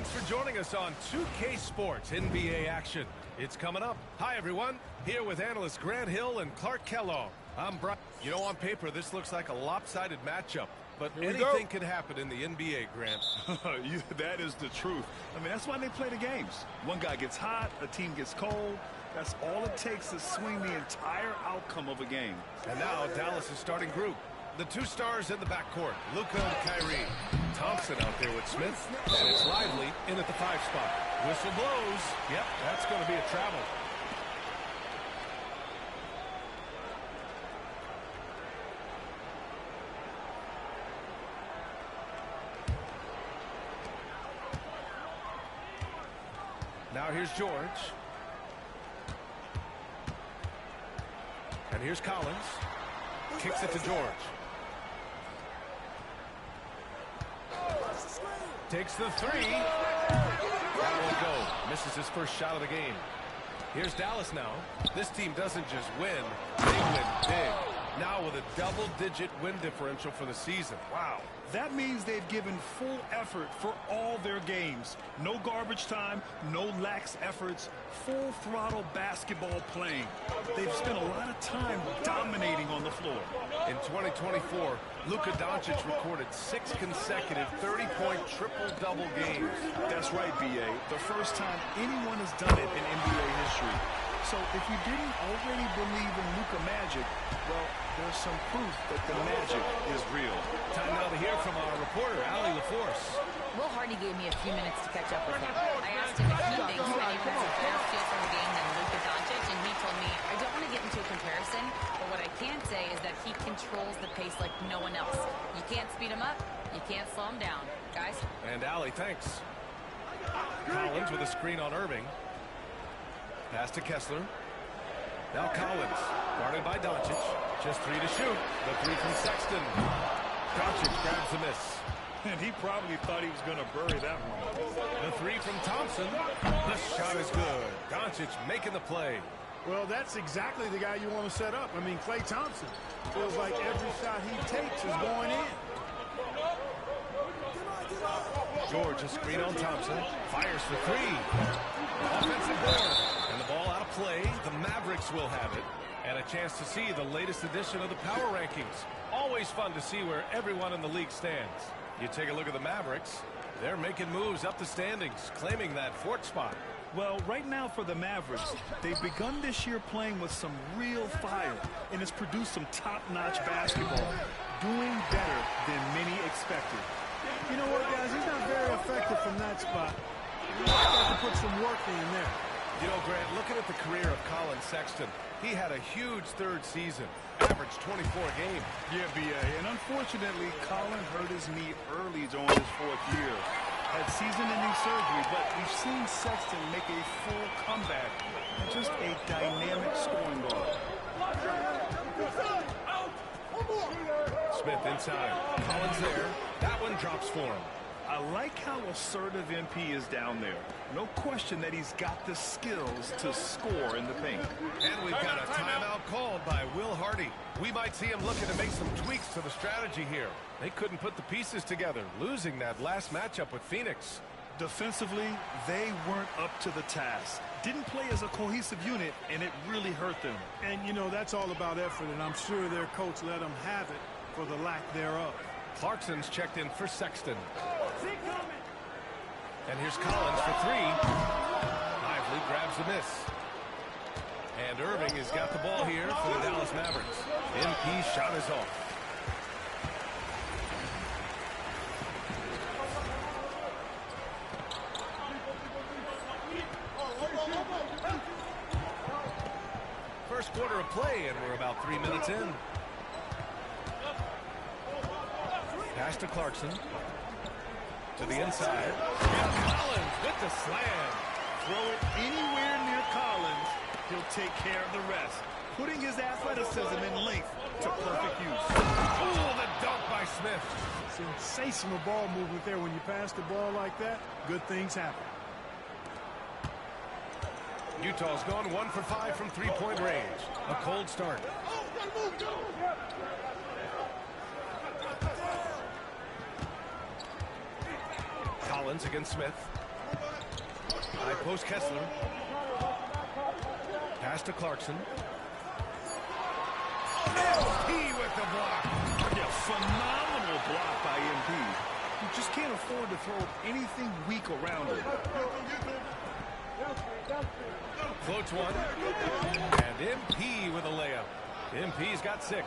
Thanks for joining us on 2K Sports NBA action. It's coming up. Hi, everyone. Here with analysts Grant Hill and Clark Kellogg. I'm Brian. You know, on paper, this looks like a lopsided matchup. But anything can happen in the NBA, Grant. That is the truth. I mean, that's why they play the games. One guy gets hot, a team gets cold. That's all it takes to swing the entire outcome of a game. And now Dallas' starting group. The two stars in the backcourt, Luka and Kyrie. Thompson out there with Smith. And it's Lively in at the 5 spot. Whistle blows. Yep, that's going to be a travel. Now here's George. And here's Collins. Kicks it to George. Takes the 3. That won't go. Misses his first shot of the game. Here's Dallas now. This team doesn't just win, they win big. Now with a double-digit win differential for the season. Wow. That means they've given full effort for all their games. No garbage time, no lax efforts, full throttle basketball playing. They've spent a lot of time dominating on the floor. In 2024, Luka Doncic recorded 6 consecutive 30-point triple-double games. That's right, B.A. The first time anyone has done it in NBA history. So if you didn't already believe in Luka Magic, well, there's some proof that the magic is real. Time now to hear from our reporter, Allie LaForce. Will Hardy gave me a few minutes to catch up with him. I asked him if he thinks that he has a better feel for the game than Luka Doncic, and he told me, I don't want to get into a comparison, but what I can say is that he controls the pace like no one else. You can't speed him up, you can't slow him down. Guys? And Allie, thanks. Collins with a screen on Irving. Pass to Kessler. Now Collins, guarded by Doncic. Just 3 to shoot. The 3 from Sexton. Doncic grabs the miss. And he probably thought he was going to bury that one. The 3 from Thompson. The shot is good. Doncic making the play. Well, that's exactly the guy you want to set up. I mean, Klay Thompson feels like every shot he takes is going in. George, a screen on Thompson. Fires for 3. Offensive board. And the ball out of play. The Mavericks will have it. And a chance to see the latest edition of the power rankings. Always fun to see where everyone in the league stands. You take a look at the Mavericks. They're making moves up the standings, claiming that 4th spot. Well, right now for the Mavericks, they've begun this year playing with some real fire, and it's produced some top-notch basketball, doing better than many expected. You know what, guys? He's not very effective from that spot. He's got to put some work in there. You know, Grant, looking at the career of Colin Sexton, he had a huge 3rd season, averaged 24 a game. Yeah, B.A., and unfortunately, Colin hurt his knee early during his 4th year. Had season-ending surgery, but we've seen Sexton make a full comeback and just a dynamic scoring guard. Smith inside. Collins there. That one drops for him. I like how assertive MP is down there. No question that he's got the skills to score in the paint. And we've got a timeout called by Will Hardy. We might see him looking to make some tweaks to the strategy here. They couldn't put the pieces together, losing that last matchup with Phoenix. Defensively, they weren't up to the task. Didn't play as a cohesive unit, and it really hurt them. And, you know, that's all about effort, and I'm sure their coach let them have it for the lack thereof. Clarkson's checked in for Sexton. And here's Collins for 3. Lively grabs the miss. And Irving has got the ball here for the Dallas Mavericks. MP's shot is off. First quarter of play, and we're about 3 minutes in. Pass to Clarkson. To the inside. And Collins with the slam. Throw it anywhere near Collins, he'll take care of the rest, putting his athleticism and length to perfect use. Oh, the dunk by Smith. Sensational ball movement there. When you pass the ball like that, good things happen. Utah's gone 1 for 5 from 3-point range. A cold start. Collins against Smith. Post Kessler. Pass to Clarkson. MP with the block. Yeah, phenomenal block by MP. You just can't afford to throw anything weak around him. Floats one. And MP with a layup. MP's got 6.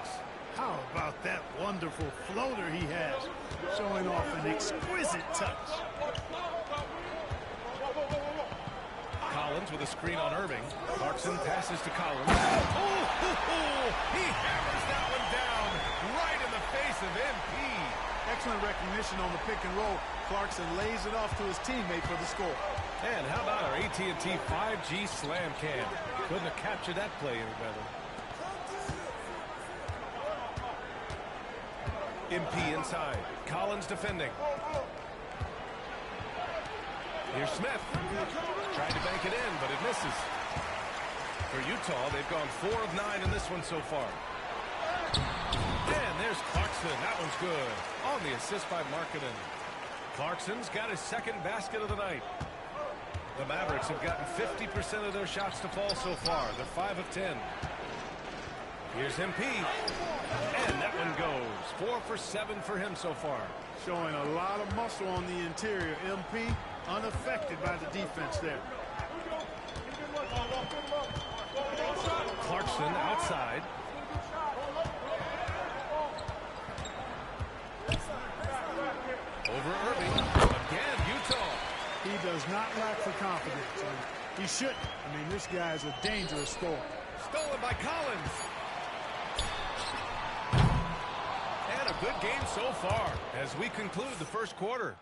How about that wonderful floater he has, showing off an exquisite touch. Collins with a screen on Irving. Clarkson passes to Collins. Oh, he hammers that one down right in the face of MP. Excellent recognition on the pick and roll. Clarkson lays it off to his teammate for the score. And how about our AT&T 5G slam cam? Couldn't have captured that play any better. MP inside. Collins defending. Here's Smith. Tried to bank it in, but it misses. For Utah, they've gone 4 of 9 in this one so far. And there's Clarkson. That one's good. On the assist by Markkanen. Clarkson's got his second basket of the night. The Mavericks have gotten 50% of their shots to fall so far. They're 5 of 10. Here's MP. And that one goes. 4 for 7 for him so far. Showing a lot of muscle on the interior. MP unaffected by the defense there. Clarkson outside. Over Irving. Again, Utah. He does not lack for confidence. And he shouldn't. I mean, this guy's a dangerous scorer. Stolen by Collins. And a good game so far as we conclude the first quarter.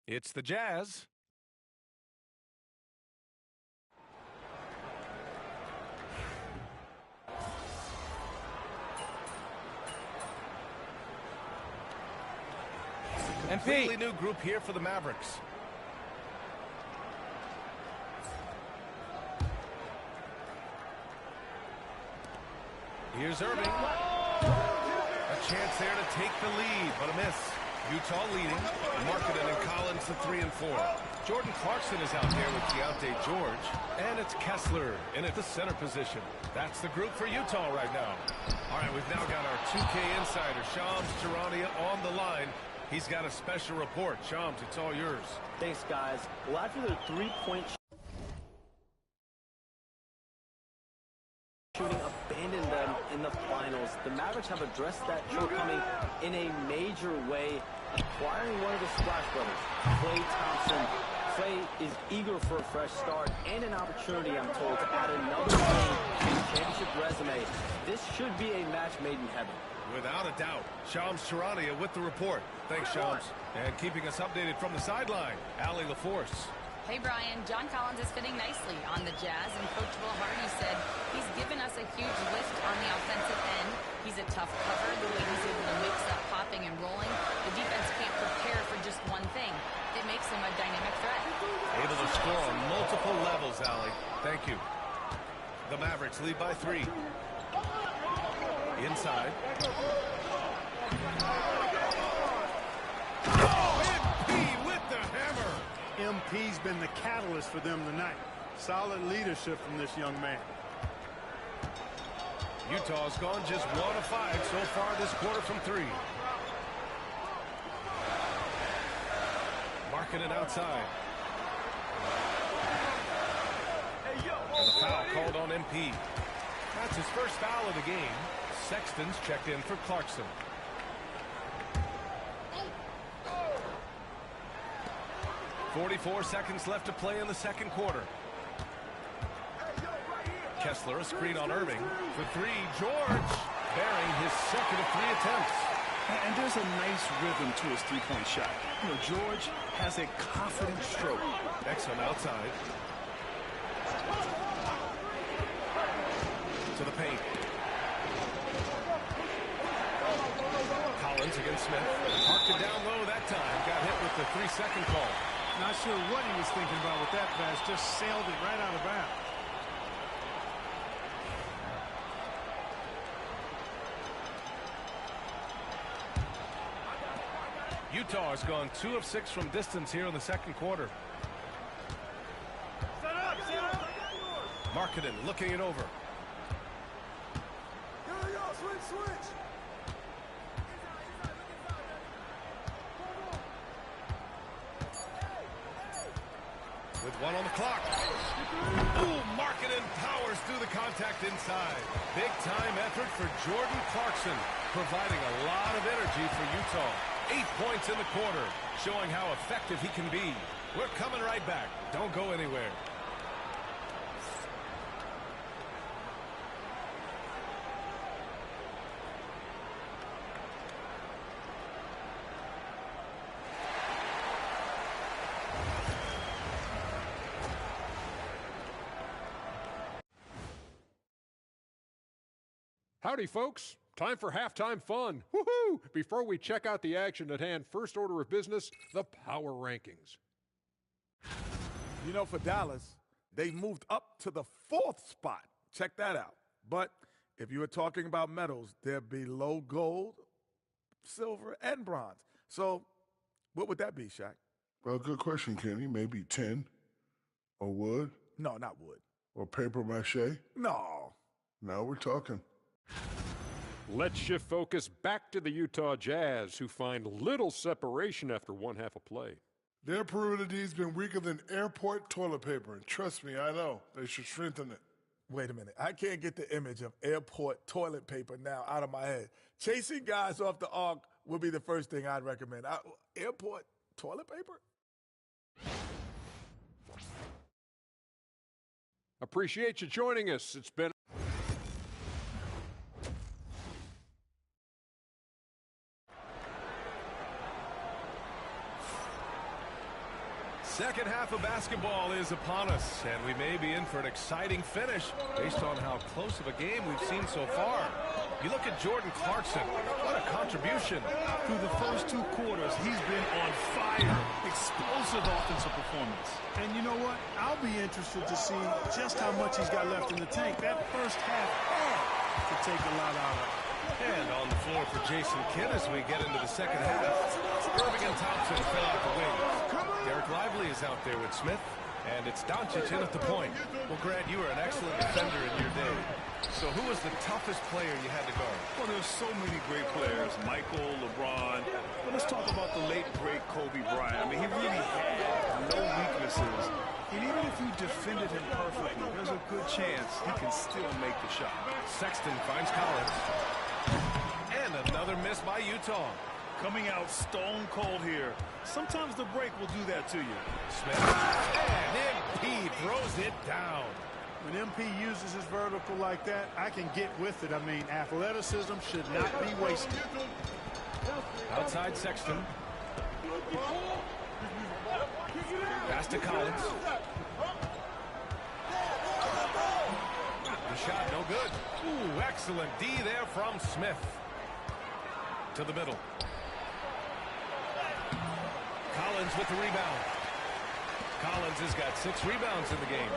It's the Jazz. Completely new group here for the Mavericks. Here's Irving. A chance there to take the lead, but a miss. Utah leading. Markkanen and Collins the 3 and 4. Jordan Clarkson is out there with Keontae George. And it's Kessler in at the center position. That's the group for Utah right now. All right, we've now got our 2K insider, Shams Charania, on the line. He's got a special report. Shams, it's all yours. Thanks, guys. Well, after their three-point shooting abandoned them in the finals, the Mavericks have addressed that shortcoming in a major way, acquiring one of the Splash Brothers, Klay Thompson. Klay is eager for a fresh start and an opportunity, I'm told, to add another game to his championship resume. This should be a match made in heaven. Without a doubt. Shams Charania with the report. Thanks, Shams. And keeping us updated from the sideline, Allie LaForce. Hey, Brian. John Collins is fitting nicely on the Jazz, and Coach Will Hardy said he's given us a huge lift on the offensive end. He's a tough cover, the way he's able to mix up popping and rolling. The defense can't prepare for just one thing. It makes him a dynamic threat. Able to score on multiple levels, Allie. Thank you. The Mavericks lead by 3. Inside. MP with the hammer. MP's been the catalyst for them tonight. Solid leadership from this young man. Utah's gone just 1 of 5 so far this quarter from 3. Markkanen outside. And the foul called on MP. That's his first foul of the game. Sexton's checked in for Clarkson. .44 seconds left to play in the second quarter. Kessler, a screen on Irving. For 3, George, bearing his second of 3 attempts. And there's a nice rhythm to his three-point shot. You know, George has a confident stroke. Exum outside. To the paint. Collins against Smith. Parked it down low that time. Got hit with the 3-second call. Not sure what he was thinking about with that pass. Just sailed it right out of bounds. Utah has gone 2 of 6 from distance here in the second quarter. Markkanen looking it over. Switch. With 1 on the clock. Ooh, Markkanen powers through the contact inside. Big-time effort for Jordan Clarkson, providing a lot of energy for Utah. 8 points in the quarter, showing how effective he can be. We're coming right back. Don't go anywhere. Howdy, folks. Time for halftime fun. Woohoo! Before we check out the action at hand, first order of business, the power rankings. You know, for Dallas, they've moved up to the 4th spot. Check that out. But if you were talking about medals, they're below gold, silver, and bronze. So what would that be, Shaq? Well, good question, Kenny. Maybe 10 or wood No, not wood. or paper mache. No. Now we're talking. Let's shift focus back to the Utah Jazz, who find little separation after one half of play. Their perimeter D's been weaker than airport toilet paper. And trust me, I know. They should strengthen it. Wait a minute. I can't get the image of airport toilet paper now out of my head. Chasing guys off the arc would be the first thing I'd recommend. Airport toilet paper? Appreciate you joining us. It's been Second half of basketball is upon us, and we may be in for an exciting finish based on how close of a game we've seen so far. You look at Jordan Clarkson, what a contribution. Through the first 2 quarters, he's been on fire. Explosive offensive performance. And you know what? I'll be interested to see just how much he's got left in the tank. That first half had to take a lot out of it. And on the floor for Jason Kidd as we get into the second half. Irving and Thompson fill out the wings. Derek Lively is out there with Smith. And it's Doncic in at the point. Well, Grant, you were an excellent defender in your day. So who was the toughest player you had to guard? Well, there's so many great players. Michael, LeBron. But let's talk about the late, great Kobe Bryant. I mean, he really had no weaknesses. And even if you defended him perfectly, there's a good chance he can still make the shot. Sexton finds Collins. And another miss by Utah. Coming out stone cold here. Sometimes the break will do that to you. Smith. And MP throws it down. When MP uses his vertical like that, I can get with it. I mean, athleticism should not be wasted. Outside Sexton. Pass to Collins. The shot no good. Ooh, excellent D there from Smith. To the middle. Collins with the rebound. Collins has got 6 rebounds in the game.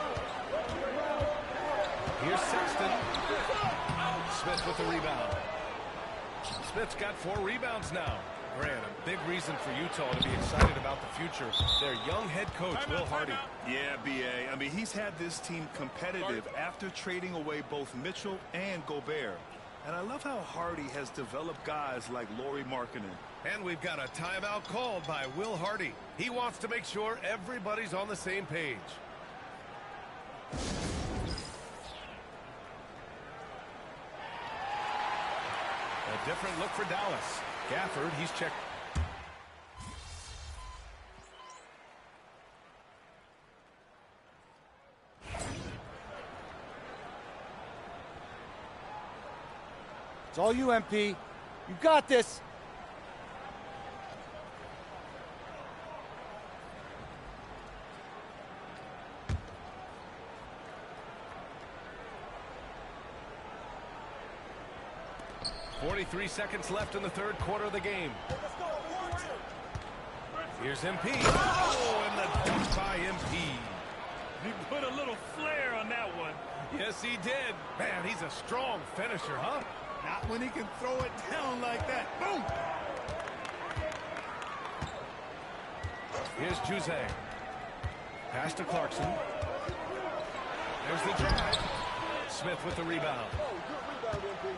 Here's Sexton. Smith with the rebound. Smith's got 4 rebounds now. Grant, a big reason for Utah to be excited about the future. Their young head coach, Will Hardy. Yeah, B.A. I mean, he's had this team competitive after trading away both Mitchell and Gobert. And I love how Hardy has developed guys like Lauri Markkanen. And we've got a timeout called by Will Hardy. He wants to make sure everybody's on the same page. A different look for Dallas. Gafford, he's checked. It's all you, MP. You got this. .43 seconds left in the third quarter of the game. Here's MP. Oh, and the dunk by MP. He put a little flair on that one. Yes, he did. Man, he's a strong finisher, huh? Not when he can throw it down like that. Boom! Here's Juzang. Pass to Clarkson. There's the drive. Smith with the rebound.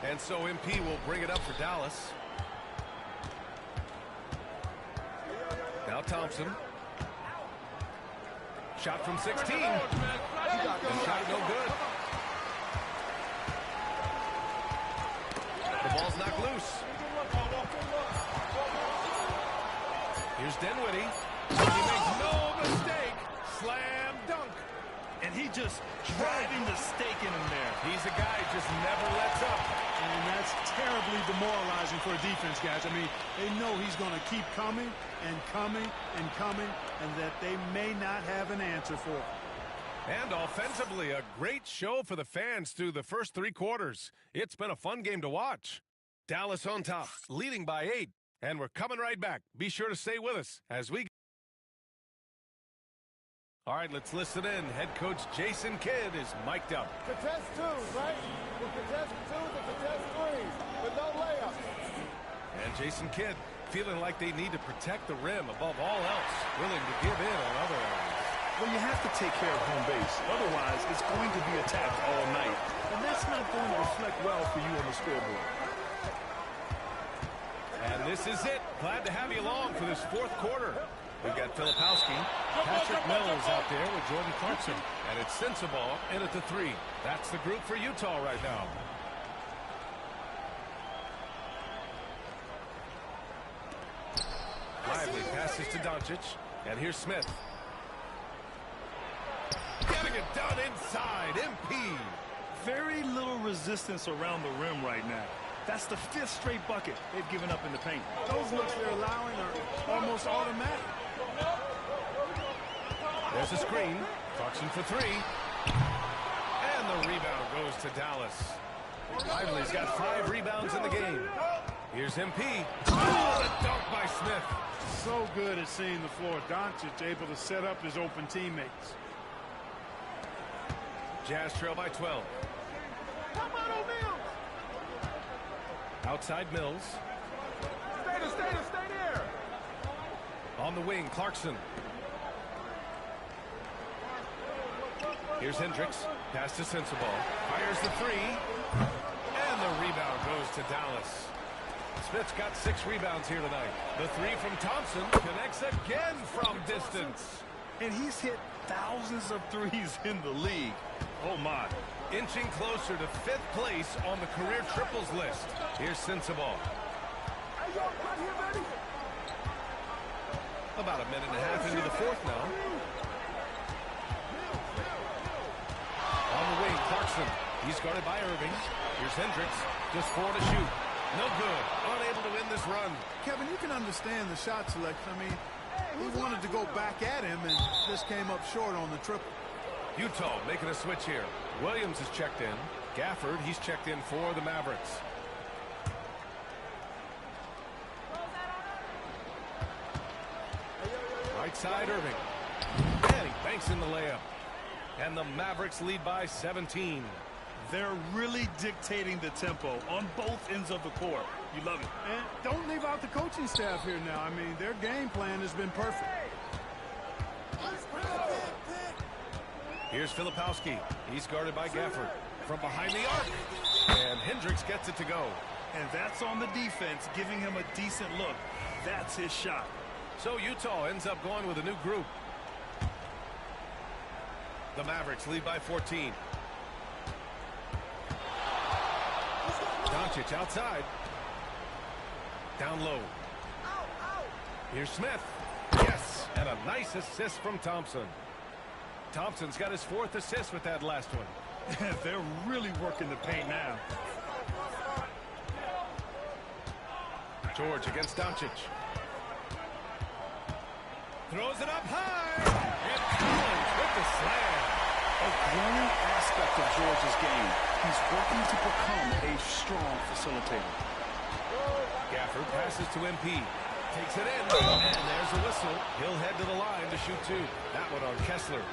And so MP will bring it up for Dallas. Now Thompson. Shot from 16. The shot no good. The ball's knocked loose. Here's Dinwiddie. He makes no mistake. Slam dunk. And he just driving the stake in him there. He's a guy who just never lets up. And that's terribly demoralizing for a defense, guys. I mean, they know he's going to keep coming and coming and coming, and that they may not have an answer for it. And offensively, a great show for the fans through the first 3 quarters. It's been a fun game to watch. Dallas on top, leading by 8. And we're coming right back. Be sure to stay with us as we... All right, let's listen in. Head coach Jason Kidd is mic'd up. Contest 2, right? We'll contest 2 to contest 3, but no layups. And Jason Kidd feeling like they need to protect the rim above all else, willing to give in on other areas. Well, you have to take care of home base. Otherwise, it's going to be attacked all night. And that's not going to reflect well for you on the scoreboard. And this is it. Glad to have you along for this 4th quarter. We've got Filipowski, Patrick Mills out there with Jordan Clarkson. And it's Sensabaugh in at the 3. That's the group for Utah right now. Lively passes to Doncic. And here's Smith. Getting it done inside. MP. Very little resistance around the rim right now. That's the 5th straight bucket they've given up in the paint. Those looks they're allowing are almost automatic. There's a screen. Clarkson for 3. And the rebound goes to Dallas. Lively's got 5 rebounds in the game. Here's MP. Oh, the dunk by Smith. So good at seeing the floor. Doncic able to set up his open teammates. Jazz trail by 12. Outside Mills. Stay there. On the wing, Clarkson. Here's Hendricks. Pass to Sensabaugh. Fires the 3. And the rebound goes to Dallas. Smith's got 6 rebounds here tonight. The 3 from Thompson connects again from distance. And he's hit thousands of threes in the league. Oh, my. Inching closer to 5th place on the career triples list. Here's Sensabaugh. About a minute and a half into the 4th now. On the wing, Clarkson. He's guarded by Irving. Here's Hendricks. Just 4 to shoot. No good. Unable to win this run. Kevin, you can understand the shot selection. I mean, he wanted to go back at him and just came up short on the triple. Utah making a switch here. Williams is checked in. Gafford, he's checked in for the Mavericks. Right side, Irving. And he banks in the layup. And the Mavericks lead by 17. They're really dictating the tempo on both ends of the court. You love it. And don't leave out the coaching staff here now. I mean, their game plan has been perfect. Here's Filipowski. He's guarded by Gafford. From behind the arc. And Hendricks gets it to go. And that's on the defense, giving him a decent look. That's his shot. So Utah ends up going with a new group. The Mavericks lead by 14. Doncic outside. Down low. Here's Smith. Yes, and a nice assist from Thompson. Thompson's got his 4th assist with that last one. They're really working the paint now. George against Doncic. Throws it up high. And Collins with the slam. A growing aspect of George's game. He's working to become a strong facilitator. Gafford passes to MP. Takes it in. And there's a whistle. He'll head to the line to shoot 2. That one on Kessler.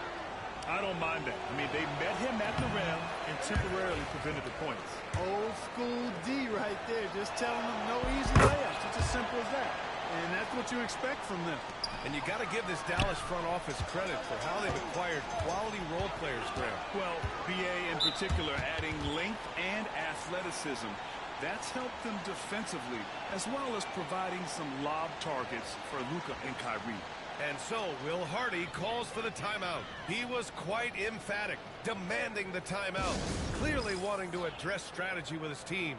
I don't mind that. I mean, they met him at the rim and temporarily prevented the points. Old school D right there. Just telling them no easy layups. It's as simple as that. And that's what you expect from them. And you got to give this Dallas front office credit for how they've acquired quality role players, Graham. Well, BA in particular adding length and athleticism. That's helped them defensively, as well as providing some lob targets for Luka and Kyrie. And so, Will Hardy calls for the timeout. He was quite emphatic, demanding the timeout, clearly wanting to address strategy with his team.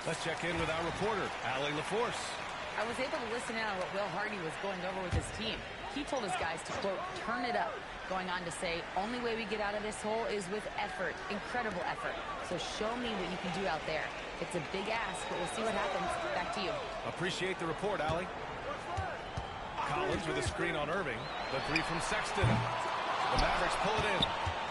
Let's check in with our reporter, Allie LaForce. I was able to listen in on what Will Hardy was going over with his team. He told his guys to, quote, turn it up, going on to say, only way we get out of this hole is with effort, incredible effort. So show me what you can do out there. It's a big ask, but we'll see what happens. Back to you. Appreciate the report, Allie. Collins with a screen on Irving. The three from Sexton. The Mavericks pull it in.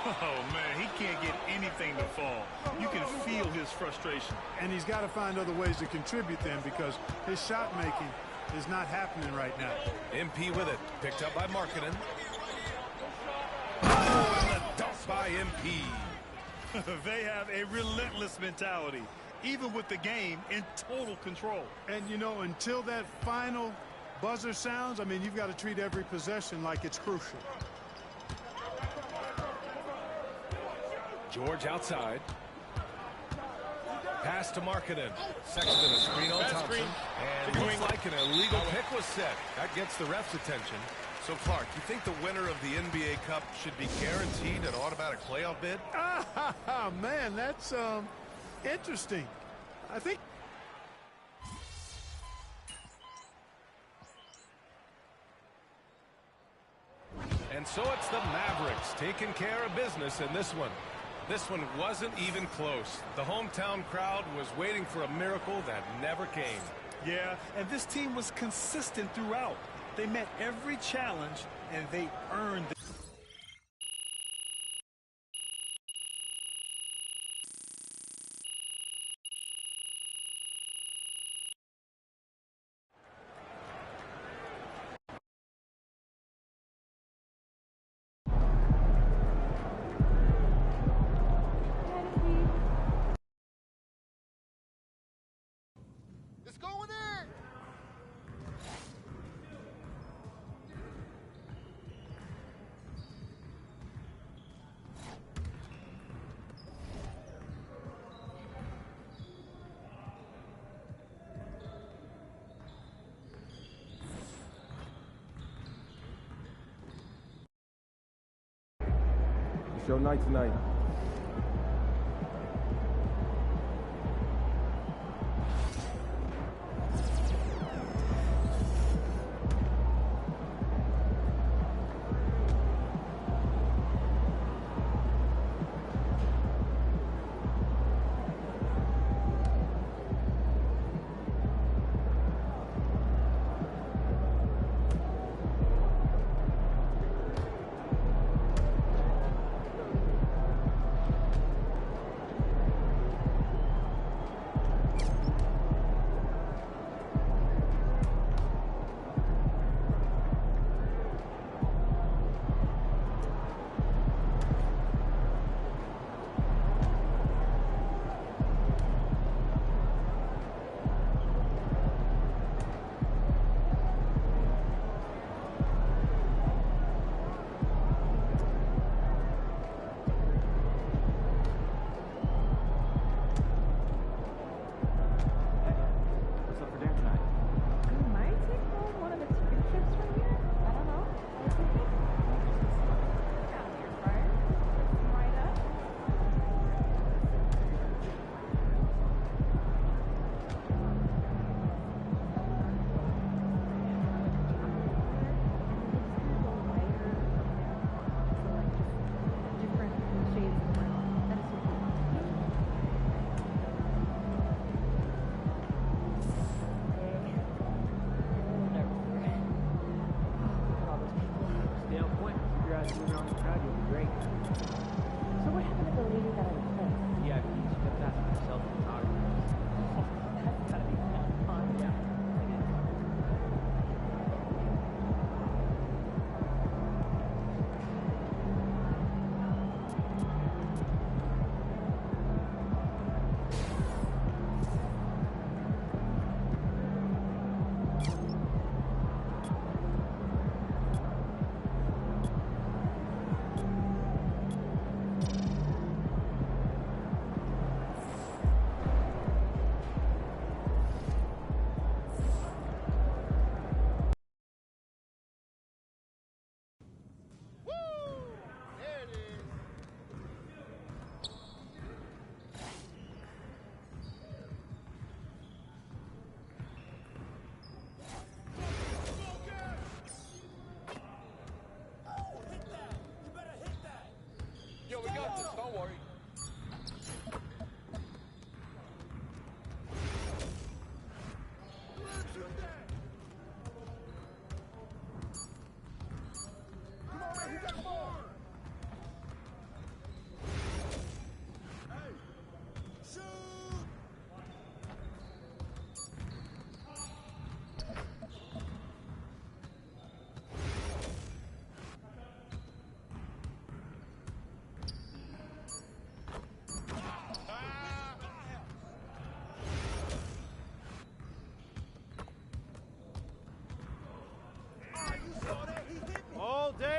Oh, man, he can't get anything to fall. You can feel his frustration. And he's got to find other ways to contribute then, because his shot making is not happening right now. MP with it. Picked up by Markkanen. Oh, and the dunk by MP. They have a relentless mentality, even with the game in total control. And, you know, until that final buzzer sounds, I mean, you've got to treat every possession like it's crucial. George outside. Pass to Markkanen. Sexton, a screen on Thompson. And looks like an illegal pick was set. That gets the ref's attention. So, Clark, you think the winner of the NBA Cup should be guaranteed an automatic playoff bid? Man, that's interesting. I think... And so it's the Mavericks taking care of business in this one. This one wasn't even close. The hometown crowd was waiting for a miracle that never came. Yeah, and this team was consistent throughout. They met every challenge, and they earned it. It's going in. It's your night tonight.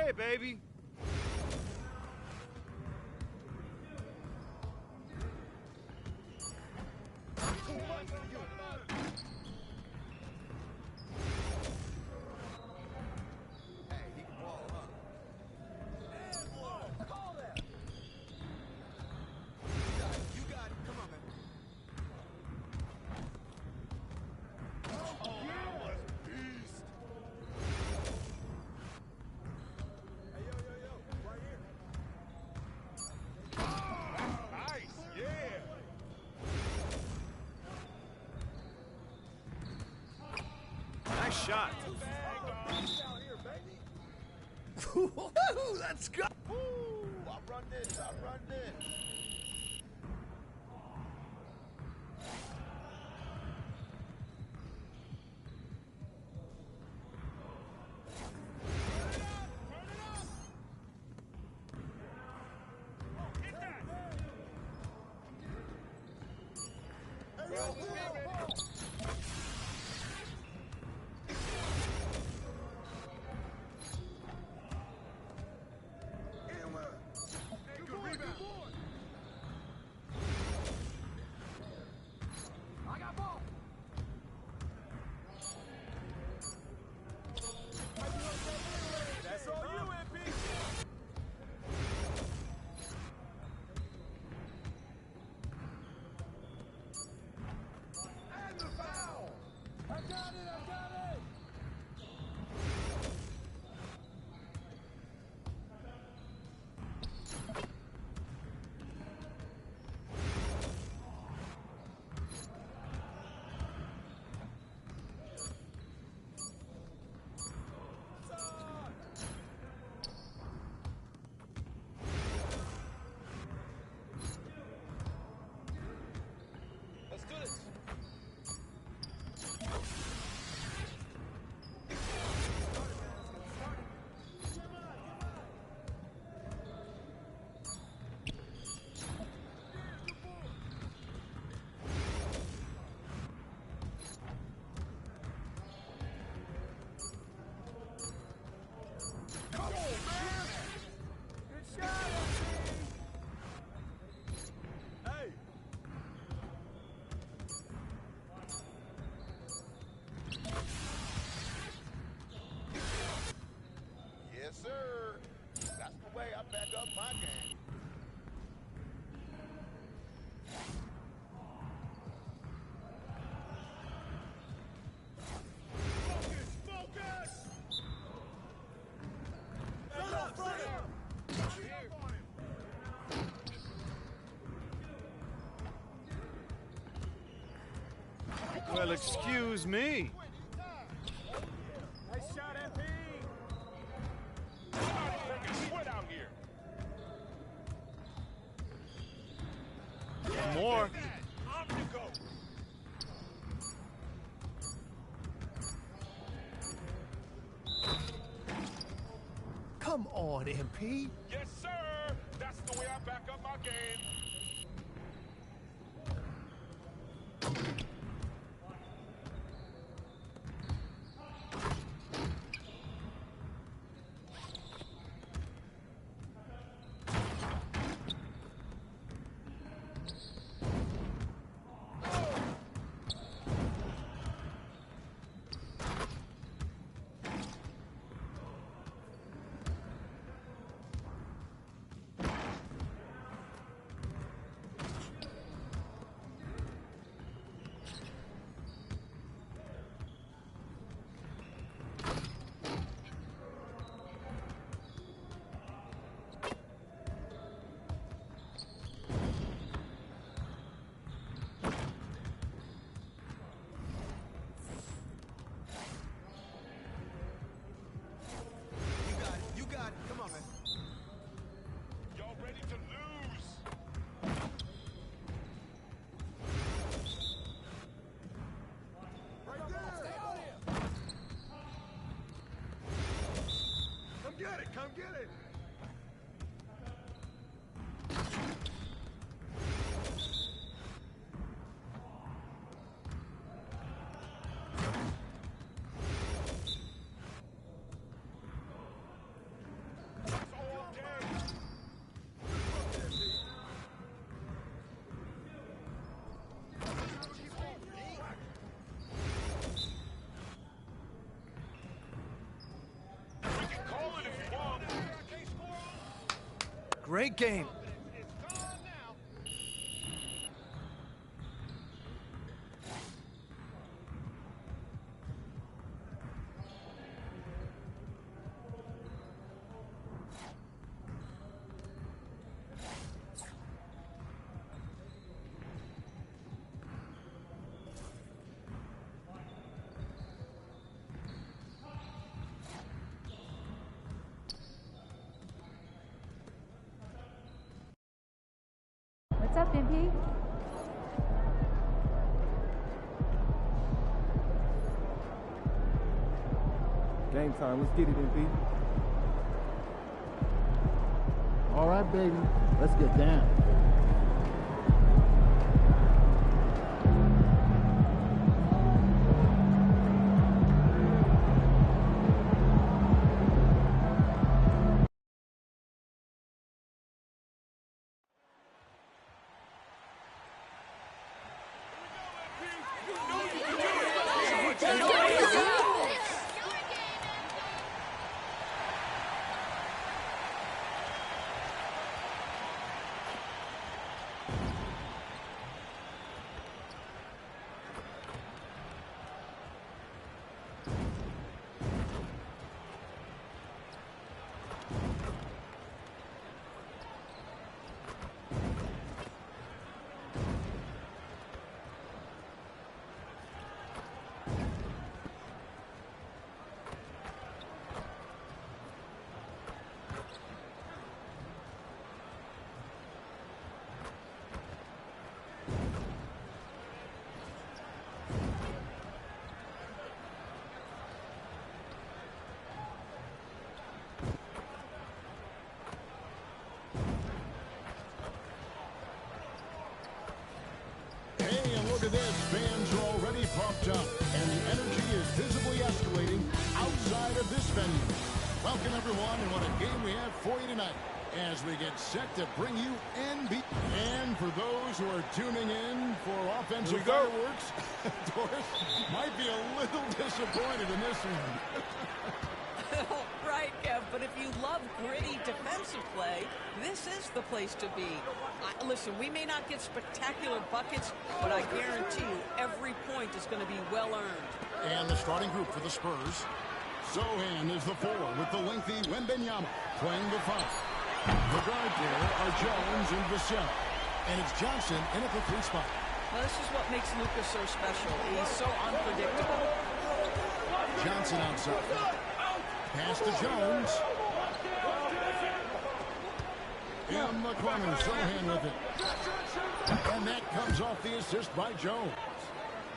Hey, baby. Nice shot. Let's go. I run this. I run this. Yes, sir. That's the way I back up my game. Well, excuse me. Nice shot, MP. More. Come on, MP. Yes, sir. That's the way I back up my game. Y'all ready to lose? Come get it. Come get it. Great game. What's up, Impy? Game time. Let's get it, MP. All right, baby. Let's get down. Look at this. Fans are already pumped up, and the energy is visibly escalating outside of this venue. Welcome, everyone, and what a game we have for you tonight as we get set to bring you NBA. And for those who are tuning in for offensive fireworks, Doris might be a little disappointed in this one. Right, Kev, but if you love gritty defensive play, this is the place to be. Listen, we may not get spectacular buckets, but I guarantee you every point is going to be well-earned. And the starting group for the Spurs. Sohan is the 4 with the lengthy Wembanyama playing the 5. The guard there are Jones and Vassell. And it's Johnson in at the 3 spot. Well, this is what makes Luka so special. He's so unpredictable. Johnson outside. Pass to Jones. In the corner, Sohan with it. And that comes off the assist by Jones.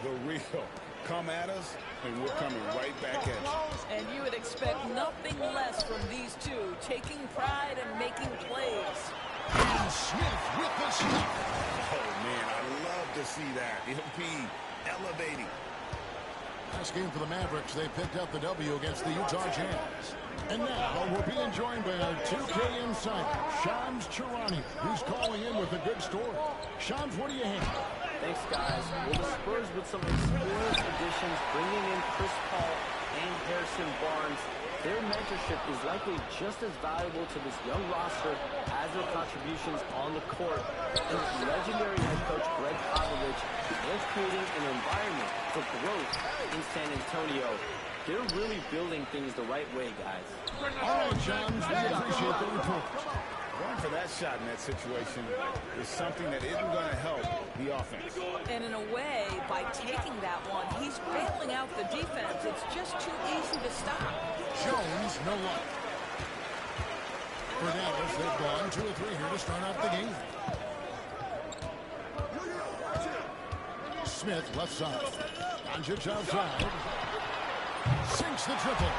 The real. Come at us, and we're coming right back at you. And you would expect nothing less from these two, taking pride and making plays. And Smith with the shot. Oh, man, I love to see that. MP elevating. Last game for the Mavericks, they picked up the W against the Utah Jazz. And now we're being joined by our 2K insider, Shams Charania, who's calling in with a good story. Shams, what do you have? Thanks, guys. Well, the Spurs with some experienced additions, bringing in Chris Paul and Harrison Barnes, their mentorship is likely just as valuable to this young roster as their contributions on the court. And with legendary head coach Greg Popovich is creating an environment for growth in San Antonio. They're really building things the right way, guys. All right, Shams, we appreciate the report. Going for that shot in that situation is something that isn't going to help the offense. And in a way, by taking that one, he's bailing out the defense. It's just too easy to stop. Jones, no luck. For Dallas, they've gone 2 or 3 here to start off the game. Smith, left side. Doncic outside. Sinks the triple.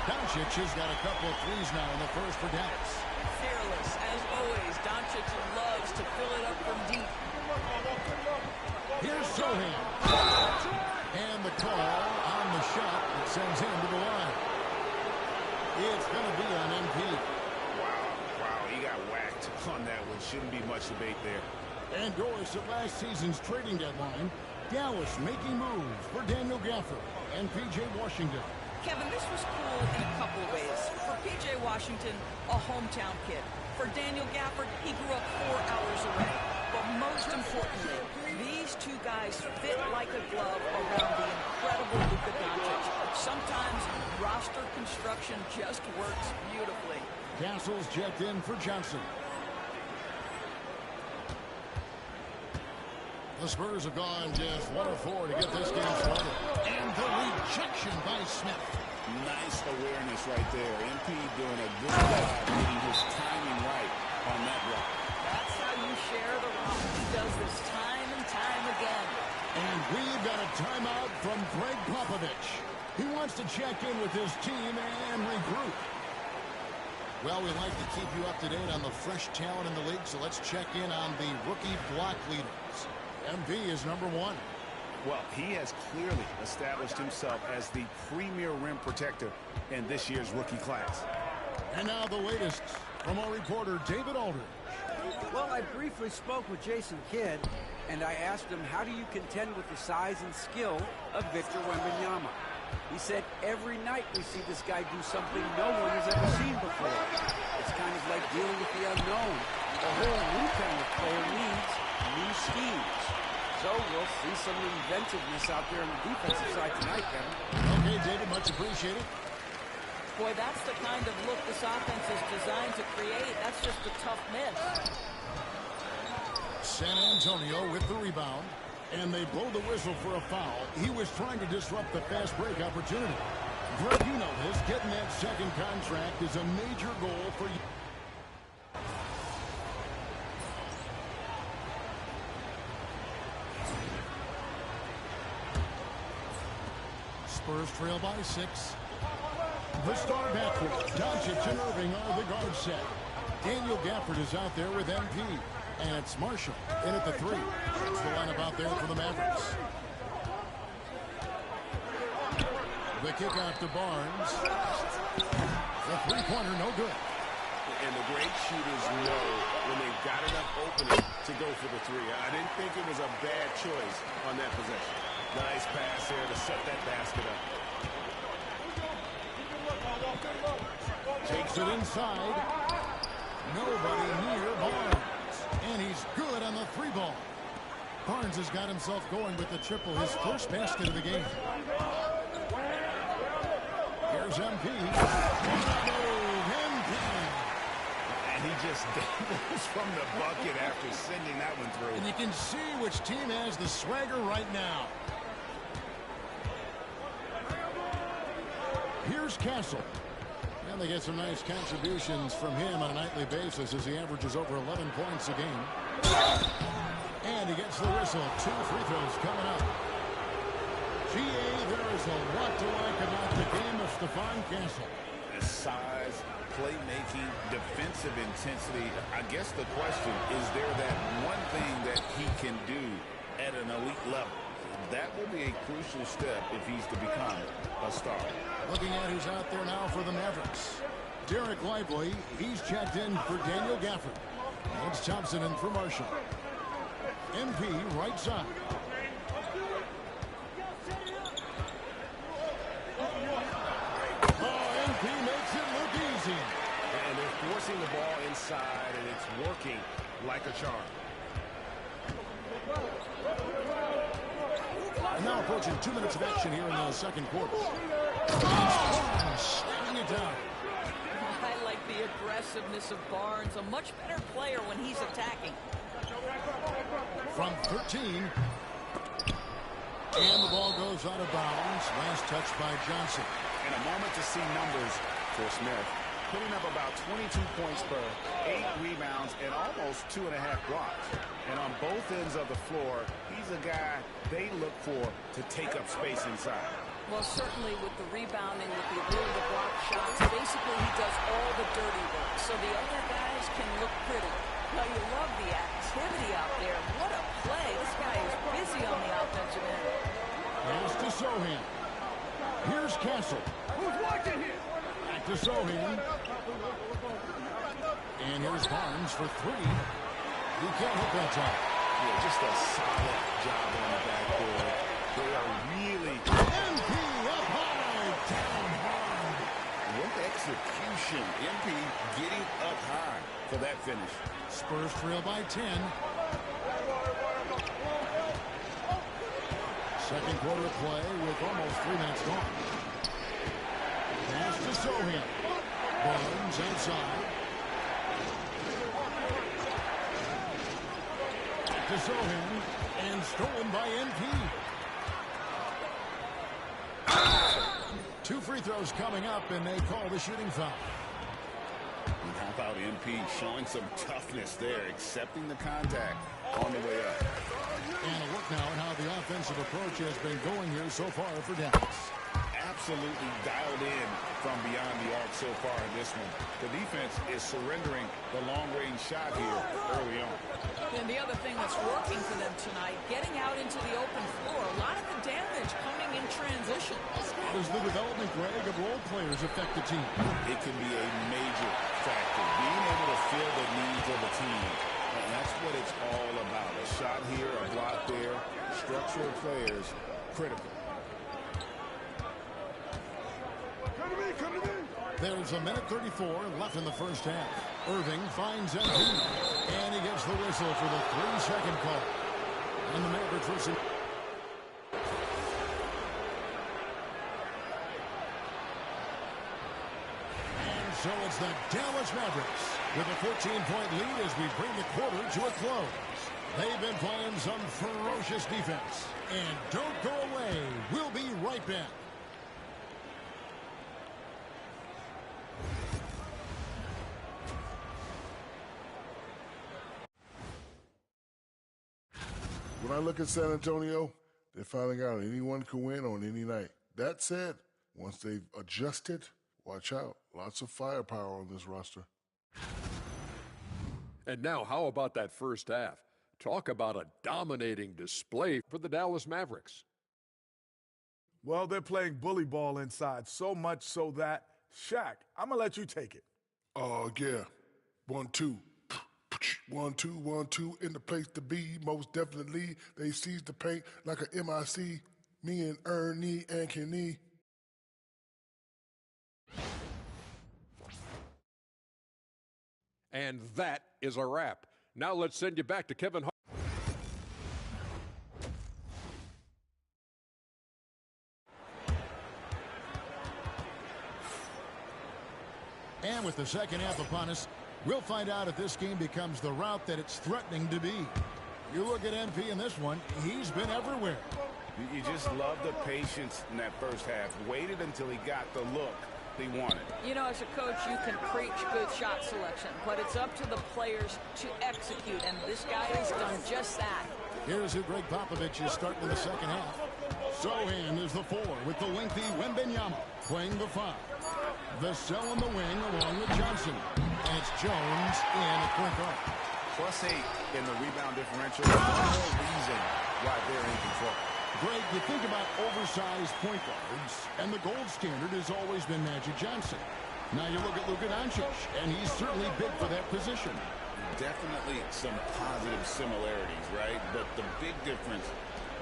Doncic has got a couple of threes now in the first for Dallas. Fearless, as always. Doncic loves to fill it up from deep. Here's Sohan. And the call on the shot that sends him to the line. It's going to be on MP. Wow, he got whacked on that one. Shouldn't be much debate there. And Doris, at last season's trading deadline, Dallas making moves for Daniel Gafford and P.J. Washington. Kevin, this was cool in a couple of ways. For P.J. Washington, a hometown kid. For Daniel Gafford, he grew up 4 hours away. But most importantly, these two guys fit like a glove around the incredible Luka Doncic. Sometimes roster construction just works beautifully. Castle's checked in for Johnson. The Spurs have gone just 1 of 4 to get this game started. And the rejection by Smith. Nice awareness right there. MP doing a good job getting his timing right on that block. That's how you share the rock. He does this time and time again. And we've got a timeout from Greg Popovich. He wants to check in with his team and regroup. Well, we like to keep you up to date on the fresh talent in the league, so let's check in on the rookie block leaders. MP is number 1. Well, he has clearly established himself as the premier rim protector in this year's rookie class. And now the latest from our reporter, David Aldridge. Well, I briefly spoke with Jason Kidd, and I asked him, how do you contend with the size and skill of Victor Wembanyama? He said, every night we see this guy do something no one has ever seen before. It's kind of like dealing with the unknown. The whole new kind of player needs new schemes. So we'll see some inventiveness out there on the defensive side tonight, Kevin. Okay, David, much appreciated. Boy, that's the kind of look this offense is designed to create. That's just a tough miss. San Antonio with the rebound, and they blow the whistle for a foul. He was trying to disrupt the fast break opportunity. Greg, you know this. Getting that second contract is a major goal for you. Spurs trail by 6. The star backcourt, Doncic and Irving are the guard set. Daniel Gafford is out there with MP. And it's Marshall in at the 3. That's the lineup out there for the Mavericks. The kick out to Barnes. The three-pointer, no good. And the great shooters know when they've got enough opening to go for the 3. I didn't think it was a bad choice on that possession. Nice pass there to set that basket up. Takes it inside. Nobody near Barnes. And he's good on the 3-ball. Barnes has got himself going with the triple, his first basket of the game. Here's MP. And he just dangled from the bucket after sending that one through. And you can see which team has the swagger right now. Here's Castle. And they get some nice contributions from him on a nightly basis as he averages over 11 points a game. And he gets the whistle. 2 free throws coming up. GA, there is a lot to like about the game of Stephon Castle. His size, playmaking, defensive intensity. I guess the question, is there that one thing that he can do at an elite level? That will be a crucial step if he's to become a star. Looking at who's out there now for the Mavericks. Derek Lively, he's checked in for Daniel Gafford. It's Thompson in for Marshall. MP right side. Oh, MP makes it look easy. And they're forcing the ball inside, and it's working like a charm. And now approaching 2 minutes of action here in the second quarter. Slamming it down. I like the aggressiveness of Barnes. A much better player when he's attacking. From 13. And the ball goes out of bounds. Last touch by Johnson. And a moment to see numbers for Smith. Putting up about 22 points per 8 rebounds and almost 2.5 blocks. And on both ends of the floor, he's a guy they look for to take up space inside. Well, certainly with the rebounding, with the ability to block shots, basically he does all the dirty work. So the other guys can look pretty. Now, you love the activity out there. What a play. This guy is busy on the offensive end. Pass to Sohan. Here's Castle. Who's watching here? Back to Sohan. And here's Barnes for 3. He can't hit that time. Yeah, just a solid job on the backboard. They are really... MP up high, down for that finish. Spurs trail by 10. Second quarter play with almost 3 minutes gone. Pass to Sohan. Barnes outside. To Sohan. And stolen by NP. 2 free throws coming up, and they call the shooting foul. And how about MP showing some toughness there, accepting the contact on the way up. And a look now at how the offensive approach has been going here so far for Dallas. Absolutely dialed in from beyond the arc so far in this one. The defense is surrendering the long-range shot here early on. And the other thing that's working for them tonight, getting out into the open floor. A lot of the damage coming in transition. How does the development, Greg, of role players affect the team? It can be a major factor. Being able to fill the needs of the team. And that's what it's all about. A shot here, a block there. Structural players, critical. There's a minute 34 left in the first half. Irving finds MP, and he gets the whistle for the 3-second call. And the Mavericks listen. And so it's the Dallas Mavericks with a 14-point lead as we bring the quarter to a close. They've been playing some ferocious defense. And don't go away. We'll be right back. When I look at San Antonio, they're finding out anyone can win on any night. That said, once they've adjusted, watch out. Lots of firepower on this roster. And now, how about that first half? Talk about a dominating display for the Dallas Mavericks. Well, they're playing bully ball inside, so much so that, Shaq, I'm going to let you take it. Oh, yeah. 1-2. 1-2, 1-2, in the place to be. Most definitely, they seize the paint like a MIC. Me and Ernie and Kenny. And that is a wrap. Now let's send you back to Kevin Hart. And with the second half upon us, we'll find out if this game becomes the route that it's threatening to be. You look at MP in this one, he's been everywhere. You just love the patience in that first half. Waited until he got the look he wanted. You know, as a coach, you can preach good shot selection, but it's up to the players to execute, and this guy has done just that. Here's who Greg Popovich is starting in the second half. Sohan is the 4 with the lengthy Wembanyama playing the 5. Vassell in the wing along with Johnson. And it's Jones in a quick arc. +8 in the rebound differential. No more reason why they're in control. Greg, you think about oversized point guards, and the gold standard has always been Magic Johnson. Now you look at Luka Doncic, and he's certainly big for that position. Definitely some positive similarities, right? But the big difference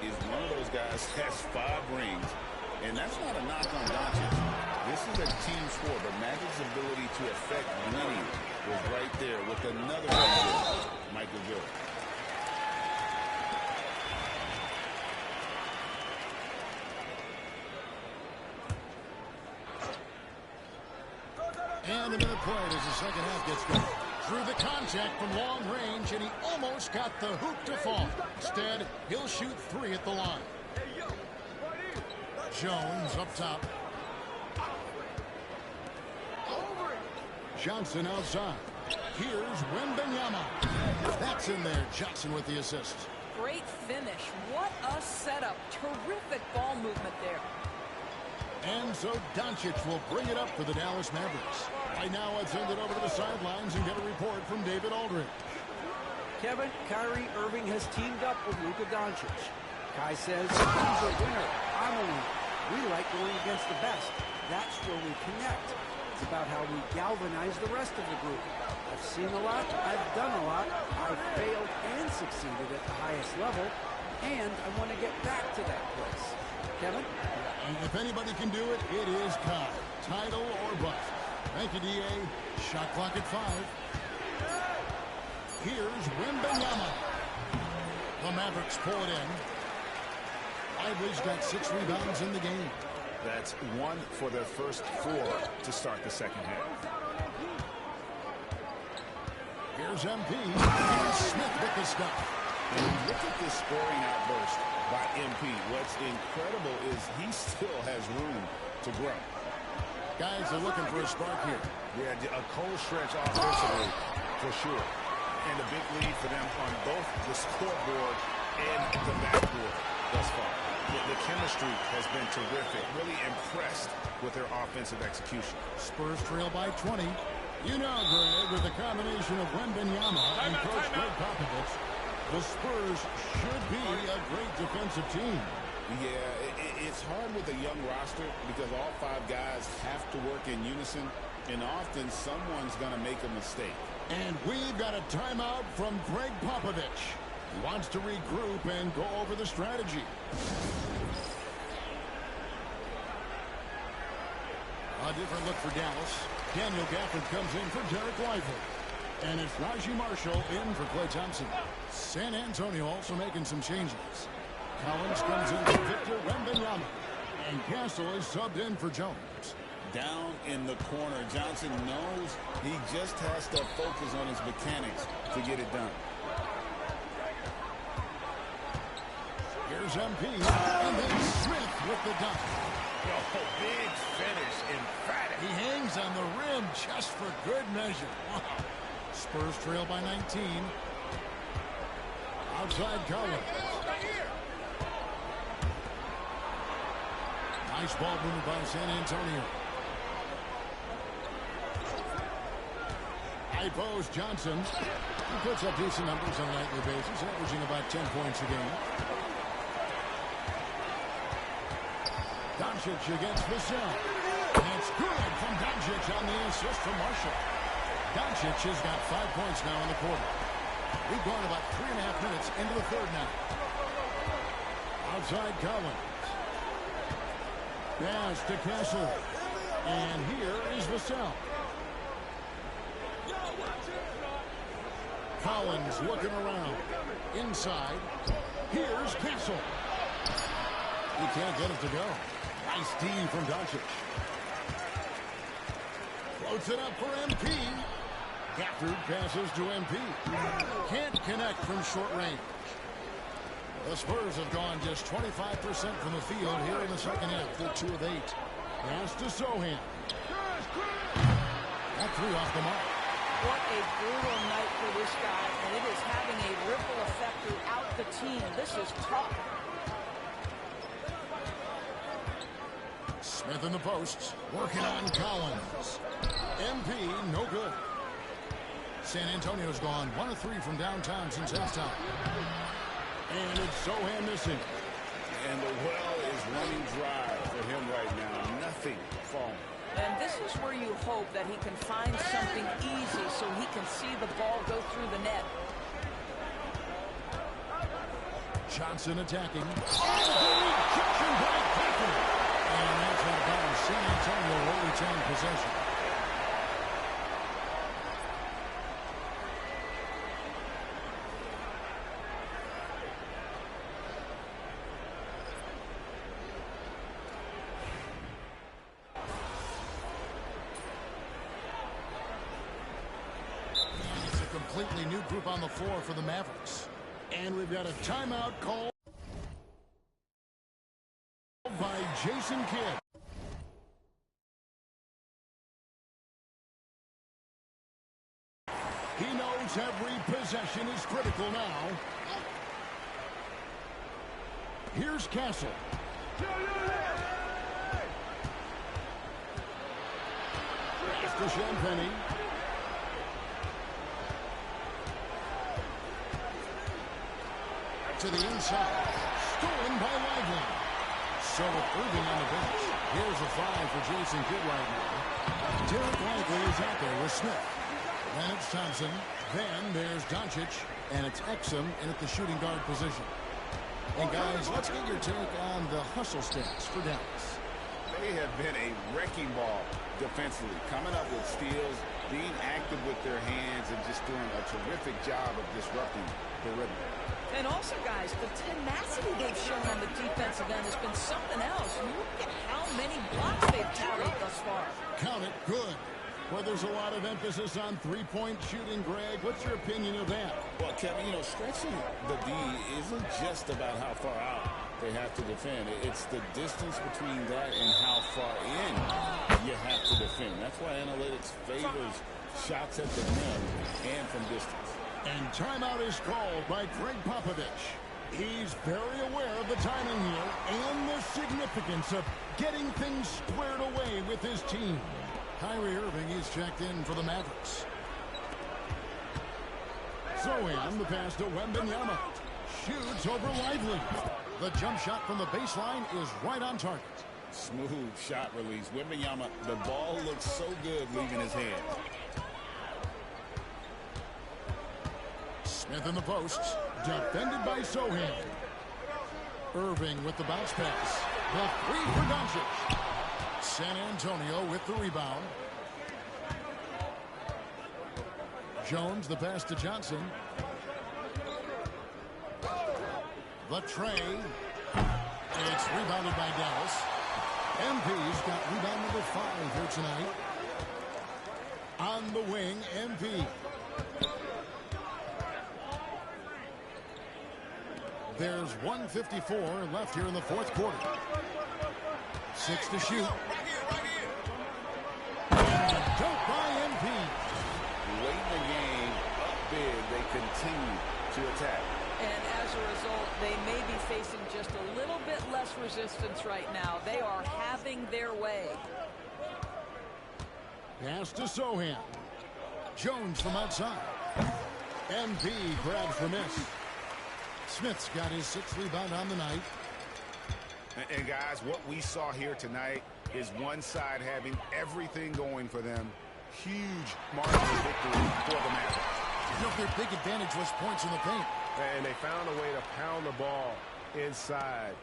is one of those guys has 5 rings, and that's not a knock on Doncic. This is a team sport, but Magic's ability to affect winning was right there with another legend, Michael Jordan. And the minute played as the second half gets going. Through the contact from long range, and he almost got the hoop to fall. Instead, he'll shoot 3 at the line. Jones up top. Johnson outside. Here's Wembanyama. That's in there. Johnson with the assist. Great finish. What a setup. Terrific ball movement there. And so Doncic will bring it up for the Dallas Mavericks. Right now, let's send it over to the sidelines and get a report from David Aldridge. Kevin, Kyrie Irving has teamed up with Luka Doncic. Kai says, he's a winner. I'm a winner. We like going against the best. That's where we connect. It's about how we galvanize the rest of the group. I've seen a lot. I've done a lot. I've failed and succeeded at the highest level. And I want to get back to that place. Kevin? And if anybody can do it, it is Kai. Title or bust. Thank you, D.A. Shot clock at 5. Here's Wembanyama. The Mavericks pull it in. Lively's got 6 rebounds in the game. That's 1 for their first 4 to start the second half. Here's MP. Here's Smith with the stuff. And look at this scoring outburst by MP. What's incredible is he still has room to grow. Guys are looking for a spark here. Yeah, a cold stretch offensively for sure. And a big lead for them on both the scoreboard and the backboard thus far. The chemistry has been terrific. Really impressed with their offensive execution. Spurs trail by 20. You know, Greg, with the combination of Wembanyama and Coach Greg Popovich, the Spurs should be a great defensive team. Yeah, it's hard with a young roster because all 5 guys have to work in unison, and often someone's going to make a mistake. And we've got a timeout from Greg Popovich. He wants to regroup and go over the strategy. A different look for Dallas. Daniel Gafford comes in for Derek Lively. And it's Raji Marshall in for Klay Thompson. San Antonio also making some changes. Collins comes in for Victor Wembanyama. And Castle is subbed in for Jones. Down in the corner, Johnson knows he just has to focus on his mechanics to get it done. Here's MP, and then Smith with the dunk. Oh, big finish, emphatic. He hangs on the rim just for good measure. Wow. Spurs trail by 19. Outside Collins. Nice ball movement by San Antonio. High post Johnson. He puts up decent numbers on a nightly basis, averaging about 10 points a game. Doncic against Vassell. It's good from Doncic on the assist from Marshall. Doncic has got 5 points now in the quarter. We've gone about 3.5 minutes into the third now. Outside Collins. Pass to Castle. And here is Vassell. Collins looking around. Inside. Here's Castle. He can't get it to go. Nice D from Doncic. Floats it up for MP. Gafford passes to MP. Can't connect from short range. The Spurs have gone just 25% from the field here in the second half. They're 2 of 8. Pass to Sohan. That 3 off the mark. What a brutal night for this guy, and it is having a ripple effect throughout the team. This is tough. Smith in the posts, working on Collins. MP, no good. San Antonio's gone 1 of 3 from downtown since halftime. And it's Sohan missing. And the well is running dry for him right now. Nothing falling. And this is where you hope that he can find something easy so he can see the ball go through the net. Johnson attacking. And rejection by Gafford. And that's out of bounds. San Antonio will retain possession. Completely new group on the floor for the Mavericks. And we've got a timeout call by Jason Kidd. He knows every possession is critical now. Here's Castle. Pass to Champagny. To the inside. Stolen by Lively. So with Irving on the bench, here's a 5 for Jason Kidd right now. Derek Lively is out there with Smith. Then it's Thompson. Then there's Doncic. And it's Exum in at the shooting guard position. And guys, let's get your take on the hustle stats for Dallas. They have been a wrecking ball defensively, coming up with steals, being active with their hands and just doing a terrific job of disrupting the rhythm. And also, guys, the tenacity they've shown on the defensive end has been something else. Look at how many blocks they've tallied thus far. Count it good. Well, there's a lot of emphasis on three-point shooting, Greg. What's your opinion of that? Well, Kevin, stretching the D isn't just about how far out they have to defend. It's the distance between that and how far in you have to defend. That's why analytics favors shots at the rim and from distance. And timeout is called by Greg Popovich. He's very aware of the timing here and the significance of getting things squared away with his team. Kyrie Irving is checked in for the Mavericks. Zohan, the pass to Wembanyama. Shoots over Lively. The jump shot from the baseline is right on target. Smooth shot release. Wembanyama, the ball looks so good leaving his hand. Smith in the posts. Defended by Zohan. Irving with the bounce pass. The three for Doncic. San Antonio with the rebound. Jones, the pass to Johnson. The tray. It's rebounded by Dallas. MP's got rebound number 5 here tonight. On the wing, MP. There's 1:54 left here in the fourth quarter. 6 to shoot. Dunk by MP. Late in the game, up big, they continue to attack. And as a result, they may be facing just a little bit less resistance right now. They are having their way. Pass to Zohan. Jones from outside. MP grabs for miss. Smith's got his 6th rebound on the night. And guys, what we saw here tonight is one side having everything going for them. Huge margin of victory for the Mavericks. Their big advantage was points in the paint. And they found a way to pound the ball inside.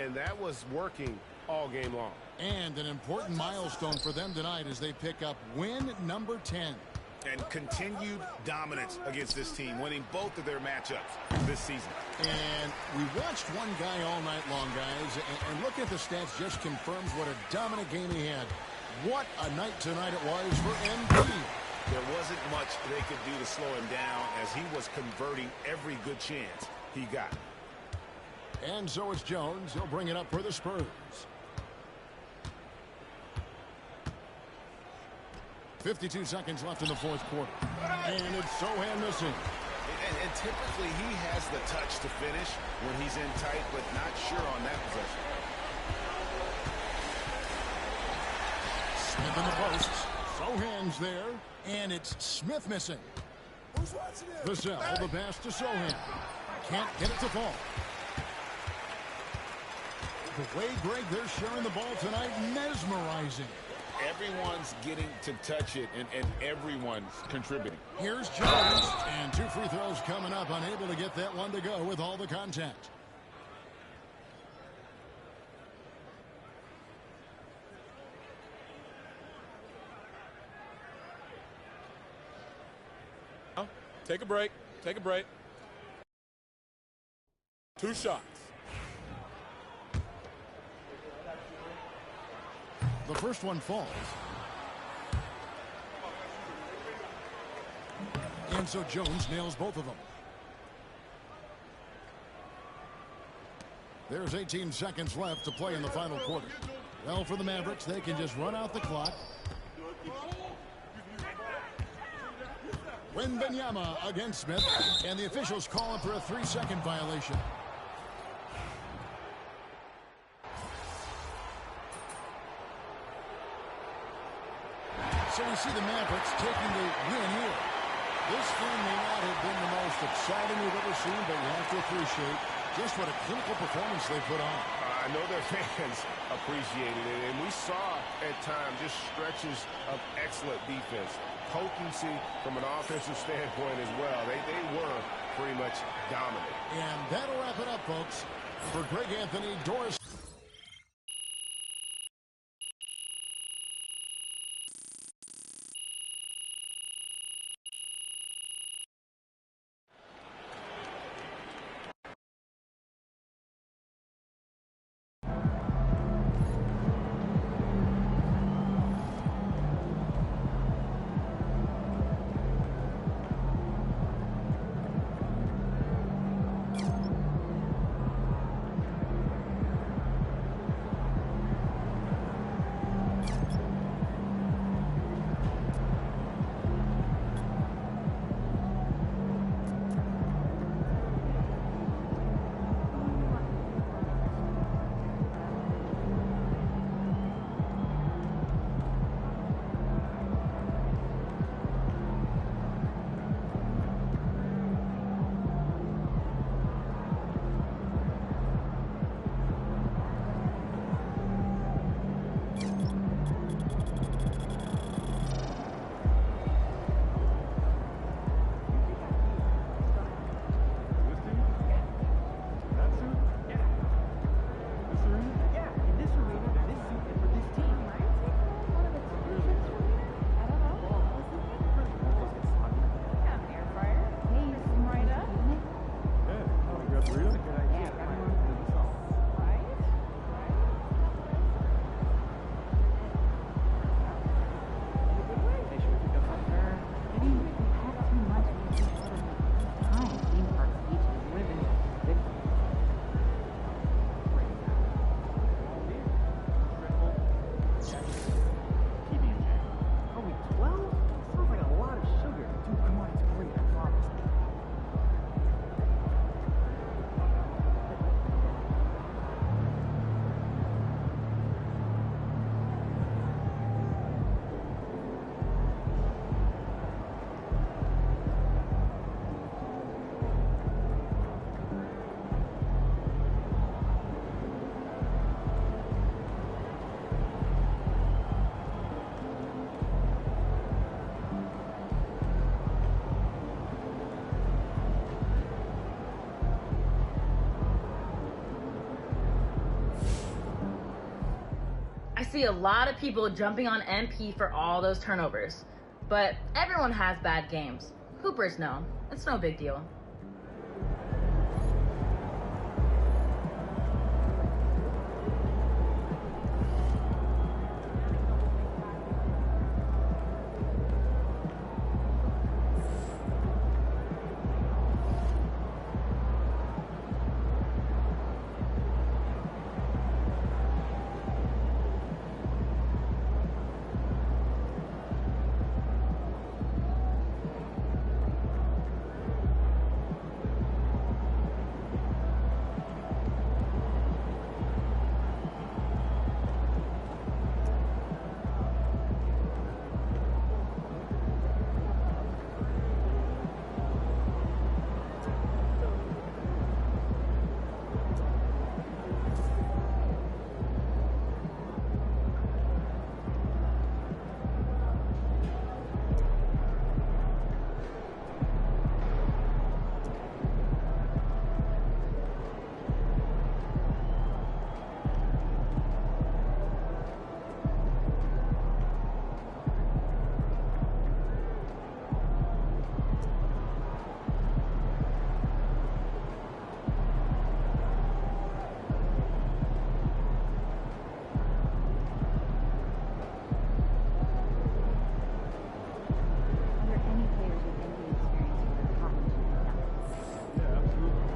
And that was working all game long. And an important milestone for them tonight as they pick up win number 10. And continued dominance against this team, winning both of their matchups this season. And we watched one guy all night long, guys, and looking at the stats just confirms what a dominant game he had. What a night tonight it was for MP. There wasn't much they could do to slow him down as he was converting every good chance he got. And so it's Jones. He'll bring it up for the Spurs. 52 seconds left in the fourth quarter. And it's Zohan missing. And typically he has the touch to finish when he's in tight, but not sure on that possession. Smith in the posts. Zohan's there. And it's Smith missing. Vassell, the pass to Zohan. Can't get it to fall. The way, Greg, they're sharing the ball tonight, mesmerizing. Everyone's getting to touch it, and everyone's contributing. Here's Jones, and 2 free throws coming up, unable to get that one to go with all the contact. Take a break. Take a break. 2 shots. The first one falls. And so Jones nails both of them. There's 18 seconds left to play in the final quarter. Well, for the Mavericks, they can just run out the clock. Wembanyama against Smith, and the officials call him for a 3-second violation. So we see the Mavericks taking the win here. This game may not have been the most exciting we've ever seen, but you have to appreciate just what a clinical performance they put on. I know their fans appreciated it, and we saw at times just stretches of excellent defense. Potency from an offensive standpoint as well. They were pretty much dominant. And that'll wrap it up, folks. For Greg Anthony, Doris. Yeah, in this arena, this suit is for this team. I see a lot of people jumping on MP for all those turnovers, but everyone has bad games. Hoopers know. It's no big deal.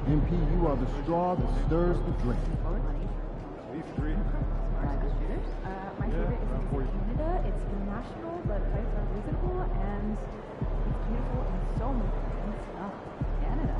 MP, you are the straw that stirs the drink. My favorite is Canada. It's international, but prices are reasonable, and it's beautiful in so many things. Oh, Canada.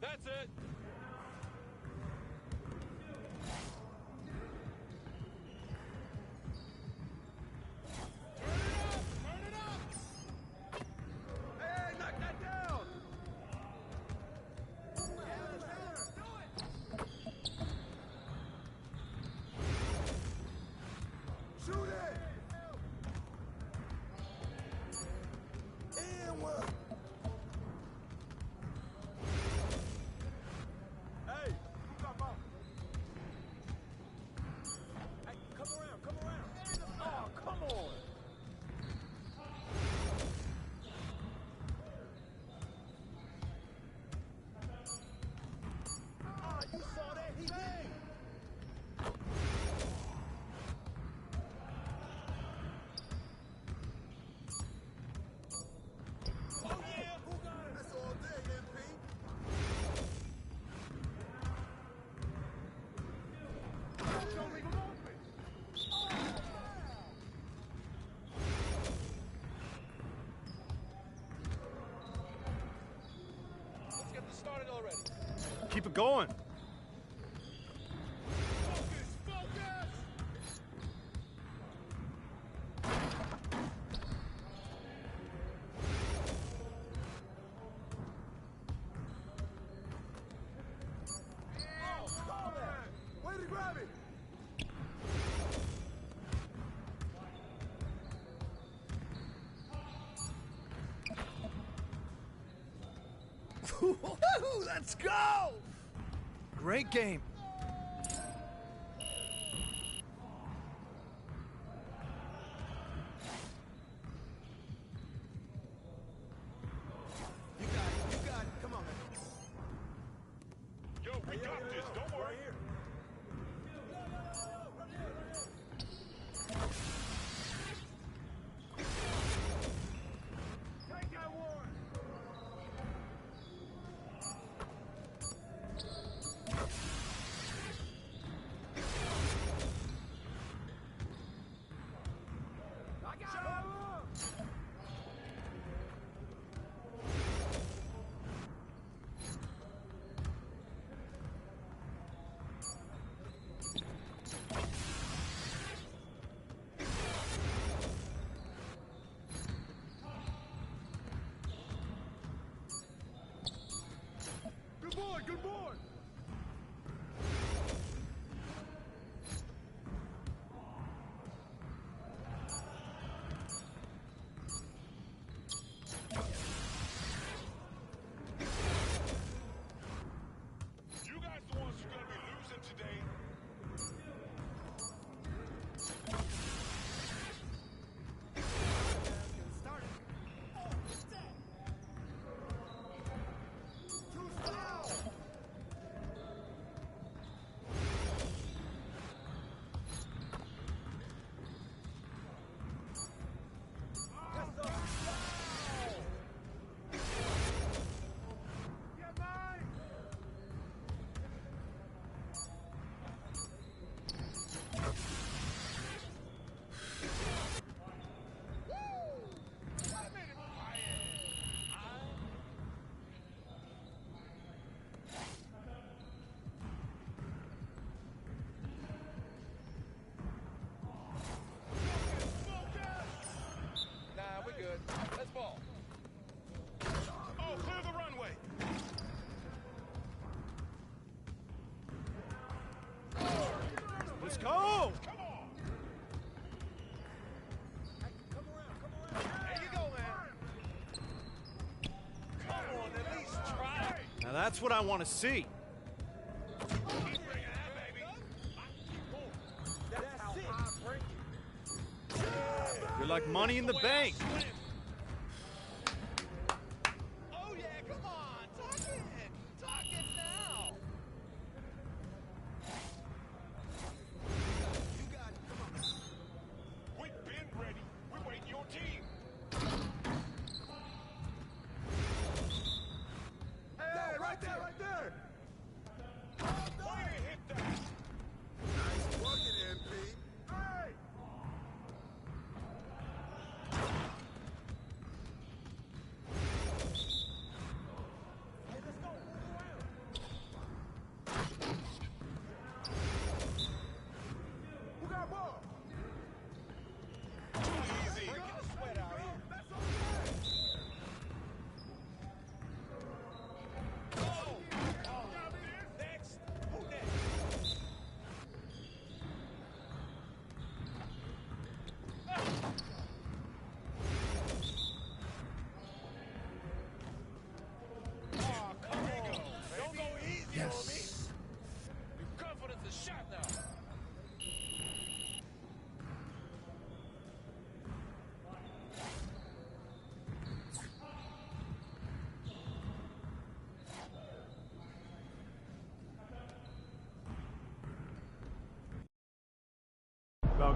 That's it. Shoot it! Keep it going. Way to grab it. Let's go! Great game. You got it. Come on, man. Yo, we got this. Don't worry. Take that one. Good boy, good boy. You guys the ones who are going to be losing today. good. Let's ball. Oh, clear the runway. Let's go. Come on. There you go, man. Come on, at least try. Now that's what I want to see. You're like money in the bank. Oh, yeah, come on. Talk it. Talk it now. You got it. Come on. We've been ready. We're waiting your team. Hey, right there, right there. Way to hit that. Nice bucket, MP. Hey!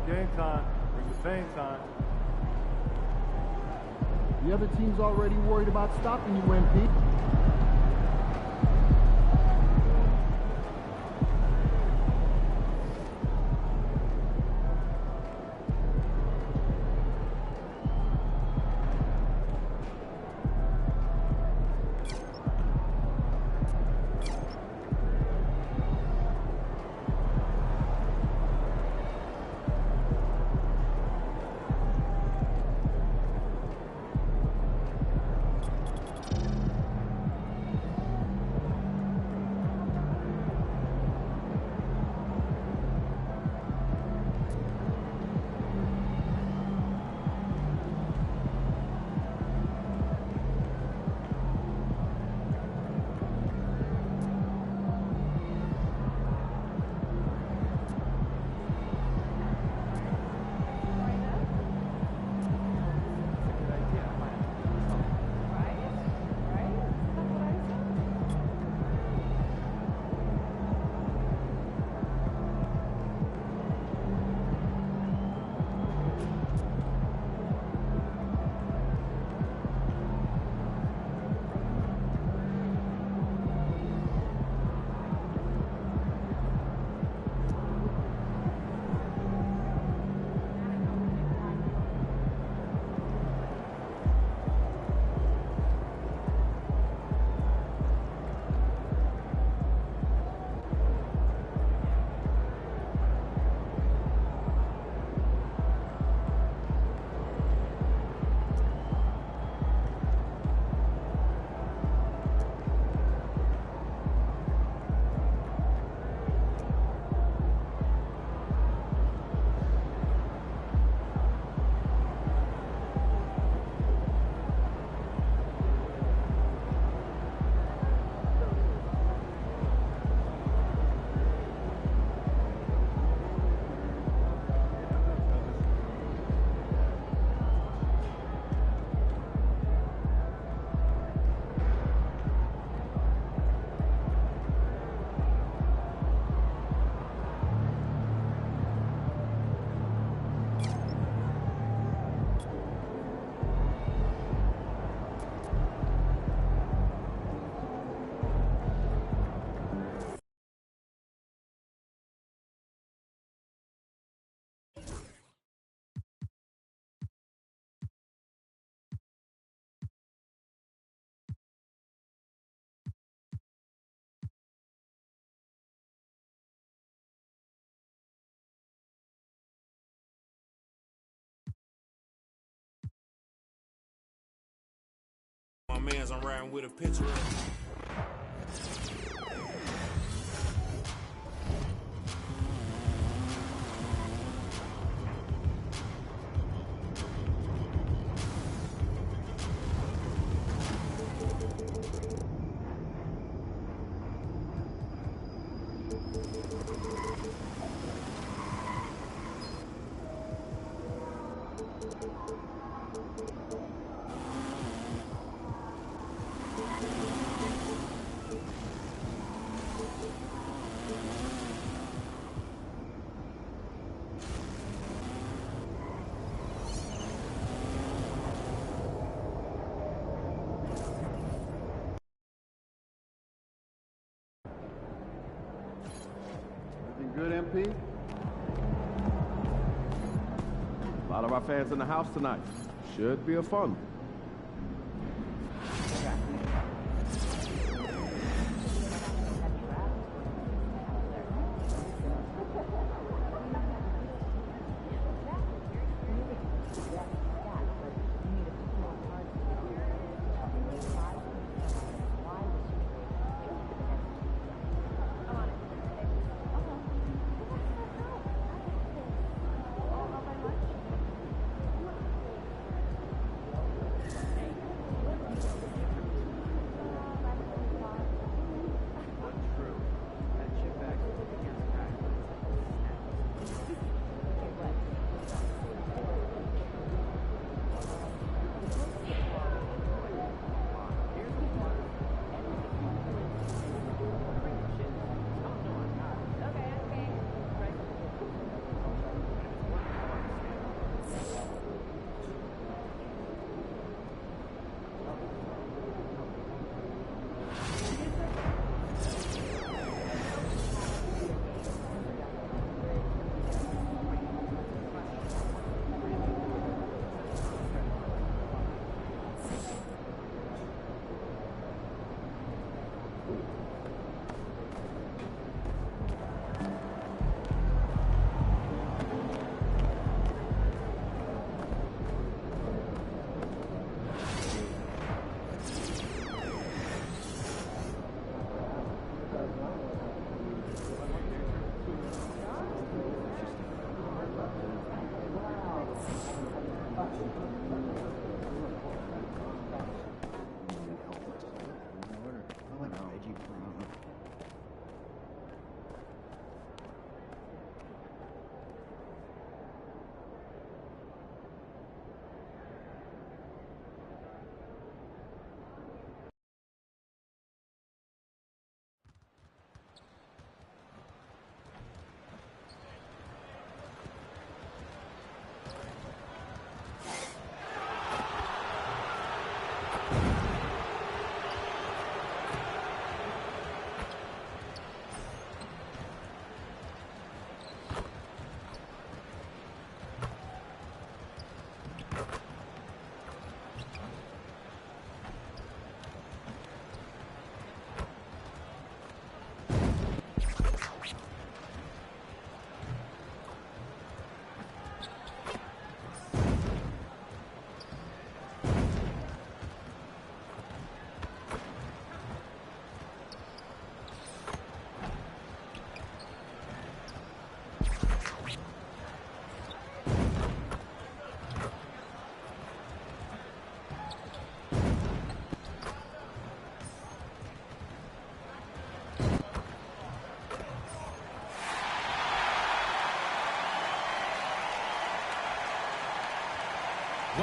game time. Bring the fame time. The other team's already worried about stopping you, MP. My mans, I'm riding with a picture of. Good, MP? A lot of our fans in the house tonight. Should be a fun one.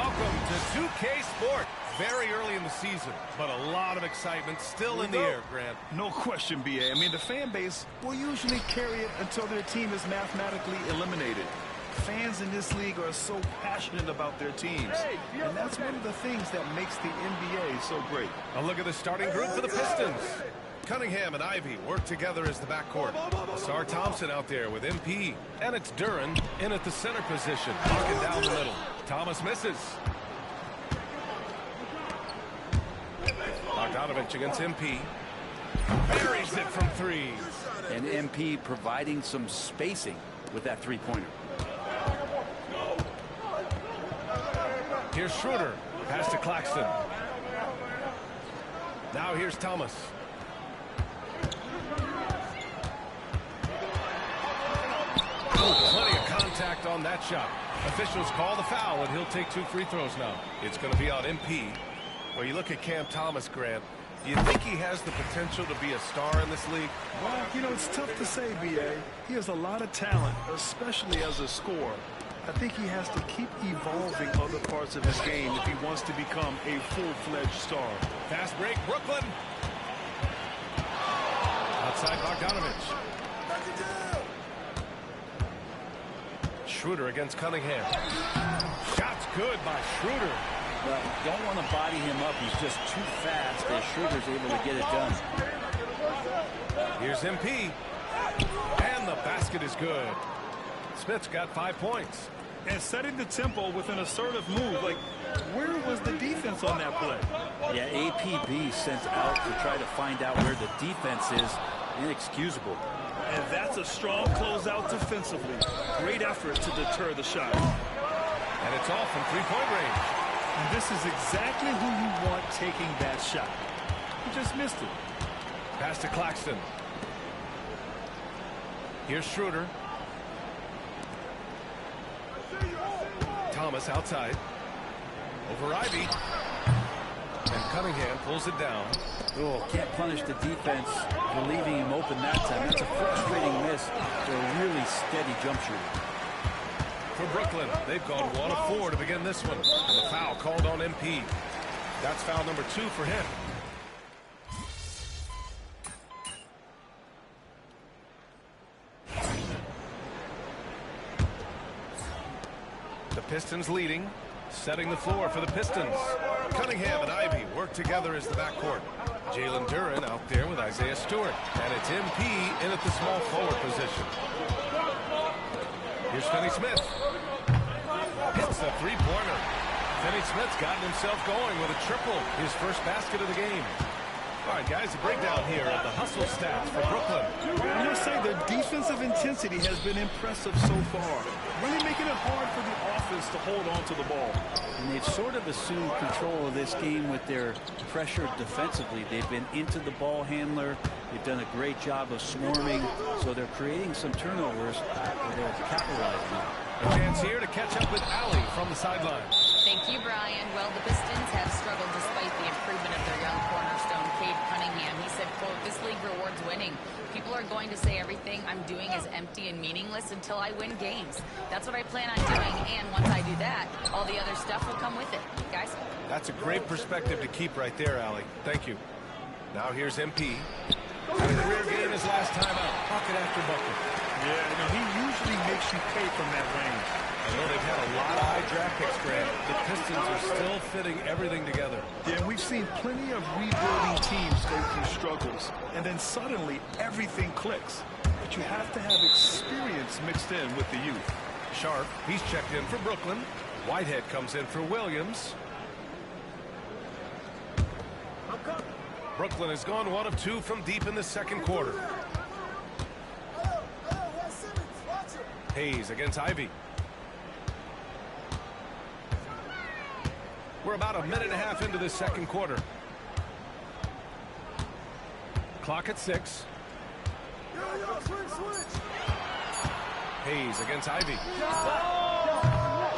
Welcome to 2K Sport. Very early in the season, but a lot of excitement still in the air, Grant. No question, B.A. I mean, the fan base will usually carry it until their team is mathematically eliminated. Fans in this league are so passionate about their teams, and that's one of the things that makes the NBA so great. A look at the starting group for the Pistons. Cunningham and Ivy work together as the backcourt. Asar Thompson out there with MP, and it's Duren in at the center position, knocking down the middle. Thomas misses. Bogdanovich against MP. Buries it from three. And MP providing some spacing with that three-pointer. Here's Schroeder. Pass to Claxton. Now here's Thomas. Plenty of contact on that shot. Officials call the foul, and he'll take 2 free throws now. It's going to be on MP. Well, you look at Cam Thomas, Grant. Do you think he has the potential to be a star in this league? Well, you know, it's tough to say, B.A. He has a lot of talent, especially as a scorer. I think he has to keep evolving other parts of his game if he wants to become a full-fledged star. Fast break, Brooklyn. Outside Bogdanovich. Schroeder against Cunningham. Shot's good by Schroeder. Well, don't want to body him up. He's just too fast as Schroeder's able to get it done. Here's MP. And the basket is good. Smith's got 5 points. And setting the tempo with an assertive move. Like, where was the defense on that play? Yeah, APB sent out to try to find out where the defense is. Inexcusable. And that's a strong closeout defensively. Great effort to deter the shot. And it's off from three-point range. And this is exactly who you want taking that shot. He just missed it. Pass to Claxton. Here's Schroeder. Thomas outside. Over Ivy. And Cunningham pulls it down. Oh, can't punish the defense for leaving him open that time. That's a frustrating miss for a really steady jump shooter. For Brooklyn, they've gone 1 of 4 to begin this one. And the foul called on MP. That's foul number 2 for him. The Pistons leading, setting the floor for the Pistons. Cunningham and Ivy work together as the backcourt. Jalen Duren out there with Isaiah Stewart. And it's MP in at the small forward position. Here's Finney Smith. Hits the three-pointer. Finney Smith's gotten himself going with a triple, his first basket of the game. All right, guys, a breakdown here of the hustle stats for Brooklyn. I must say, their defensive intensity has been impressive so far. Really making it hard for the offense to hold on to the ball. And they've sort of assumed control of this game with their pressure defensively. They've been into the ball handler. They've done a great job of swarming, so they're creating some turnovers that they'll capitalize on. A chance here to catch up with Allie from the sideline. Thank you, Brian. Well, the Pistons have struggled despite the improvement of their young cornerstone, Cade Cunningham. He said, quote, "This league rewards winning. People are going to say everything I'm doing is empty and meaningless until I win games. That's what I plan on doing, and once I do that, all the other stuff will come with it." Guys? That's a great perspective to keep right there, Allie. Thank you. Now here's MP. Had a career game his last time out. Bucket after bucket. Yeah, you know, he usually makes you pay from that range. I know they've had a lot of high draft picks, Grant. The Pistons are still fitting everything together. Yeah, we've seen plenty of rebuilding teams go through struggles, and then suddenly everything clicks. But you have to have experience mixed in with the youth. Sharp, he's checked in for Brooklyn. Whitehead comes in for Williams. Brooklyn has gone 1 of 2 from deep in the second quarter. Hayes against Ivy. We're about a minute and a half into the second quarter. Clock at 6. Hayes against Ivy.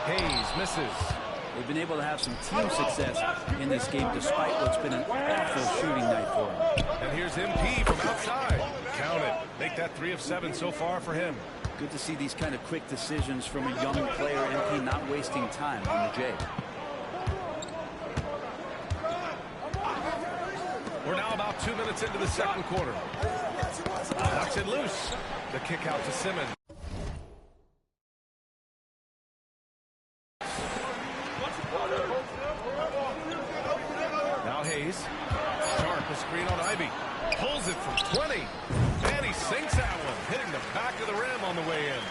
Hayes misses. They've been able to have some team success in this game despite what's been an awful shooting night for them. And here's MP from outside. Count it. Make that 3 of 7 so far for him. Good to see these kind of quick decisions from a young player. MP not wasting time on the J. We're now about 2 minutes into the second quarter. Knocks it loose. The kick out to Simmons. Now Hayes. Sharp, a screen on Ivy. Pulls it from 20. And he sinks that one, hitting the back of the rim on the way in.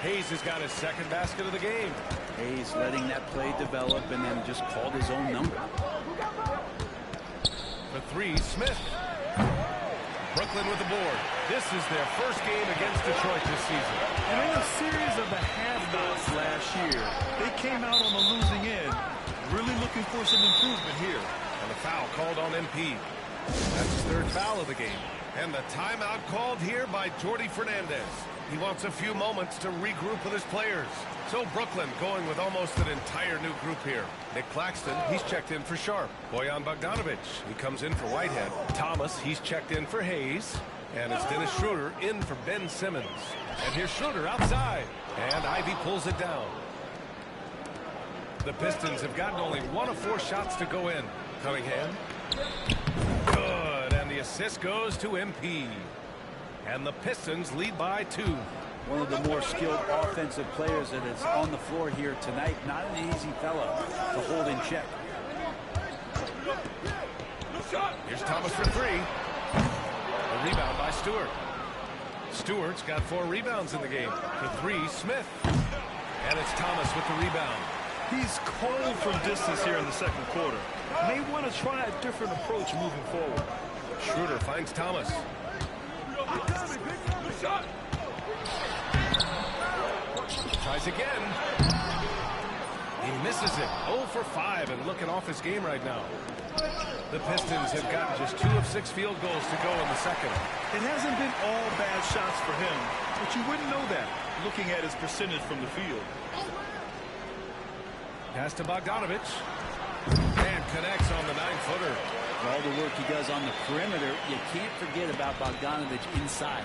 Hayes has got his second basket of the game. Hayes letting that play develop and then just called his own number. For three, Smith. Brooklyn with the board. This is their first game against Detroit this season. And in a series of the half-nots last year, they came out on the losing end, really looking for some improvement here. And the foul called on MP. That's his third foul of the game. And the timeout called here by Jordi Fernandez. He wants a few moments to regroup with his players. So Brooklyn going with almost an entire new group here. Nick Claxton, he's checked in for Sharp. Bojan Bogdanovic, he comes in for Whitehead. Thomas, he's checked in for Hayes. And it's Dennis Schroeder in for Ben Simmons. And here's Schroeder outside. And Ivy pulls it down. The Pistons have gotten only 1 of 4 shots to go in. Cunningham. Good. And the assist goes to MP. And the Pistons lead by 2. One of the more skilled offensive players that is on the floor here tonight. Not an easy fella to hold in check. Here's Thomas for 3. A rebound by Stewart. Stewart's got 4 rebounds in the game. For 3, Smith. And it's Thomas with the rebound. He's cold from distance here in the second quarter. May want to try a different approach moving forward. Schroeder finds Thomas. Tries again. He misses it. 0 for 5 and looking off his game right now. The Pistons have gotten just 2 of 6 field goals to go in the second. It hasn't been all bad shots for him, but you wouldn't know that looking at his percentage from the field. Pass to Bogdanovic. And connects on the 9-footer. All the work he does on the perimeter, you can't forget about Bogdanovic inside.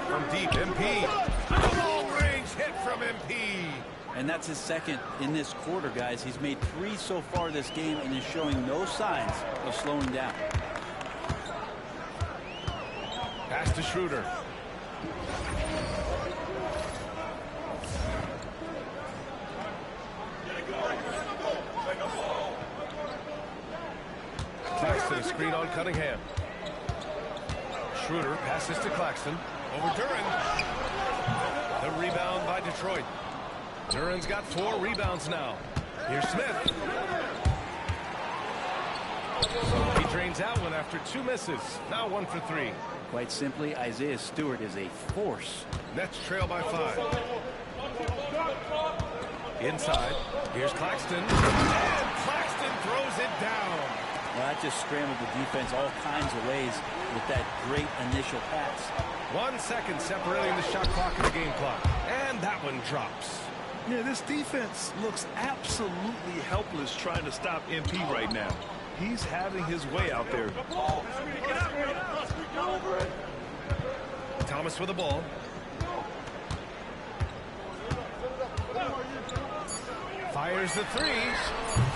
From deep, MP. Long-range hit from MP. And that's his second in this quarter, guys. He's made 3 so far this game and is showing no signs of slowing down. Pass to Schroeder. Claxton, a screen on Cunningham. Schroeder passes to Claxton. Over Duren. The rebound by Detroit. Duren's got 4 rebounds now. Here's Smith. He drains that one after 2 misses. Now 1 for 3. Quite simply, Isaiah Stewart is a force. Nets trail by 5. Inside. Here's Claxton. And Claxton throws it down. Well, that just scrambled the defense all kinds of ways with that great initial pass. 1 second separating the shot clock and the game clock. And that one drops. Yeah, this defense looks absolutely helpless trying to stop MP right now. He's having his way out there. Thomas with the ball. Fires the 3.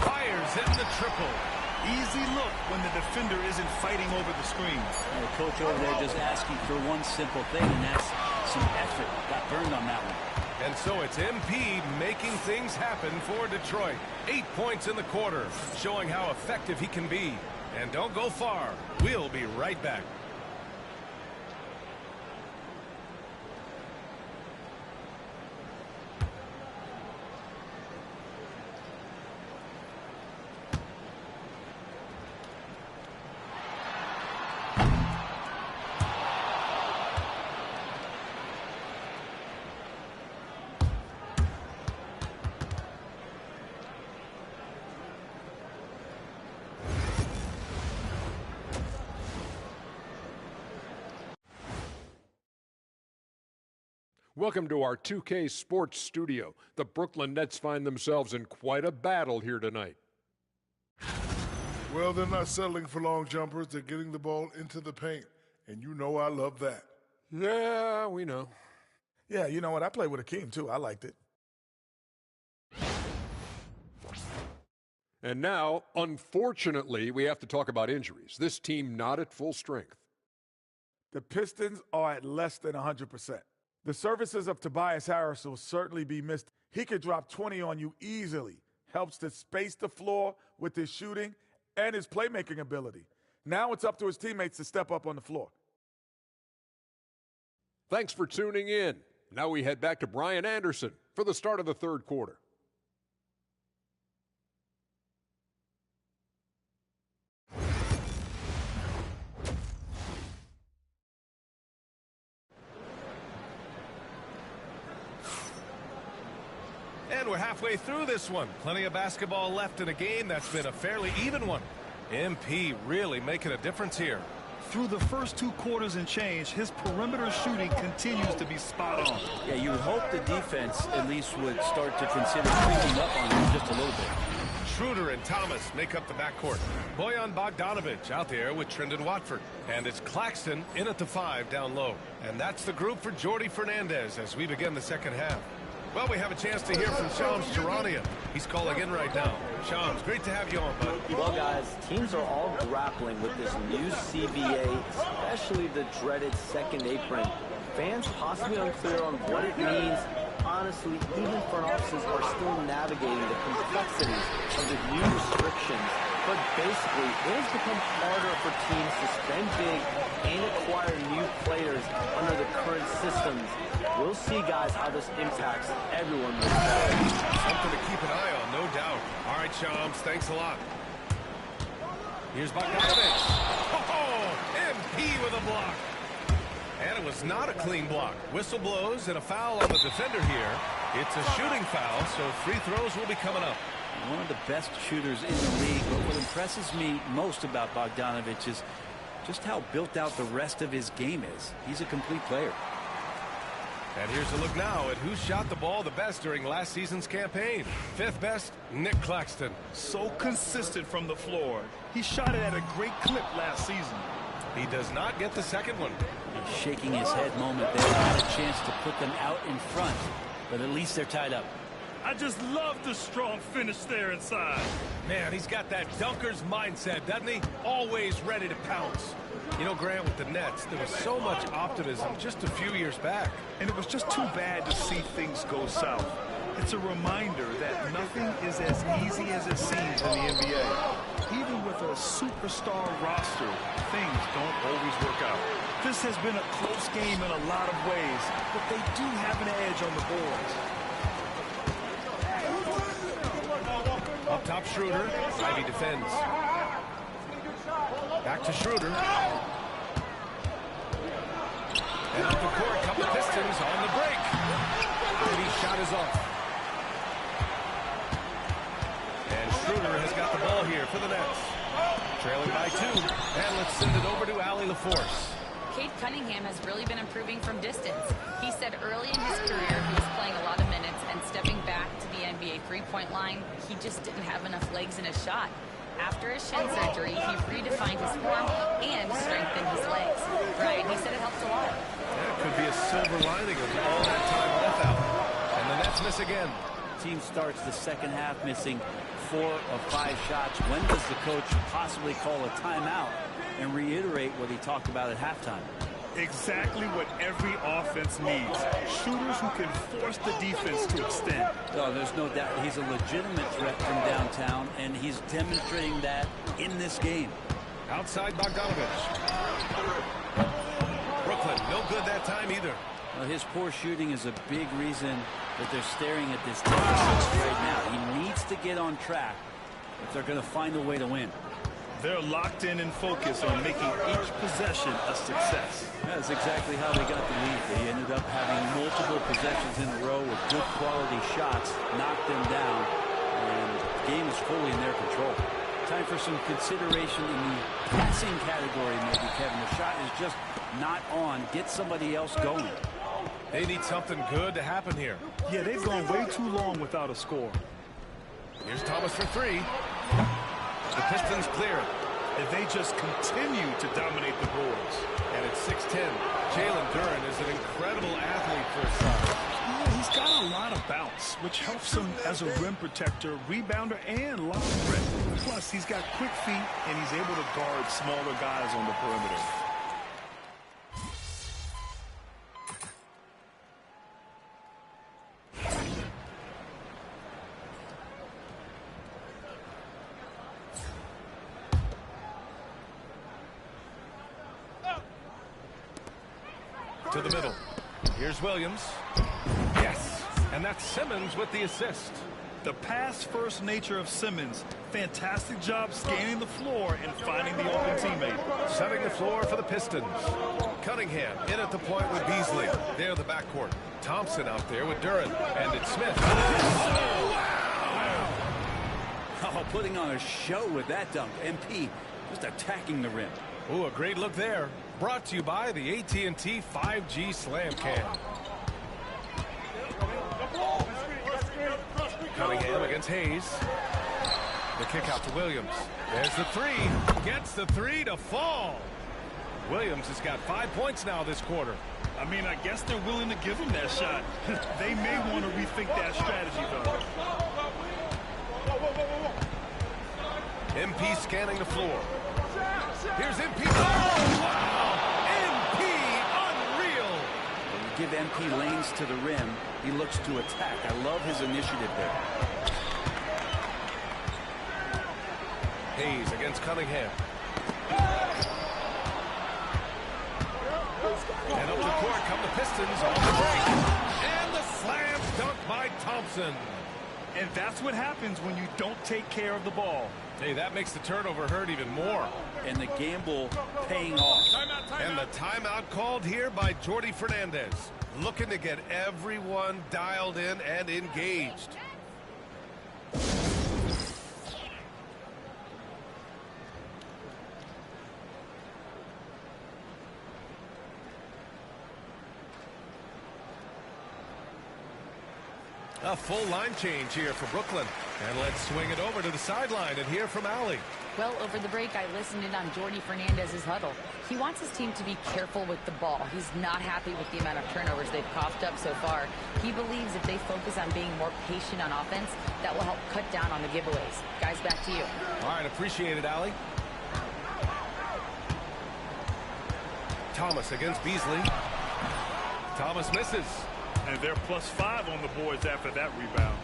Fires in the triple. Easy look when the defender isn't fighting over the screen. And the coach over there just asking for one simple thing, and that's some effort. Got burned on that one. And so it's MP making things happen for Detroit. 8 points in the quarter, showing how effective he can be. And don't go far. We'll be right back. Welcome to our 2K Sports Studio. The Brooklyn Nets find themselves in quite a battle here tonight. Well, they're not settling for long jumpers. They're getting the ball into the paint. And you know I love that. Yeah, we know. Yeah, you know what? I played with Akeem, too. I liked it. And now, unfortunately, we have to talk about injuries. This team not at full strength. The Pistons are at less than 100%. The services of Tobias Harris will certainly be missed. He could drop 20 on you easily. Helps to space the floor with his shooting and his playmaking ability. Now it's up to his teammates to step up on the floor. Thanks for tuning in. Now we head back to Brian Anderson for the start of the third quarter. And we're halfway through this one. Plenty of basketball left in a game that's been a fairly even one. MP really making a difference here. Through the first 2 quarters and change, his perimeter shooting continues to be spot on. Yeah, you would hope the defense at least would start to consider creeping up on him just a little bit. Schroeder and Thomas make up the backcourt. Bojan Bogdanovic out there with Trendon Watford. And it's Claxton in at the 5 down low. And that's the group for Jordi Fernandez as we begin the second half. Well, we have a chance to hear from Shams Charania. He's calling in right now. Shams, great to have you on, bud. Well, guys, teams are all grappling with this new CBA, especially the dreaded second apron. Fans possibly unclear on what it means. Honestly, even front offices are still navigating the complexities of the new restrictions. But basically, it has become harder for teams to spend big and acquire new players under the current systems. We'll see, guys, how this impacts everyone moving forward. Something to keep an eye on, no doubt. All right, Shams, thanks a lot. Here's Bogdanovic. Oh, MP with a block. And it was not a clean block. Whistle blows and a foul on the defender here. It's a shooting foul, so free throws will be coming up. One of the best shooters in the league, but what impresses me most about Bogdanovic is just how built out the rest of his game is. He's a complete player. And here's a look now at who shot the ball the best during last season's campaign. 5th best, Nick Claxton. So consistent from the floor. He shot it at a great clip last season. He does not get the second one. He's shaking his head moment there. Had a chance to put them out in front, but at least they're tied up. I just love the strong finish there inside. Man, he's got that dunker's mindset, doesn't he? Always ready to pounce. You know, Grant, with the Nets, there was so much optimism just a few years back. And it was just too bad to see things go south. It's a reminder that nothing is as easy as it seems in the NBA. Even with a superstar roster, things don't always work out. This has been a close game in a lot of ways, but they do have an edge on the boards. Up top, Schroeder. Ivy defends. Back to Schroeder. And up the court come the Pistons on the break. Ivy's shot is off. And Schroeder has got the ball here for the Nets. Trailing by 2. And let's send it over to Allie LaForce. Cade Cunningham has really been improving from distance. He said early in his career he was playing a lot of minutes, and stepping back to the NBA three-point line, he just didn't have enough legs in his shot. After his shin surgery, he redefined his form and strengthened his legs. Brian, he said it helped a lot. That could be a silver lining of all that time off out. And the Nets miss again. Team starts the second half missing 4 of 5 shots. When does the coach possibly call a timeout and reiterate what he talked about at halftime? Exactly what every offense needs. Shooters who can force the defense to extend. Oh, there's no doubt he's a legitimate threat from downtown, and he's demonstrating that in this game. Outside Bogdanovic. Brooklyn, no good that time either. Well, his poor shooting is a big reason that they're staring at this deficit right now. He needs to get on track if they're going to find a way to win. They're locked in and focused on making each possession a success. That's exactly how they got the lead. They ended up having multiple possessions in a row with good quality shots, knocked them down, and the game is fully in their control. Time for some consideration in the passing category, maybe, Kevin. The shot is just not on. Get somebody else going. They need something good to happen here. Yeah, they've gone way too long without a score. Here's Thomas for 3. The Pistons clear it. If they just continue to dominate the boards. And it's 6-10. Jalen Duren is an incredible athlete for his size. Yeah, he's got a lot of bounce, which helps him as a rim protector, rebounder, and lob threat. Plus, he's got quick feet, and he's able to guard smaller guys on the perimeter. To the middle. Here's Williams. Yes. And that's Simmons with the assist. The pass-first nature of Simmons. Fantastic job scanning the floor and finding the open teammate. Setting the floor for the Pistons. Cunningham in at the point with Beasley. There the backcourt. Thompson out there with Duren. And it's Smith. Oh, wow. Oh, putting on a show with that dunk. MP just attacking the rim. Ooh, a great look there. Brought to you by the AT&T 5G Slam Cam. Cunningham against Hayes. The kick out to Williams. There's the three. Gets the three to fall. Williams has got 5 points now this quarter. I mean, I guess they're willing to give him that shot. They may want to rethink that strategy, though. MP scanning the floor. Here's MP. Oh, wow! MP, unreal! When you give MP lanes to the rim, he looks to attack. I love his initiative there. Hayes against Cunningham. And up the court come the Pistons on the break. And the slam dunk by Thompson. And that's what happens when you don't take care of the ball. Hey, that makes the turnover hurt even more. And the gamble paying off. Timeout. And the timeout called here by Jordi Fernandez. Looking to get everyone dialed in and engaged. A full line change here for Brooklyn. And let's swing it over to the sideline and hear from Allie. Well, over the break, I listened in on Jordi Fernandez's huddle. He wants his team to be careful with the ball. He's not happy with the amount of turnovers they've coughed up so far. He believes if they focus on being more patient on offense, that will help cut down on the giveaways. Guys, back to you. All right, appreciate it, Allie. Thomas against Beasley. Thomas misses. And they're +5 on the boards after that rebound.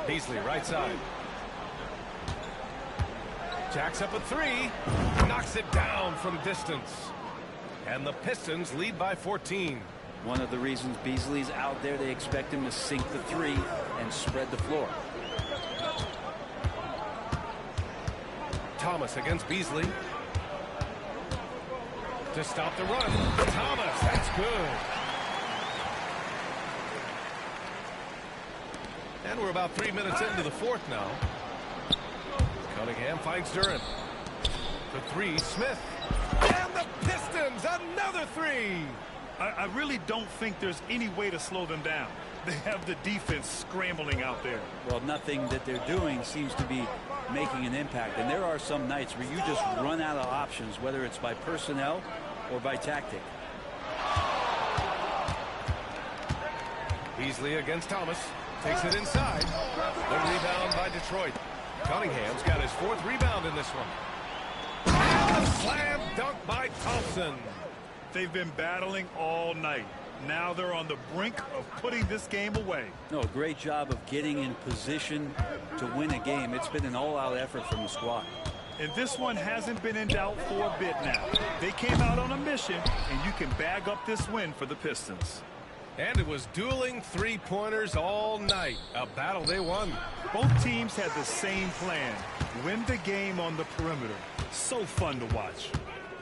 Beasley, right side. Jacks up a three. Knocks it down from distance. And the Pistons lead by 14. One of the reasons Beasley's out there, they expect him to sink the three and spread the floor. Thomas against Beasley. To stop the run. Thomas, that's good. And we're about 3 minutes into the fourth now. Cunningham finds Duren. The three, Smith. And the Pistons, another three. I really don't think there's any way to slow them down. They have the defense scrambling out there. Well, nothing that they're doing seems to be making an impact. And there are some nights where you just run out of options, whether it's by personnel or by tactic. Beasley against Thomas. Takes it inside. The rebound by Detroit. Cunningham's got his 4th rebound in this one. And a slam dunk by Thompson. They've been battling all night. Now they're on the brink of putting this game away. No, great job of getting in position to win a game. It's been an all-out effort from the squad. And this one hasn't been in doubt for a bit now. They came out on a mission, and you can bag up this win for the Pistons. And it was dueling three-pointers all night. A battle they won. Both teams had the same plan. Win the game on the perimeter. So fun to watch.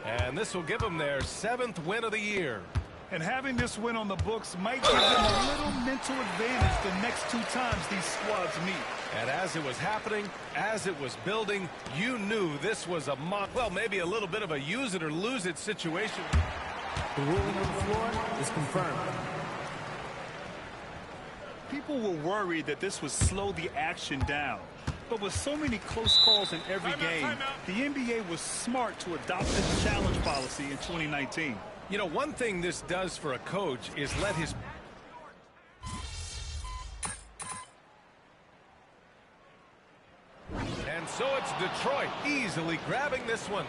And this will give them their 7th win of the year. And having this win on the books might give them a little mental advantage the next 2 times these squads meet. And as it was happening, as it was building, you knew this was maybe a little bit of a use it or lose it situation. The ruling on the floor is confirmed. People were worried that this would slow the action down. But with so many close calls in every game, the NBA was smart to adopt this challenge policy in 2019. You know, one thing this does for a coach is let his Detroit easily grabbing this one.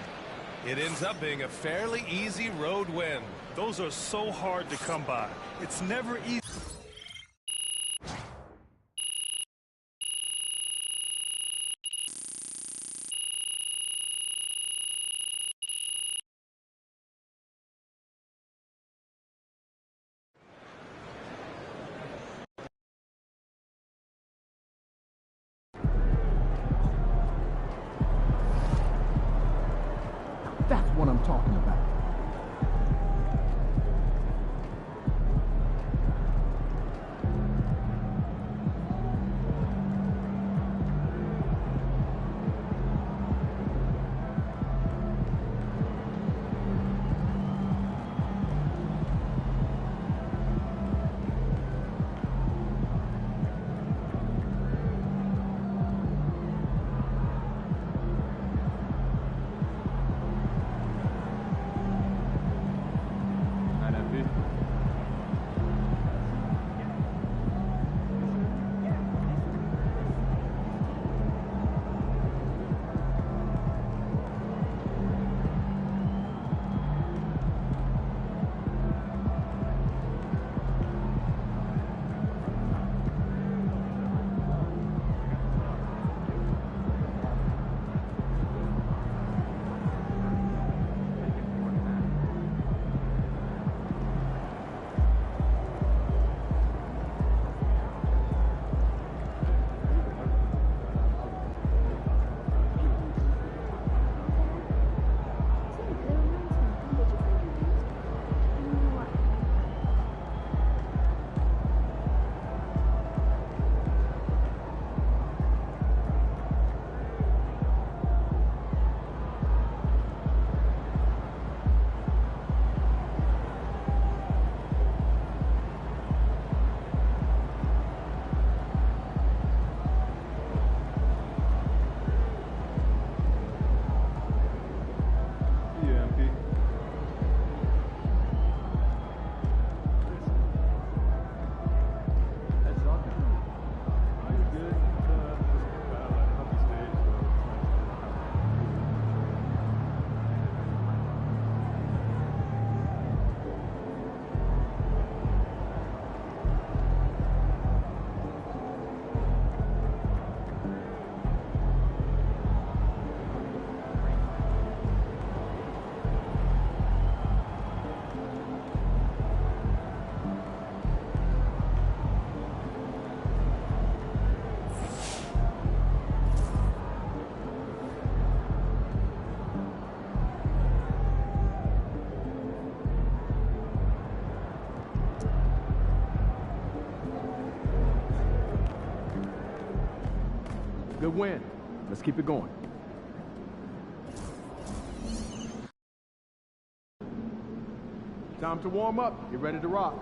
It ends up being a fairly easy road win. Those are so hard to come by. It's never easy. That's what I'm talking about. Good win. Let's keep it going. Time to warm up. Get ready to rock.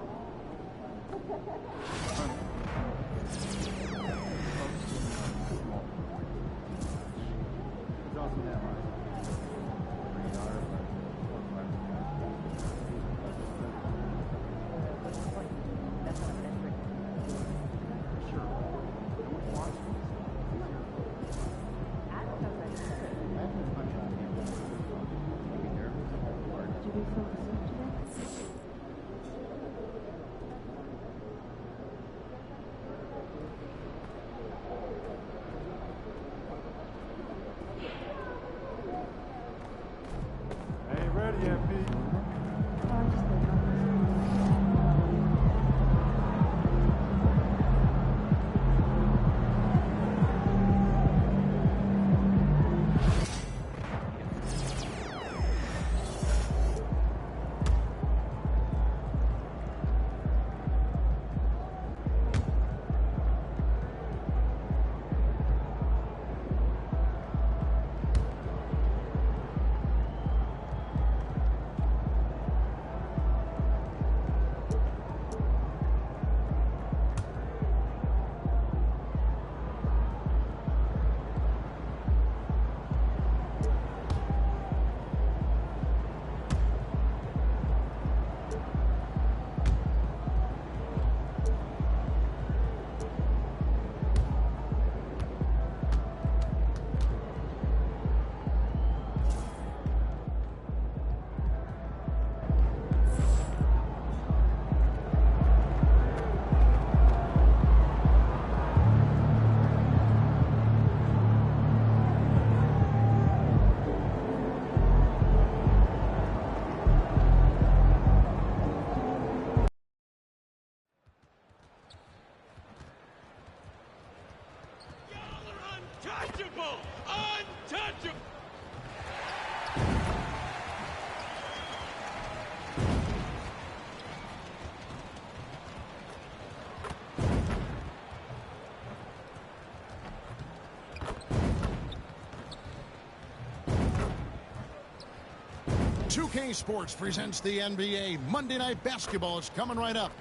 2K Sports presents the NBA. Monday Night Basketball is coming right up.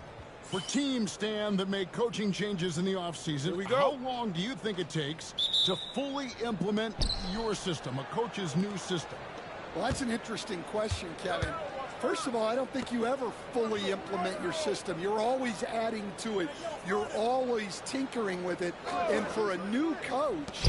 For teams, Stan, that make coaching changes in the offseason, how long do you think it takes to fully implement your system, a coach's new system? Well, that's an interesting question, Kevin. First of all, I don't think you ever fully implement your system. You're always adding to it. You're always tinkering with it. And for a new coach,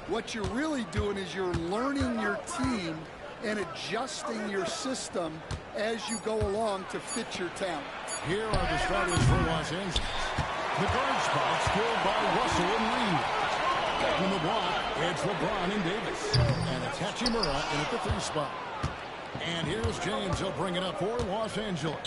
what you're really doing is you're learning your team and adjusting your system as you go along to fit your talent. Here are the starters for Los Angeles. The guard spots filled by Russell and Reed. Back in the block, it's LeBron and Davis. And it's Hachimura in at the 3 spot. And here's James. He'll bring it up for Los Angeles.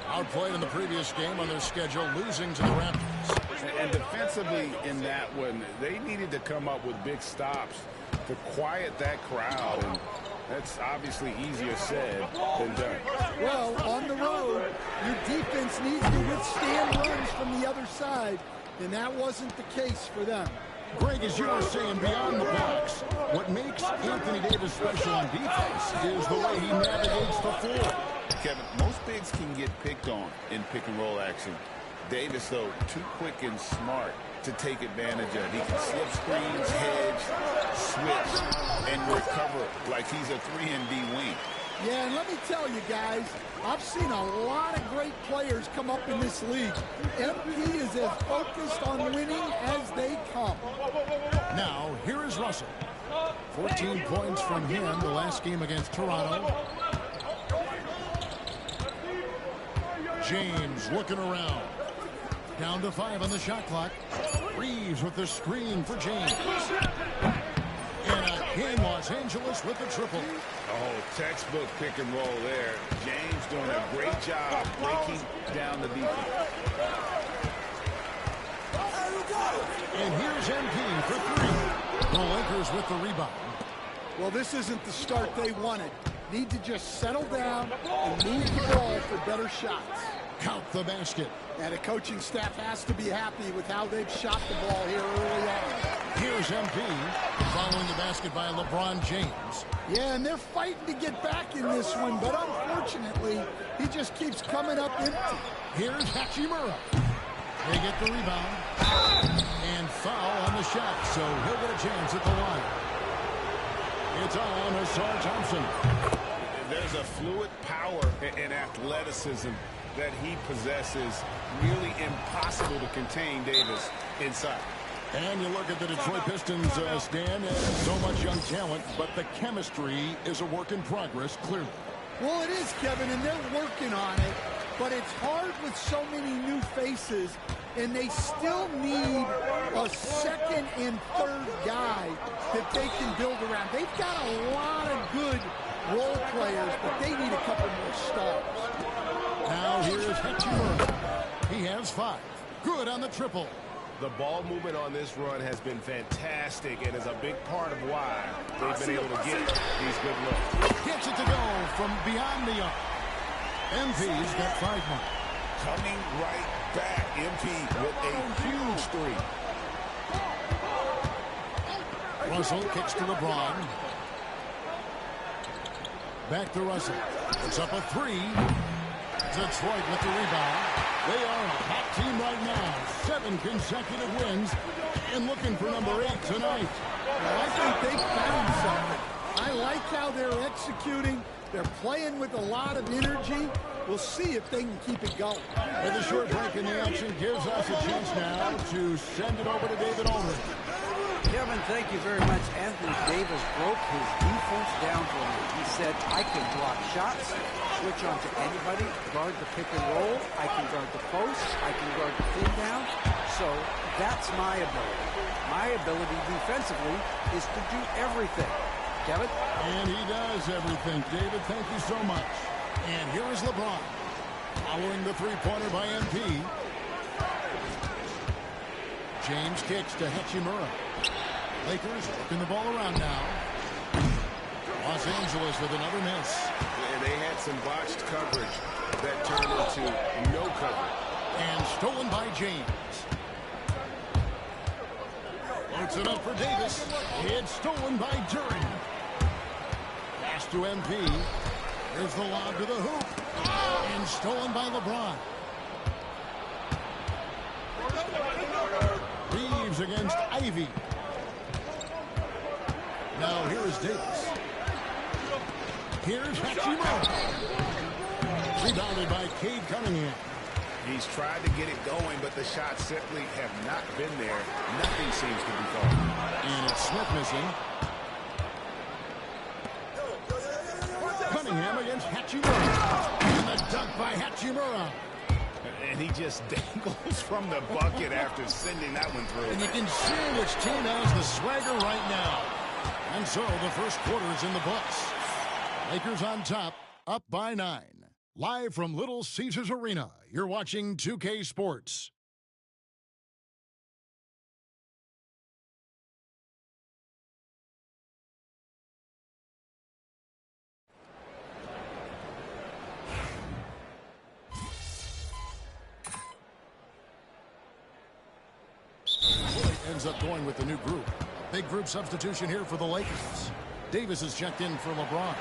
Outplayed in the previous game on their schedule, losing to the Raptors. And defensively in that one, they needed to come up with big stops to quiet that crowd. And that's obviously easier said than done. Well, on the road, your defense needs to withstand runs from the other side, and that wasn't the case for them. Greg, as you were saying, beyond the box, what makes Anthony Davis special on defense is the way he navigates the floor. Kevin, most bigs can get picked on in pick-and-roll action. Davis, though, too quick and smart to take advantage of. He can slip screens, hedge, switch, and recover like he's a 3-and-D wing. Yeah, and let me tell you guys, I've seen a lot of great players come up in this league. MP is as focused on winning as they come. Now, here is Russell. 14 points from him the last game against Toronto. James looking around. Down to 5 on the shot clock. Reeves with the screen for James. And again, Los Angeles with the triple. Oh, textbook pick and roll there. James doing a great job breaking down the defense. And here's MP for 3. The Lakers with the rebound. Well, this isn't the start they wanted. Need to just settle down and move the ball for better shots. Count the basket. And the coaching staff has to be happy with how they've shot the ball here early on. Here's MP following the basket by LeBron James. Yeah, and they're fighting to get back in this one, but unfortunately, he just keeps coming up empty. Here's Hachimura. They get the rebound. And foul on the shot, so he'll get a chance at the line. It's on Ausar Thompson. There's a fluid power and athleticism that he possesses. Really impossible to contain Davis inside. And you look at the Detroit Pistons, Stan, so much young talent, but the chemistry is a work in progress, clearly. Well, it is, Kevin, and they're working on it, but it's hard with so many new faces, and they still need a second and third guy that they can build around. They've got a lot of good role players, but they need a couple more stars. Now here's Hachimura. He has 5. Good on the triple. The ball movement on this run has been fantastic and is a big part of why they've been able to get these good looks. Gets it to go from beyond the arc. MP's got 5 more. Coming right back. MP with a huge 3. Russell kicks to LeBron. Back to Russell. It's up a 3. Detroit with the rebound. They are a hot team right now. 7 consecutive wins and looking for number 8 tonight. Well, I think they found something. I like how they're executing. They're playing with a lot of energy. We'll see if they can keep it going. And the short break in the action gives us a chance now to send it over to David Aldridge. Kevin, thank you very much. Anthony Davis broke his defense down for me. He said, I can block shots, switch on to anybody, guard the pick and roll, I can guard the post, I can guard the pin down. So that's my ability. My ability defensively is to do everything. Kevin? And he does everything. David, thank you so much. And here is LeBron. Following the three-pointer by MP. James kicks to Hachimura. Lakers working the ball around now. Los Angeles with another miss. And they had some botched coverage that turned into no coverage. And stolen by James. Floats it up for Davis. It's stolen by Duren. Pass to MP. Here's the lob to the hoop. And stolen by LeBron. Reeves against Ivy. Now here's Davis. Here's Hachimura. Rebounded by Cade Cunningham. He's tried to get it going, but the shots simply have not been there. Nothing seems to be falling. And it's Smith missing. Cunningham against Hachimura. And the dunk by Hachimura. And he just dangles from the bucket after sending that one through. And you can see which team has the swagger right now. And so the first quarter is in the books. Lakers on top, up by 9. Live from Little Caesars Arena, you're watching 2K Sports. Ends up going with the new group. Big group substitution here for the Lakers. Davis is checked in for LeBron.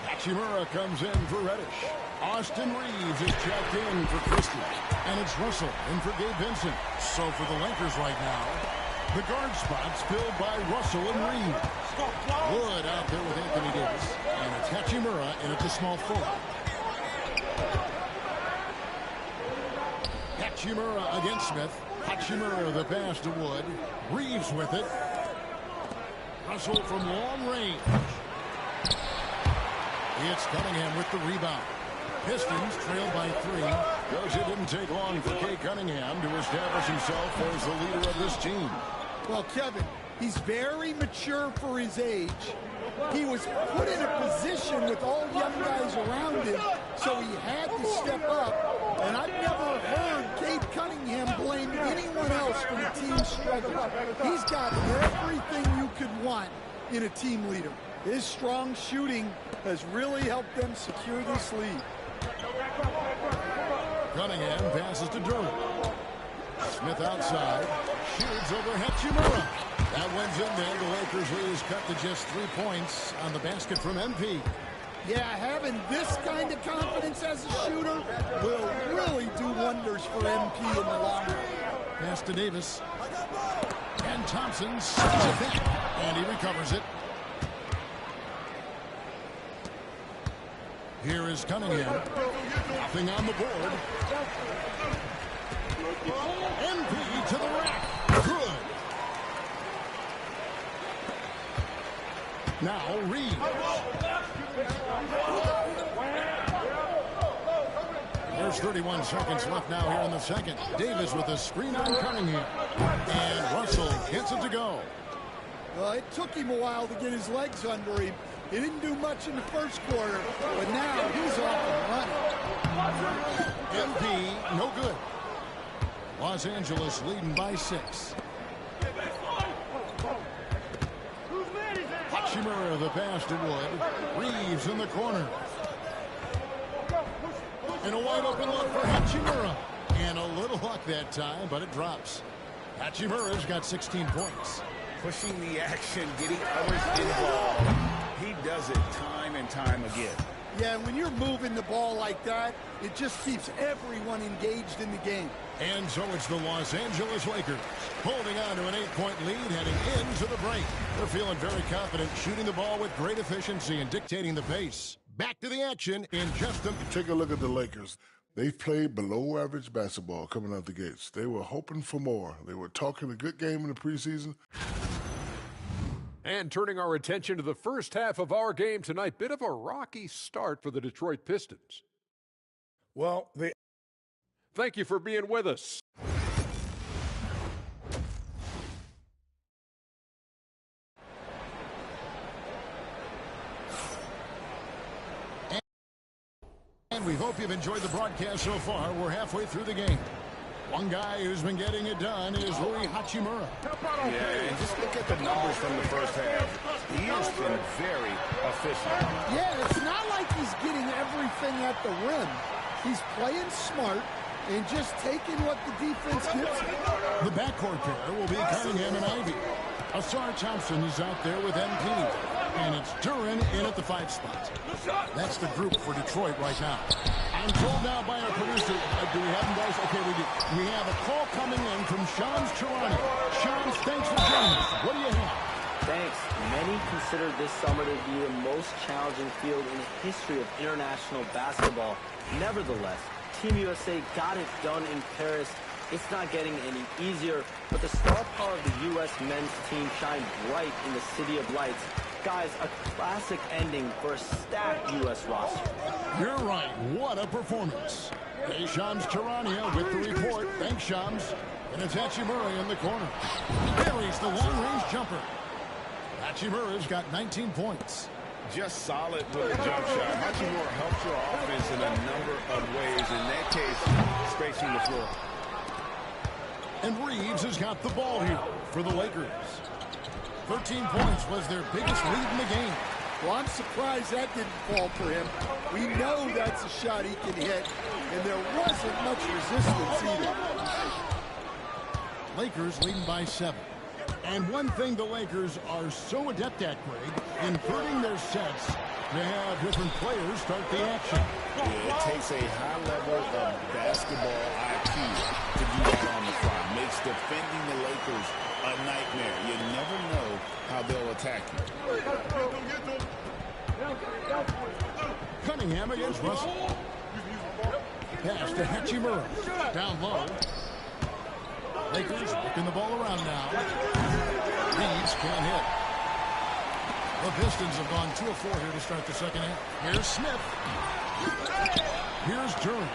Hachimura comes in for Reddish. Austin Reeves is checked in for Christie. And it's Russell in for Gabe Vincent. So for the Lakers right now, the guard spots filled by Russell and Reeves. Wood out there with Anthony Davis. And it's Hachimura in at the small forward. Hachimura against Smith. Hachimura the pass to Wood. Reeves with it. Russell from long range. It's Cunningham with the rebound. Pistons trailed by 3. Because it didn't take long for Cade Cunningham to establish himself as the leader of this team. Well, Kevin, he's very mature for his age. He was put in a position with all young guys around him, so he had to step up. And I've never heard Cade Cunningham blame anyone else for the team's struggles. He's got everything you could want in a team leader. His strong shooting has really helped them secure this lead. Cunningham passes to Durham. Smith outside. Shoots over Hachimura. That one's in there. The Lakers lead is cut to just 3 points on the basket from MP. Yeah, having this kind of confidence as a shooter will really do wonders for MP in the long run. Pass to Davis. And Thompson sends it back. And he recovers it. Here is Cunningham. Nothing on the board. MP to the rack. Good. Now Reeves. There's 31 seconds left now here in the second. Davis with a screen on Cunningham. And Russell gets it to go. Well, it took him a while to get his legs under him. He didn't do much in the first quarter, but now he's off and running. MP, no good. Los Angeles leading by 6. Hachimura the pass to Wood. Reeves in the corner. And a wide open look for Hachimura. And a little luck that time, but it drops. Hachimura's got 16 points. Pushing the action, getting others involved. He does it time and time again. Yeah, when you're moving the ball like that, it just keeps everyone engaged in the game. And so it's the Los Angeles Lakers holding on to an 8-point lead heading into the break. They're feeling very confident, shooting the ball with great efficiency and dictating the pace. Back to the action in just a... Take a look at the Lakers. They've played below average basketball coming out the gates. They were hoping for more. They were talking a good game in the preseason. And turning our attention to the first half of our game tonight, bit of a rocky start for the Detroit Pistons. Well, thank you for being with us. And we hope you've enjoyed the broadcast so far. We're halfway through the game. One guy who's been getting it done is Rui Hachimura. Yeah, and just look at the numbers from the first half. He has been very efficient. Yeah, it's not like he's getting everything at the rim. He's playing smart and just taking what the defense gives him. The backcourt pair will be Cunningham and Ivy. Asar Thompson is out there with MP. And it's Duren in at the 5 spot. That's the group for Detroit right now. I'm told now by our producer, do we have them, guys? Okay, we do. We have a call coming in from Shams Charania. Shams, thanks for joining us. What do you have? Thanks. Many consider this summer to be the most challenging field in the history of international basketball. Nevertheless, Team USA got it done in Paris. It's not getting any easier, but the star power of the U.S. men's team shined bright in the City of Lights. Guys, a classic ending for a stacked U.S. roster. You're right. What a performance. Hey, Shams Charania with the report. Thanks, Shams. And it's Hachimura in the corner. Buries the long-range jumper. Hachimura's got 19 points. Just solid with the jump shot. Hachimura helps your offense in a number of ways. In that case, spacing the floor. And Reeves has got the ball here for the Lakers. 13 points was their biggest lead in the game. Well, I'm surprised that didn't fall for him. We know that's a shot he can hit, and there wasn't much resistance either. Lakers leading by 7. And one thing the Lakers are so adept at, Greg, inverting their sets to have different players start the action. Yeah, it takes a high level of basketball IQ to do that on the fly. Makes defending the Lakers a nightmare. You never know how they'll attack you. Cunningham against Russell. Pass to Hachimura. Down low. Lakers working the ball around now. Reeves can't hit. The Pistons have gone 2 of 4 here to start the second half. Here's Smith. Here's Duren.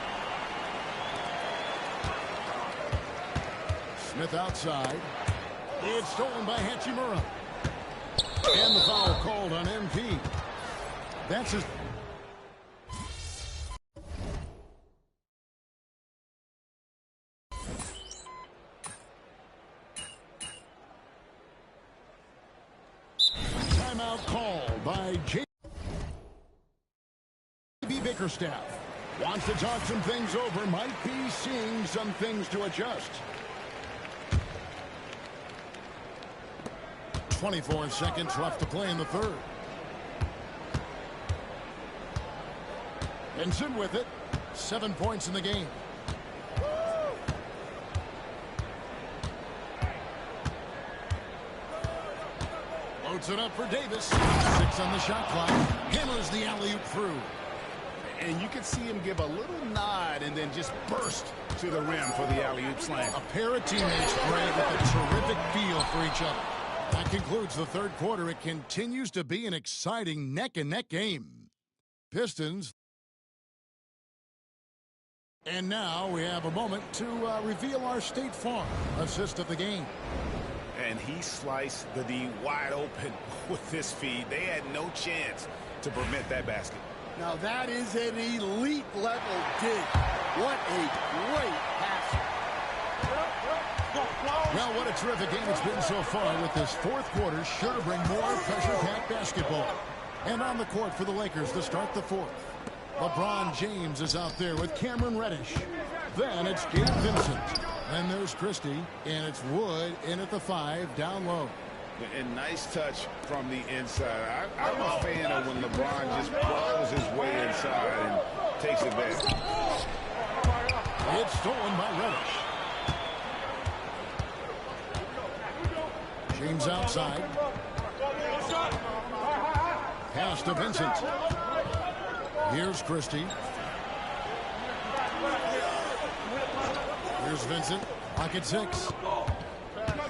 Smith outside. It's stolen by Hachimura. And the foul called on MP. That's his... Timeout called by J.B. Bickerstaff. Wants to talk some things over. Might be seeing some things to adjust. 24 seconds left to play in the third. Benson with it. 7 points in the game. Loads it up for Davis. 6 on the shot clock. Hammers the alley-oop through. And you can see him give a little nod and then just burst to the rim for the alley-oop slam. A pair of teammates, Greg, with a terrific feel for each other. That concludes the third quarter. It continues to be an exciting neck-and-neck game. Pistons. And now we have a moment to reveal our State Farm assist of the game. And he sliced the D wide open with this feed. They had no chance to prevent that basket. Now that is an elite level dig. What a great pass. Well, what a terrific game it's been so far, with this fourth quarter sure to bring more pressure-packed basketball. And on the court for the Lakers to start the fourth. LeBron James is out there with Cameron Reddish. Then it's Gabe Vincent. Then there's Christie, and it's Wood in at the 5, down low. And nice touch from the inside. I'm a fan of when LeBron just blows his way inside and takes it back. It's stolen by Reddish. James outside. Pass to Vincent. Here's Christie. Here's Vincent. Pocket 6.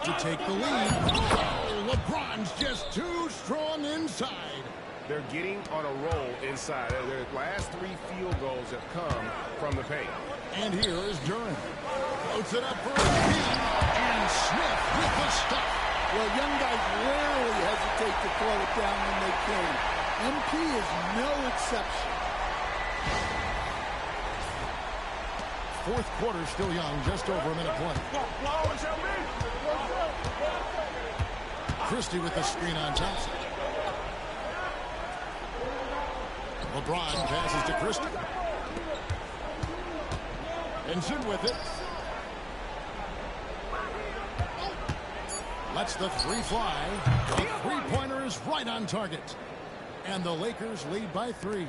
To take the lead. Oh, LeBron's just too strong inside. They're getting on a roll inside. Their last 3 field goals have come from the paint. And here is Duren. Floats it up for a feed. And Smith with the stop. Well, young guys rarely hesitate to throw it down when they can. MP is no exception. Fourth quarter still young, just over a minute play. Christie with the screen on Thompson. LeBron passes to Christie. Benson with it. Lets the three fly. The three-pointer is right on target. And the Lakers lead by 3.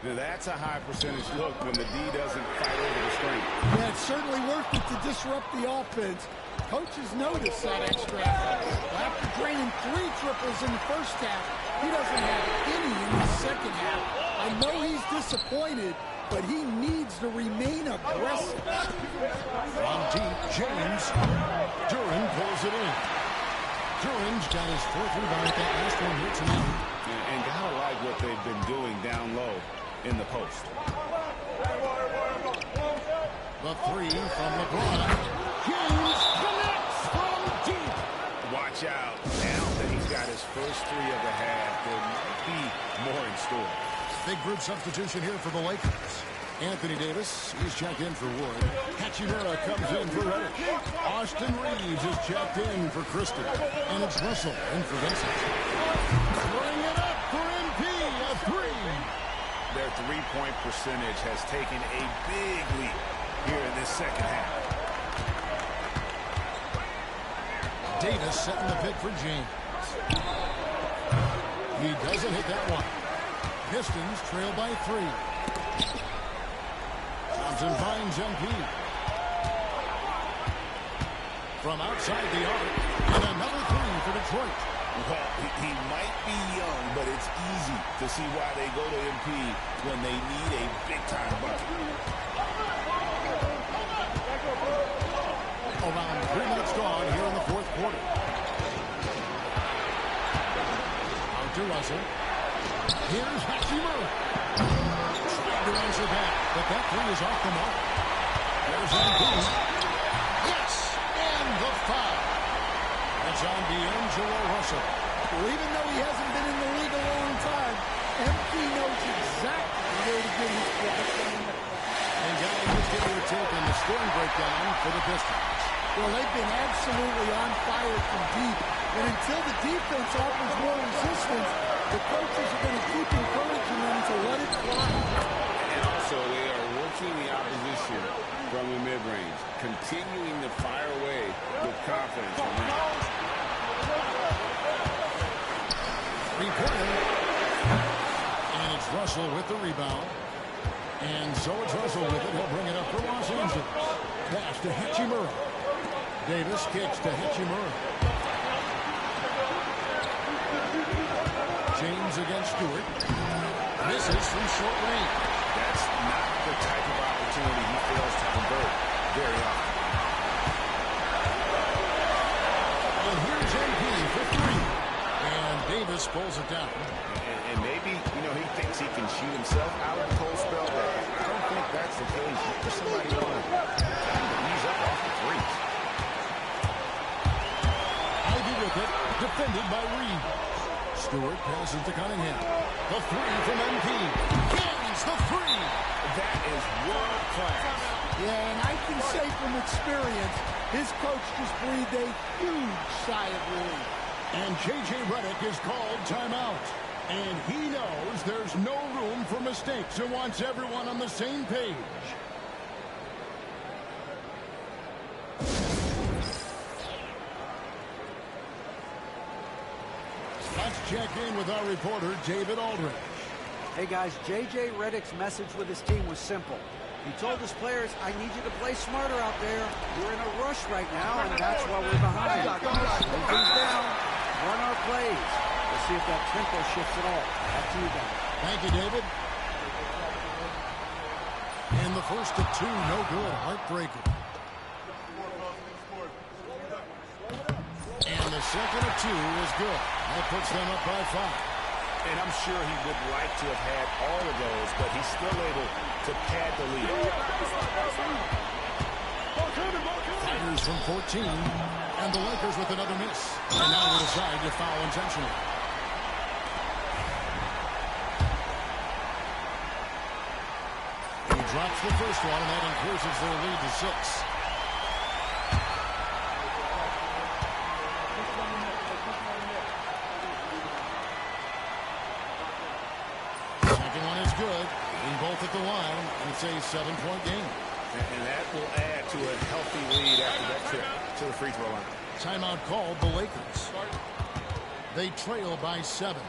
Now that's a high percentage look when the D doesn't fight over the screen. Yeah, it's certainly worth it to disrupt the offense. Coaches notice that extra effort. After draining 3 triples in the first half, he doesn't have any in the second half. I know he's disappointed, but he needs to remain aggressive. From deep, James. Duren pulls it in. Duren's got his 4th rebound at that last one here tonight. And gotta like what they've been doing down low in the post. The 3 from LeBron. James connects from deep. Watch out. Now that he's got his first 3 of the half, there might be more in store. Big group substitution here for the Lakers. Anthony Davis, he's checked in for Wood. Hachimura comes in for Reddish. Austin Reeves is checked in for Christie. And it's Russell in for Vincent. Bring it up for MP, a 3. Their three-point percentage has taken a big leap here in this second half. Davis setting the pick for James. He doesn't hit that one. Pistons trail by 3. Thompson finds MP. From outside the arc, and another 3 for Detroit. Well, he might be young, but it's easy to see why they go to MP when they need a big-time bucket. Around 3 minutes gone here in the 4th quarter. Out to Russell. Here's Hachimura. Trying to answer back, but that 3 is off the mark. There's MP. Yes! And the foul. That's on D'Angelo Russell. Well, even though he hasn't been in the league a long time, MP knows exactly where to get his production. And guys, let's get your take on the scoring breakdown for the Pistons. Well, they've been absolutely on fire from deep. And until the defense offers more resistance, the coaches are going to keep encouraging them to let it fly. And also, they are working the opposition from the mid-range, continuing to fire away with confidence. Three-pointer. And it's Russell with the rebound. And so it's Russell with it. He'll bring it up for Los Angeles. Pass to Hachimura. Davis kicks to Hachimura. James against Stewart. Misses from short range. That's not the type of opportunity he fails to convert very often. And here's MP for 3. And Davis pulls it down. And maybe, he thinks he can shoot himself out of the cold spell, but I don't think that's the case. There's somebody want to ease up off the threes. Ivy with it, defended by Reed. Stewart passes to Cunningham. The 3 from MP. Gains the 3. That is world class. Yeah, and I can say from experience, his coach just breathed a huge sigh of relief. And J.J. Redick is called timeout. And he knows there's no room for mistakes and wants everyone on the same page. Let's check in with our reporter, David Aldridge. Hey guys, J.J. Redick's message with his team was simple. He told his players, I need you to play smarter out there. We're in a rush right now, and that's why we're behind. Slow things down, run our plays. We'll see if that tempo shifts at all. Back to you guys. Thank you, David. And the first of 2, no good. Heartbreaker. And the second of 2 is good. That puts them up by 5. And I'm sure he would like to have had all of those, but he's still able to pad the lead. Tigers from 14, and the Lakers with another miss. And now they decide to foul intentionally. He drops the first one, and that increases their lead to 6. Both at the line, and it's a 7-point game. And that will add to a healthy lead after that trip to the free throw line. Timeout called the Lakers. They trail by 7.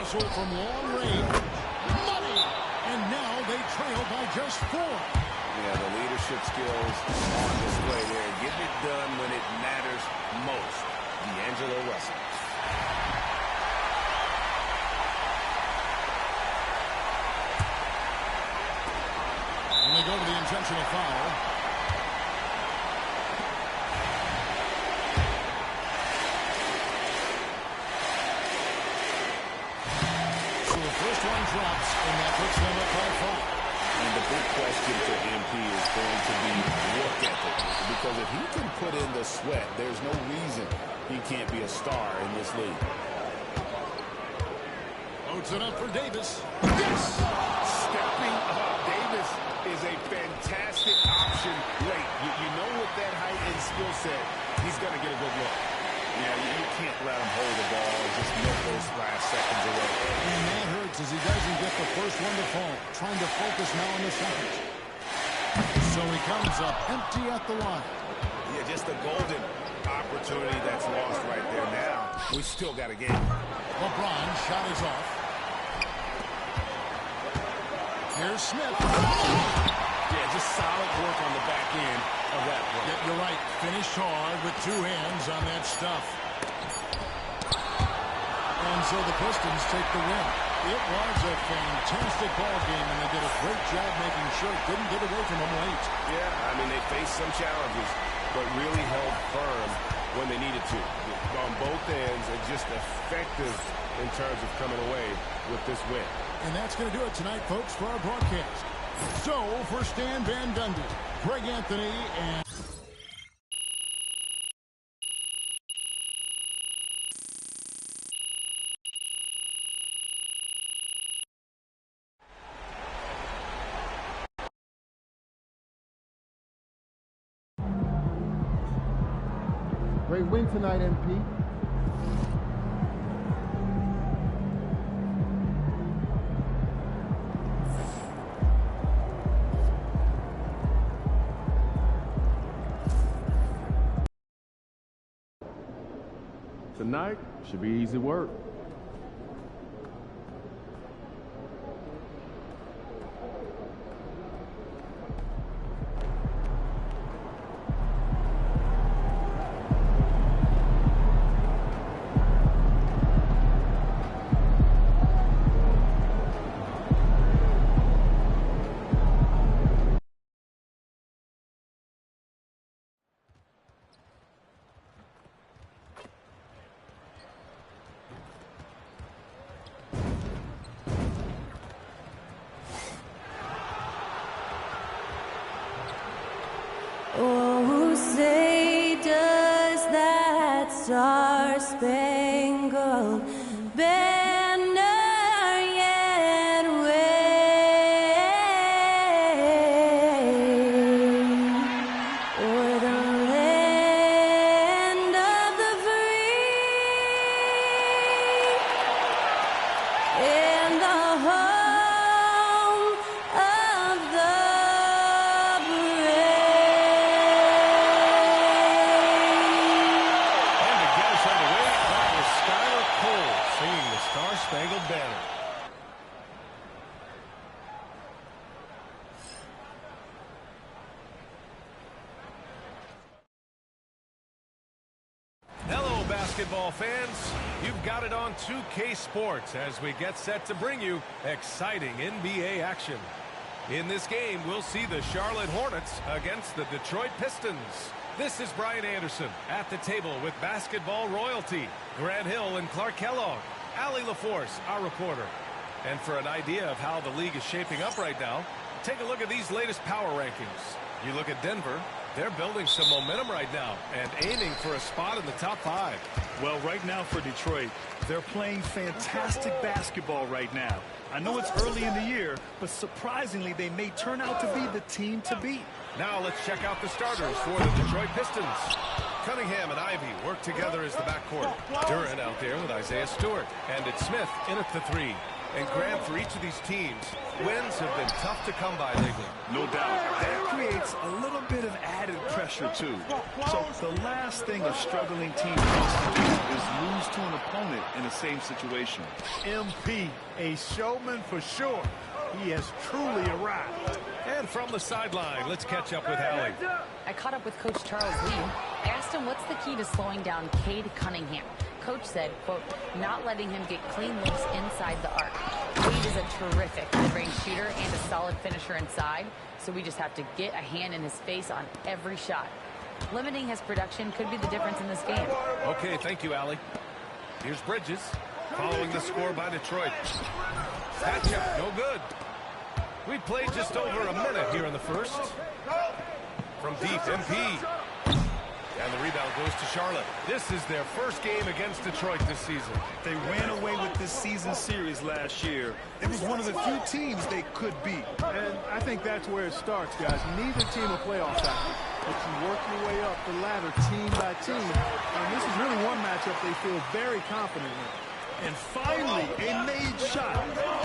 From long range, money, and now they trail by just 4. Yeah, the leadership skills on display there. Getting it done when it matters most. D'Angelo Russell. And they go to the intentional foul. Drops, and that puts them up by 5. And the big question for MP is going to be work ethic. Because if he can put in the sweat, there's no reason he can't be a star in this league. Loads it up for Davis. Yes! Stepping up. Davis is a fantastic option late. You know with that height and skill set, he's going to get a good look. Yeah, you can't let him hold the ball and just milk those last seconds away. And that hurts as he doesn't get the first one to fall. Trying to focus now on the second. So he comes up empty at the line. Yeah, just a golden opportunity that's lost right there now. We still got a game. LeBron shot is off. Here's Smith. Yeah, just solid work on the back end of that play. Yeah, you're right. Finished hard with 2 hands on that stuff. And so the Pistons take the win. It was a fantastic ball game, and they did a great job making sure it didn't get away from them late. Yeah, I mean, they faced some challenges, but really held firm when they needed to. On both ends, and just effective in terms of coming away with this win. And that's going to do it tonight, folks, for our broadcast. So, for Stan Van Gundy, Greg Anthony, and... Great win tonight, MP. Tonight should be easy work. Oh, say does that star-spangled banner yet wave o'er the land of the free and the home of the Star-Spangled Banner. Hello, basketball fans. You've got it on 2K Sports as we get set to bring you exciting NBA action. In this game, we'll see the Charlotte Hornets against the Detroit Pistons. This is Brian Anderson at the table with basketball royalty, Grant Hill and Clark Kellogg, Allie LaForce, our reporter. And for an idea of how the league is shaping up right now, take a look at these latest power rankings. You look at Denver, They're building some momentum right now and aiming for a spot in the top 5. Well, right now for Detroit, they're playing fantastic basketball right now. I know it's early in the year, but surprisingly, they may turn out to be the team to beat. Now let's check out the starters for the Detroit Pistons. Cunningham and Ivy work together as the backcourt. Duran out there with Isaiah Stewart. And it's Smith in at the 3. And Grant, for each of these teams, wins have been tough to come by lately. No doubt. That creates a little bit of added pressure, too. So the last thing a struggling team wants to do is lose to an opponent in the same situation. MP, a showman for sure. He has truly arrived. And from the sideline, let's catch up with Hallie. I caught up with Coach Charles Lee. I asked him what's the key to slowing down Cade Cunningham. Coach said, quote, not letting him get clean looks inside the arc. Cade is a terrific mid-range shooter and a solid finisher inside, so we just have to get a hand in his face on every shot. Limiting his production could be the difference in this game. Okay, thank you, Allie. Here's Bridges, following the score by Detroit. Patchup, no good. We played just over a minute here in the first. From deep, MP. And the rebound goes to Charlotte. This is their first game against Detroit this season. They ran away with this season series last year. It was one of the few teams they could beat. And I think that's where it starts, guys. Neither team a playoff factor, but you work your way up the ladder team by team. And this is really one matchup they feel very confident in. And finally, a made shot.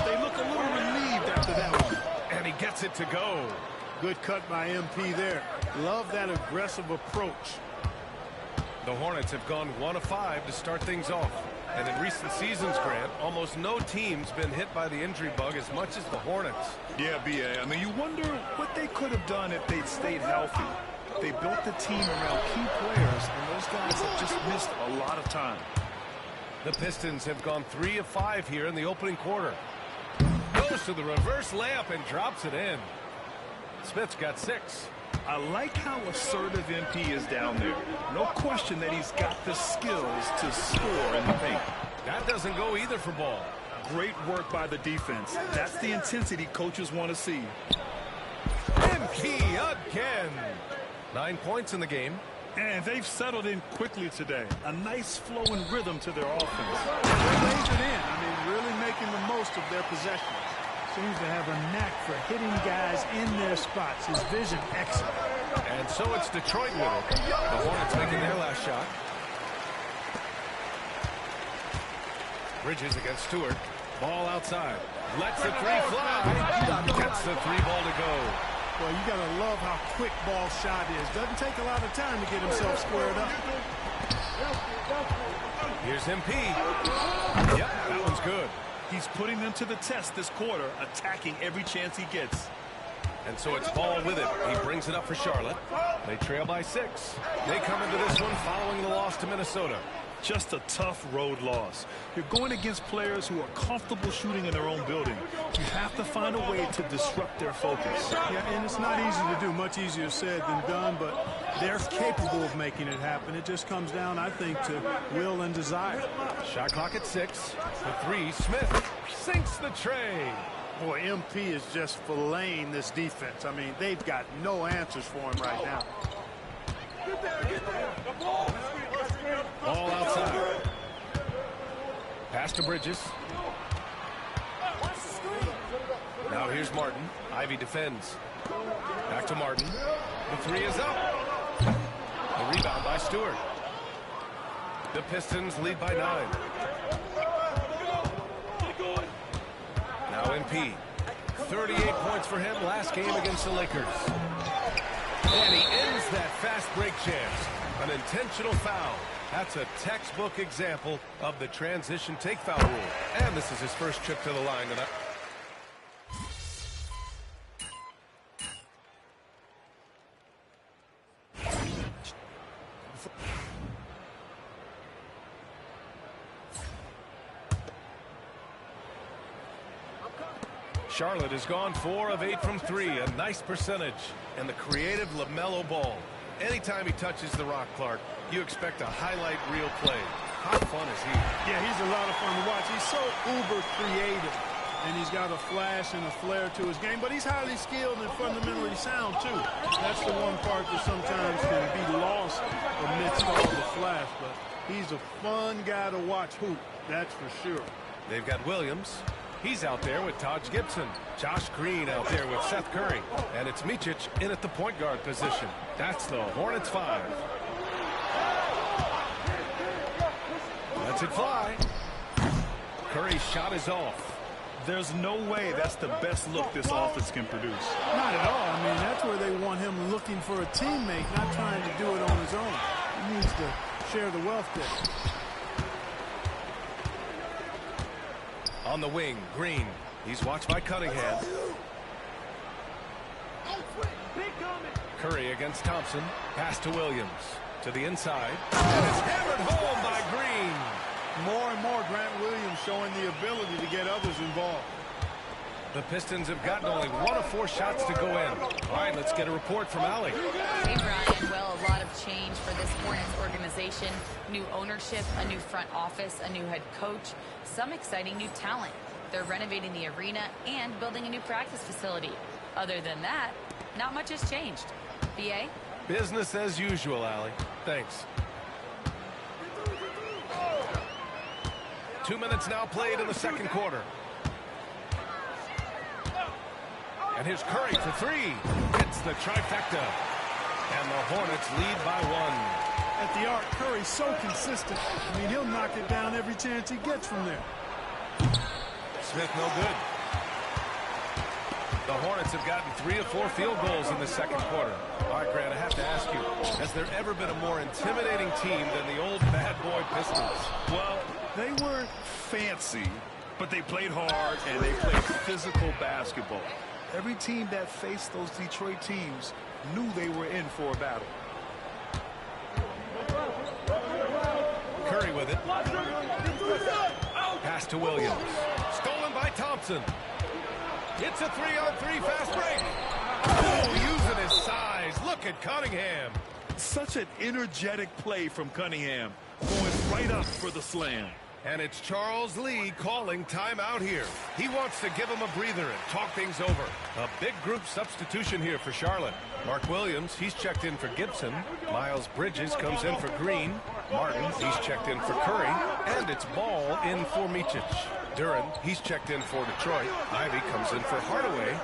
They look a little relieved after that one. And he gets it to go. Good cut by MP there. Love that aggressive approach. The Hornets have gone 1 of 5 to start things off. And in recent seasons, Grant, almost no team's been hit by the injury bug as much as the Hornets. Yeah, B.A. I mean, you wonder what they could have done if they'd stayed healthy. They built the team around key players, and those guys have just missed a lot of time. The Pistons have gone 3 of 5 here in the opening quarter. Goes to the reverse layup and drops it in. Smith's got 6. I like how assertive MP is down there. No question that he's got the skills to score in the paint. That doesn't go either for Ball. Great work by the defense. That's the intensity coaches want to see. MP again. 9 points in the game. And they've settled in quickly today. A nice flow and rhythm to their offense. They're lasered in. I mean, really making the most of their possession. Seems to have a knack for hitting guys in their spots. His vision excellent. And so it's Detroit with it. The Hornets making their last shot. Bridges against Stewart. Ball outside. Lets the 3 fly. Gets the 3 ball to go. Well, you got to love how quick Ball shot is. Doesn't take a lot of time to get himself squared up. Here's MP. Yep, that one's good. He's putting them to the test this quarter, attacking every chance he gets. And so it's Ball with it. He brings it up for Charlotte. They trail by 6. They come into this one following the loss to Minnesota. Just a tough road loss. You're going against players who are comfortable shooting in their own building. You have to find a way to disrupt their focus. Yeah, and it's not easy to do. Much easier said than done, but they're capable of making it happen. It just comes down, I think, to will and desire. Shot clock at 6. The 3, Smith sinks the tray. Boy, MP is just filleting this defense. I mean, they've got no answers for him right now. Get there. The ball. Ball outside. Pass to Bridges. Now here's Martin. Ivy defends. Back to Martin. The 3 is up. The rebound by Stewart. The Pistons lead by 9. Now MP. 38 points for him last game against the Lakers. And he ends that fast break chance. An intentional foul. That's a textbook example of the transition take foul rule. And this is his first trip to the line tonight. Charlotte has gone 4 of 8 from 3, a nice percentage. And the creative LaMelo Ball. Anytime he touches the rock, Clark, you expect a highlight reel play. How fun is he? Yeah, he's a lot of fun to watch. He's so uber creative. and he's got a flash and a flair to his game, but he's highly skilled and fundamentally sound, too. That's the one part that sometimes can be lost amidst all the flash, but he's a fun guy to watch hoop, that's for sure. They've got Williams. He's out there with Taj Gibson. Josh Green out there with Seth Curry. And it's Micic in at the point guard position. That's the Hornets 5. Lets it fly. Curry's shot is off. There's no way that's the best look this offense can produce. Not at all. I mean, that's where they want him looking for a teammate, not trying to do it on his own. He needs to share the wealth there. On the wing, Green. He's watched by Cunningham. Curry against Thompson. Pass to Williams. To the inside. And it's hammered home by Green. More and more Grant Williams showing the ability to get others involved. The Pistons have gotten only 1 of 4 shots to go in. All right, let's get a report from Allie. Hey, Brian. Well, a lot of change for this Hornets organization. New ownership, a new front office, a new head coach, some exciting new talent. They're renovating the arena and building a new practice facility. Other than that, not much has changed. BA? Business as usual, Allie. Thanks. 2 minutes now played in the second quarter. And here's Curry for 3. Hits the trifecta. And the Hornets lead by 1. At the arc, Curry's so consistent. I mean, he'll knock it down every chance he gets from there. Smith no good. The Hornets have gotten 3 of 4 field goals in the second quarter. All right, Grant, I have to ask you, has there ever been a more intimidating team than the old bad boy Pistons? Well, they weren't fancy, but they played hard and they played physical basketball. Every team that faced those Detroit teams knew they were in for a battle. Curry with it. Pass to Williams. Stolen by Thompson. It's a 3-on-3 fast break. Oh, using his size. Look at Cunningham. Such an energetic play from Cunningham, going right up for the slam. And it's Charles Lee calling timeout here. He wants to give him a breather and talk things over. A big group substitution here for Charlotte. Mark Williams, he's checked in for Gibson. Miles Bridges comes in for Green. Martin, he's checked in for Curry. And it's Ball in for Micic. Duran, he's checked in for Detroit. Ivy comes in for Hardaway.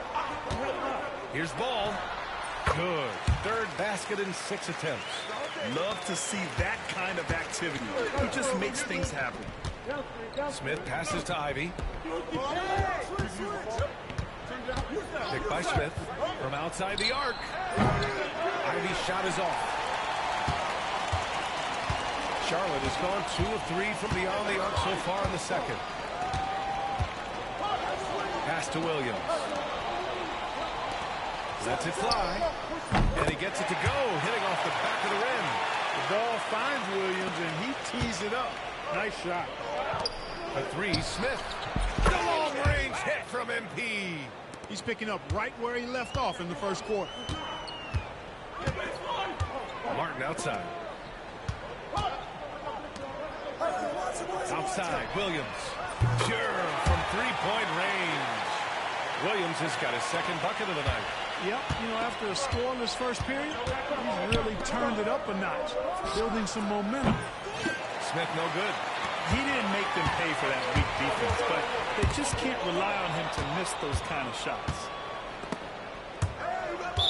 Here's Ball. Good. Third basket in 6 attempts. Love to see that kind of activity. It just makes things happen. Smith passes to Ivy. Picked by Smith from outside the arc. Ivy's shot is off. Charlotte has gone 2 of 3 from beyond the arc so far in the second. Pass to Williams. Lets it fly. And he gets it to go, hitting off the back of the rim. The ball finds Williams, and he tees it up. Nice shot. A 3, Smith. The long-range hit from MP. He's picking up right where he left off in the first quarter. Martin outside. Outside, Williams. Pure from 3-point range. Williams has got his second bucket of the night. Yep, you know, after a scoreless first period, he's really turned it up a notch, building some momentum. Smith no good. He didn't make them pay for that weak defense, but they just can't rely on him to miss those kind of shots.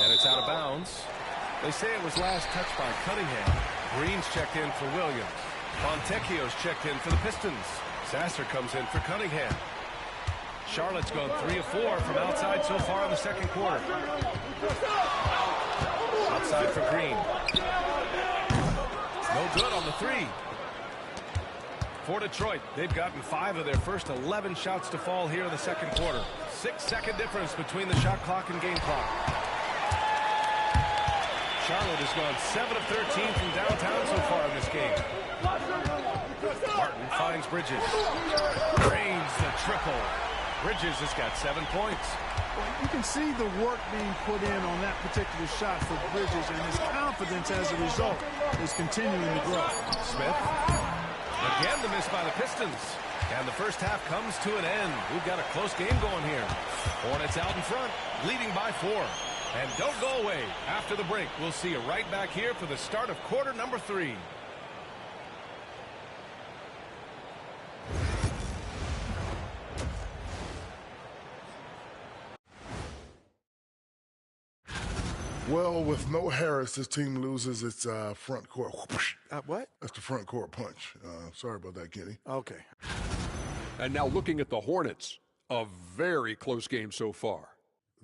And it's out of bounds. They say it was last touched by Cunningham. Green's checked in for Williams. Fontecchio's checked in for the Pistons. Sasser comes in for Cunningham. Charlotte's gone 3 of 4 from outside so far in the second quarter. Outside for Green. No good on the 3. For Detroit, they've gotten 5 of their first 11 shots to fall here in the second quarter. 6-second difference between the shot clock and game clock. Charlotte has gone 7 of 13 from downtown so far in this game. Martin finds Bridges. Drains the triple. Bridges has got 7 points. Well, you can see the work being put in on that particular shot for Bridges, and his confidence as a result is continuing to grow. Smith. Again the miss by the Pistons. And the first half comes to an end. We've got a close game going here. Hornets out in front, leading by 4. And don't go away. After the break, we'll see you right back here for the start of quarter number 3. Well, with no Harris, this team loses its front court. What? That's the front court punch. Sorry about that, Kenny. Okay. And now looking at the Hornets, a very close game so far.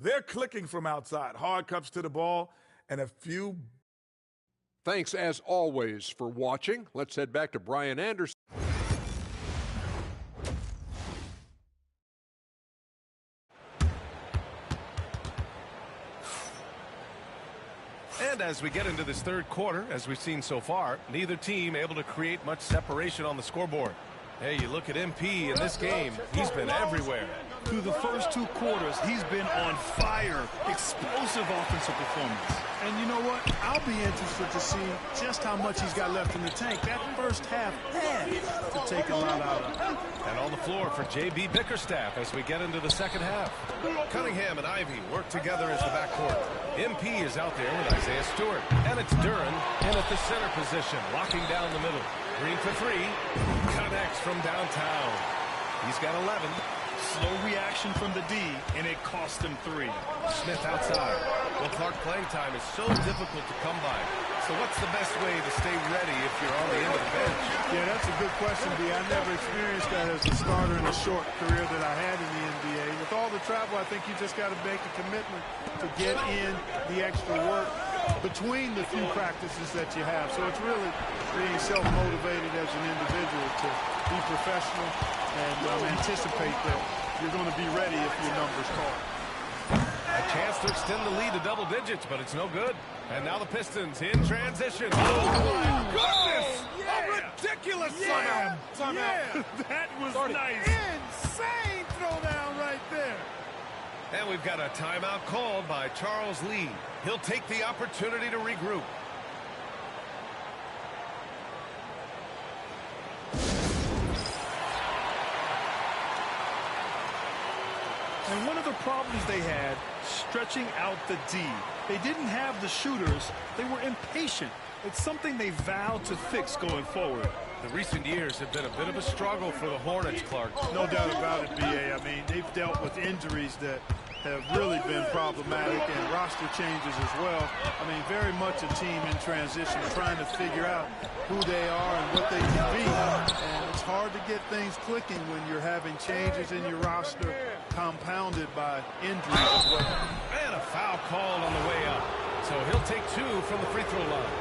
They're clicking from outside. Hard cuts to the ball and a few. Thanks, as always, for watching. Let's head back to Brian Anderson. And as we get into this third quarter, as we've seen so far, neither team able to create much separation on the scoreboard. Hey, you look at MP in this game, he's been everywhere. Through the first 2 quarters, he's been on fire. Explosive offensive performance. And you know what? I'll be interested to see just how much he's got left in the tank. That first half had to take a lot out of him. And on the floor for J.B. Bickerstaff as we get into the second half. Cunningham and Ivy work together as the backcourt. MP is out there with Isaiah Stewart. And it's Duren in at the center position, locking down the middle. Green for 3. Connects from downtown. He's got 11. Slow reaction from the D, and it cost him 3. Smith outside. Well, Clark, playing time is so difficult to come by. So what's the best way to stay ready if you're on the end of the bench? Yeah, that's a good question, B. I never experienced that as a starter in a short career that I had in the NBA. With all the travel, I think you just got to make a commitment to get in the extra work between the few practices that you have. So it's really being self-motivated as an individual to be professional and anticipate that you're going to be ready if your number's called. A chance to extend the lead to double digits, but it's no good. And now the Pistons in transition. Oh, my goodness! Yeah. A ridiculous Yeah. timeout. That was nice. Insane throwdown right there. And we've got a timeout called by Charles Lee. He'll take the opportunity to regroup. And one of the problems they had, stretching out the D. They didn't have the shooters. They were impatient. It's something they vowed to fix going forward. The recent years have been a bit of a struggle for the Hornets, Clark. No doubt about it, B.A. I mean, they've dealt with injuries that have really been problematic and roster changes as well. I mean, very much a team in transition, trying to figure out who they are and what they can be. And it's hard to get things clicking when you're having changes in your roster compounded by injuries as well. And a foul called on the way up. So he'll take 2 from the free throw line.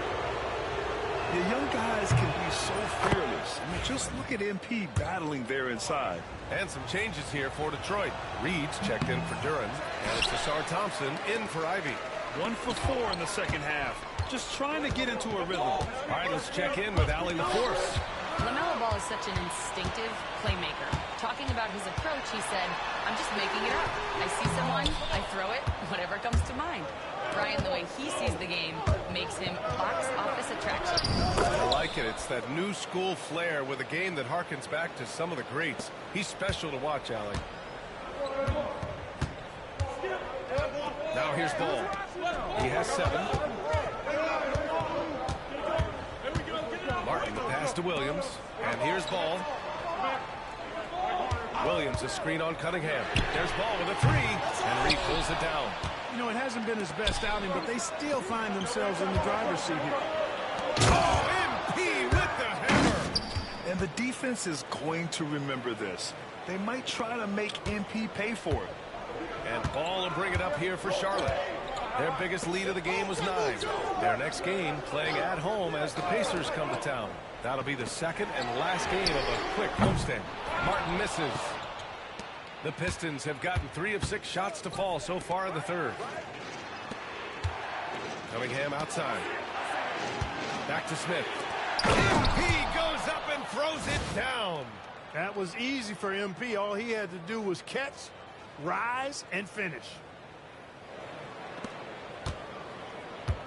The young guys can be so fearless. I mean, just look at MP battling there inside. And some changes here for Detroit. Reed's checked in for Duren. And it's Ausar Thompson in for Ivy. 1 for 4 in the second half. Just trying to get into a rhythm. All right, let's check in with Allie LaForce. LaMelo Ball is such an instinctive playmaker. Talking about his approach, he said, I'm just making it up. I see someone, I throw it, whatever comes to mind. Brian, the way he sees the game makes him box office attraction. I like it. It's that new school flair with a game that harkens back to some of the greats. He's special to watch, Allie. Now here's Ball. He has 7. Martin, the pass to Williams. And here's Ball. Williams, a screen on Cunningham. There's Ball with a 3. And Reed pulls it down. You know, it hasn't been his best outing, but they still find themselves in the driver's seat here. Oh, MP with the hammer. And the defense is going to remember this. They might try to make MP pay for it. And Ball will bring it up here for Charlotte. Their biggest lead of the game was 9. Their next game playing at home as the Pacers come to town. That'll be the second and last game of a quick homestand. Martin misses. The Pistons have gotten 3 of 6 shots to fall so far in the third. Cunningham outside. Back to Smith. MP goes up and throws it down. That was easy for MP. All he had to do was catch, rise, and finish.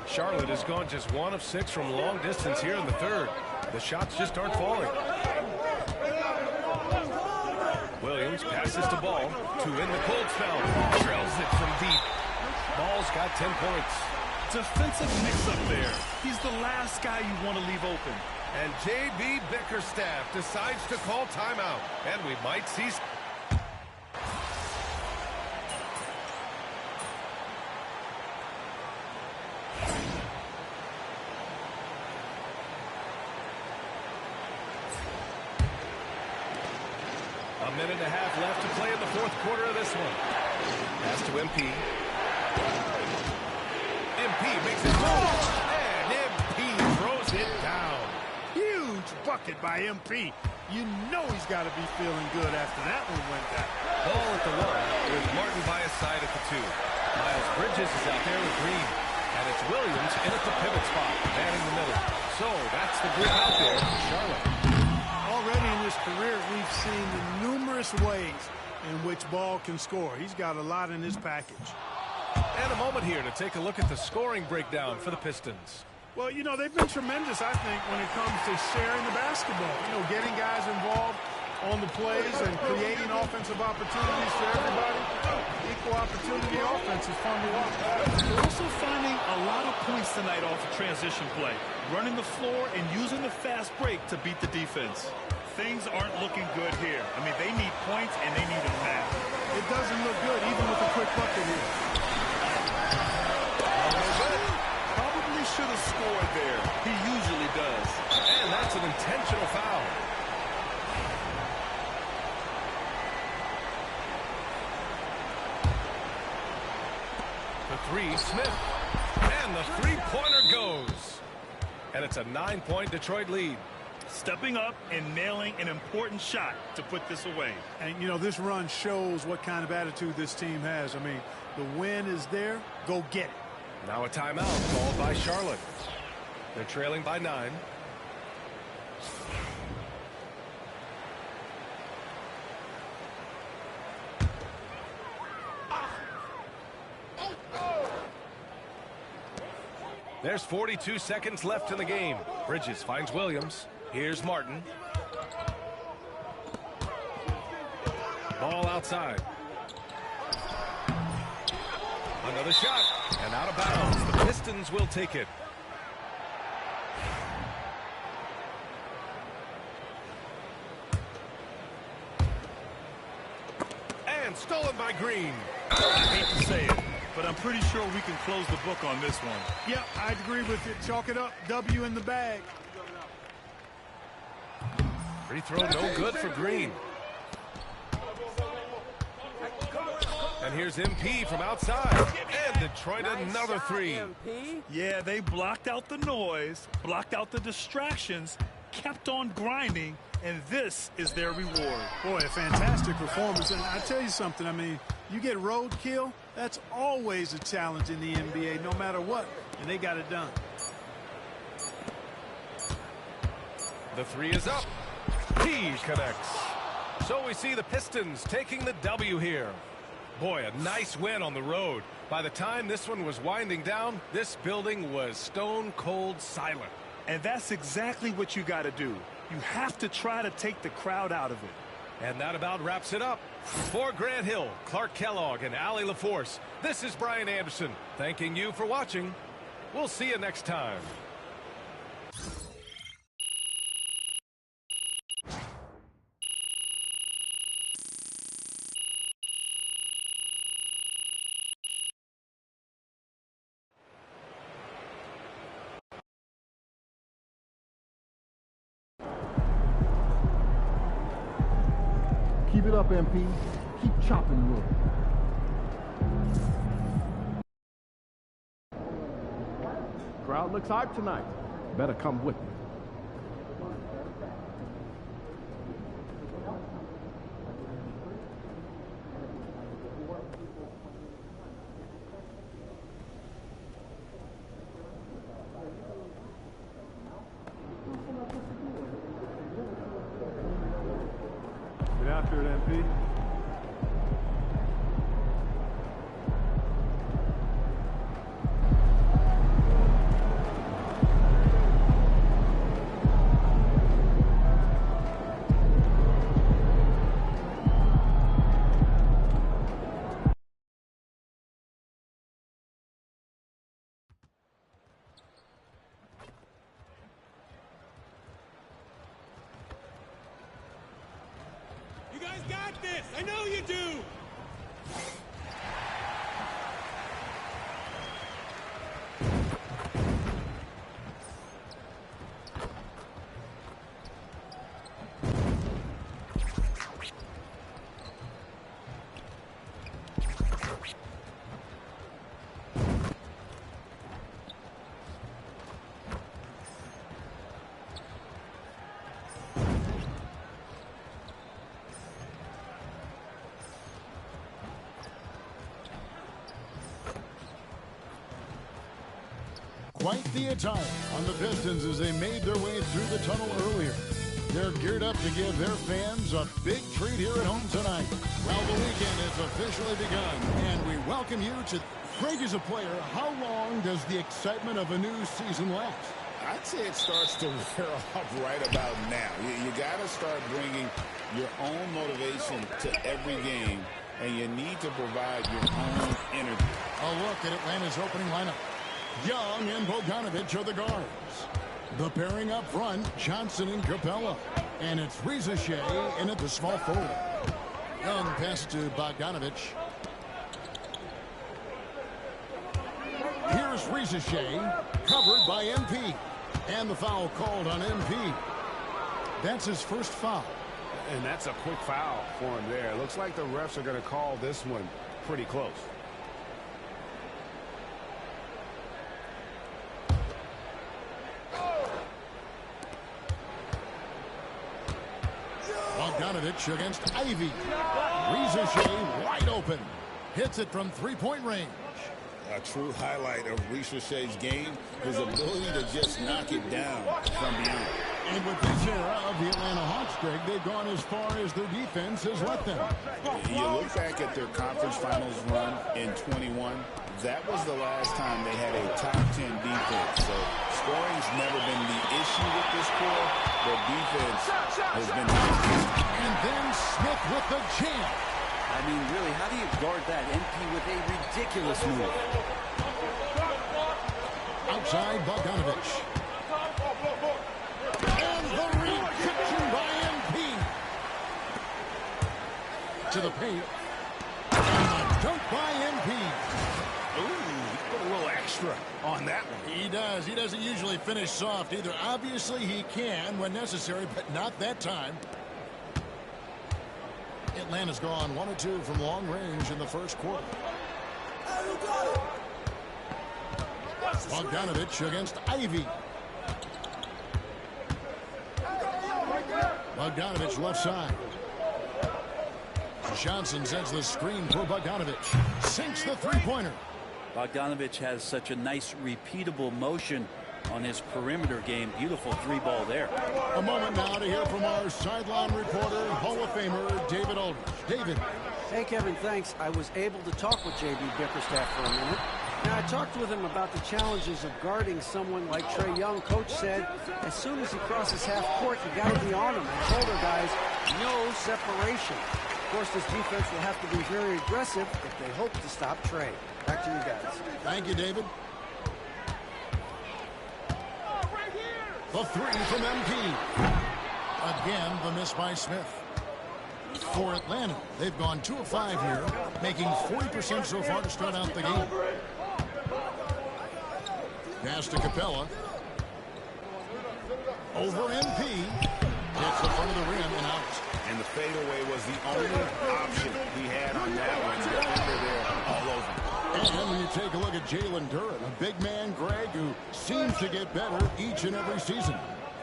Charlotte has gone just 1 of 6 from long distance here in the third. The shots just aren't falling. Williams passes to Ball to in the cold spell. Drills it from deep. Ball's got 10 points. Defensive mix-up there. He's the last guy you want to leave open. And J.B. Bickerstaff decides to call timeout. And we might see... A minute and a half left to play in the fourth quarter of this one. Pass to MP. MP makes it move. And MP throws it down. Huge bucket by MP. You know he's got to be feeling good after that one went down. Ball at the one with Martin by his side at the 2. Miles Bridges is out there with Green. And it's Williams in at the pivot spot. Man in the middle. So that's the group out there for Charlotte. Already in his career, we've seen the numerous ways in which Ball can score. He's got a lot in his package. And a moment here to take a look at the scoring breakdown for the Pistons. Well, you know, they've been tremendous, I think, when it comes to sharing the basketball. You know, getting guys involved on the plays and creating offensive opportunities for everybody. Equal opportunity offense is fun to watch. They're also finding a lot of points tonight off of transition play. Running the floor and using the fast break to beat the defense. Things aren't looking good here. I mean, they need points and they need them now. It doesn't look good, even with a quick bucket here. Probably should have scored there. He usually does. And that's an intentional foul. The 3, Smith. And the three-pointer goes. And it's a 9-point Detroit lead. Stepping up and nailing an important shot to put this away. And, you know, this run shows what kind of attitude this team has. I mean, the win is there. Go get it. Now a timeout called by Charlotte. They're trailing by 9. There's 42 seconds left in the game. Bridges finds Williams. Here's Martin. Ball outside. Another shot. And out of bounds. The Pistons will take it. And stolen by Green. I hate to say it, but I'm pretty sure we can close the book on this one. Yep, I'd agree with it. Chalk it up. W in the bag. Free throw no good for Green. And here's MP from outside. And Detroit another 3. Yeah, they blocked out the noise, blocked out the distractions, kept on grinding, and this is their reward. Boy, a fantastic performance. And I tell you something, I mean, you get roadkill, that's always a challenge in the NBA, no matter what. And they got it done. The 3 is up. He connects. So we see the Pistons taking the W here. Boy, a nice win on the road. By the time this one was winding down, this building was stone cold silent. And that's exactly what you got to do. You have to try to take the crowd out of it. And that about wraps it up. For Grant Hill, Clark Kellogg, and Allie LaForce, this is Brian Anderson, thanking you for watching. We'll see you next time. Keep it up, MP. Keep chopping wood. Crowd looks hyped tonight. Better come with me. Get after it, MP. this! I know you do! Quite the attire on the Pistons as they made their way through the tunnel earlier. They're geared up to give their fans a big treat here at home tonight. Well, the weekend has officially begun, and we welcome you to... Greg, as a player, how long does the excitement of a new season last? I'd say it starts to wear off right about now. You got to start bringing your own motivation to every game, and you need to provide your own energy. A look at Atlanta's opening lineup. Young and Bogdanovich are the guards. The pairing up front, Johnson and Capella. And it's Reza Shea in at the small forward. Young pass to Bogdanovich. Here's Reza Shea, covered by MP. And the foul called on MP. That's his first foul. And that's a quick foul for him there. Looks like the refs are going to call this one pretty close. Bogdanovich against Ivy. Reza Shea wide open. Hits it from three-point range. A true highlight of Reza Shea's game, his ability to just knock it down from beyond. And with this era of the Atlanta Hawks, Greg, they've gone as far as their defense has let them. You look back at their conference finals run in 21, that was the last time they had a top 10 defense. So scoring's never been the issue with this core. Their defense has been consistent. And then Smith with the jam. I mean, really, how do you guard that? MP with a ridiculous move. Outside, Bogdanovich. And the rejection by MP. To the paint. And the dunk by MP. Ooh, he put a little extra on that one. He does. He doesn't usually finish soft either. Obviously, he can when necessary, but not that time. Atlanta's gone 1 of 2 from long range in the first quarter. Bogdanovich against Ivy. Bogdanovich left side. Johnson sends the screen for Bogdanovich. Sinks the three-pointer. Bogdanovich has such a nice repeatable motion on his perimeter game. Beautiful three ball there. A moment now to hear from our sideline reporter, Hall of Famer David Aldridge. David. Hey, Kevin, thanks. I was able to talk with J.B. Bickerstaff for a minute. Now, I talked with him about the challenges of guarding someone like Trae Young. Coach said as soon as he crosses half court, you got to be on him and told our guys no separation. Of course, this defense will have to be very aggressive if they hope to stop Trae. Back to you guys. Thank you, David. The three from MP. Again, the miss by Smith. For Atlanta, they've gone 2 of 5 here, making 40% so far to start out the game. Pass to Capella. Over MP. Hits the front of the rim and out. And the fadeaway was the only option he had on that one. The defender there all over. And when you take a look at Jalen Duren, a big man, Greg, who seems to get better each and every season.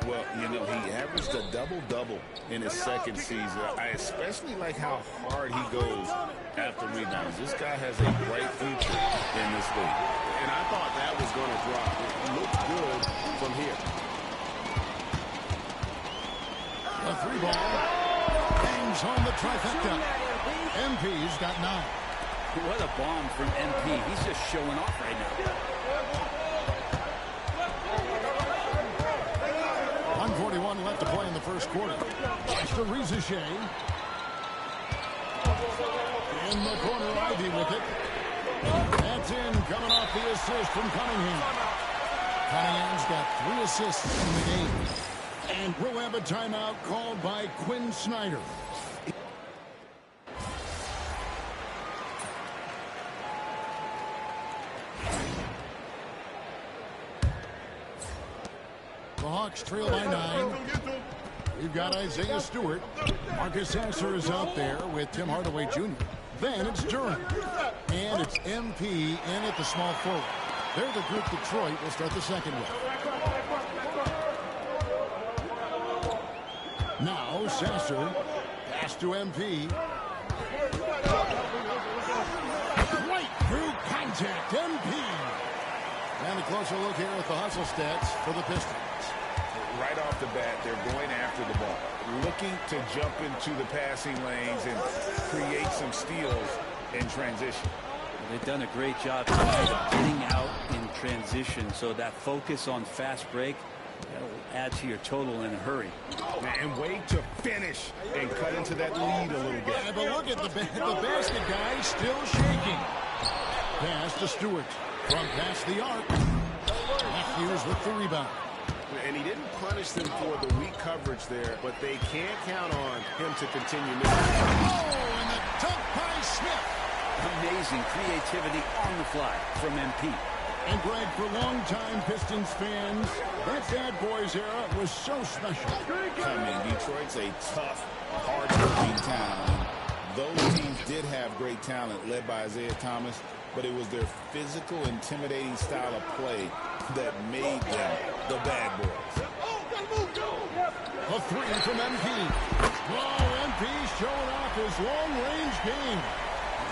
Well, you know, he averaged a double-double in his second season. I especially like how hard he goes after rebounds. This guy has a bright future in this league. And I thought that was going to drop. It looked good from here. A three ball. Bangs home the trifecta. MP's got 9. What a bomb from MP. He's just showing off right now. 1:41 left to play in the first quarter. It's to Reza Shea. In the corner, Ivy with it. That's in, coming off the assist from Cunningham. Cunningham's got 3 assists in the game. And we'll have a timeout called by Quinn Snyder. Hawks trail by 9. We've got Isaiah Stewart. Marcus Sasser is out there with Tim Hardaway Jr. Then it's Durant. And it's MP in at the small forward. They're the group Detroit will start the second with. Now Sasser. Pass to MP. Right through contact. MP. And a closer look here at the hustle stats for the Pistons. Right off the bat, they're going after the ball, looking to jump into the passing lanes and create some steals in transition. They've done a great job tonight of getting out in transition, so that focus on fast break, that'll add to your total in a hurry. And wait to finish and cut into that lead a little bit. Yeah, but look at the basket guy still shaking. Pass to Stewart. From past the arc. Matthews with the rebound. And he didn't punish them for the weak coverage there, but they can't count on him to continue missing. Oh, and the dunk by Smith. Amazing creativity on the fly from MP. And Greg, for longtime Pistons fans, that Bad Boys era was so special. I mean, Detroit's a tough, hard-working town. Those teams did have great talent led by Isaiah Thomas, but it was their physical, intimidating style of play that made them the Bad Boys. A three from MP. Oh, MP showing off his long-range game.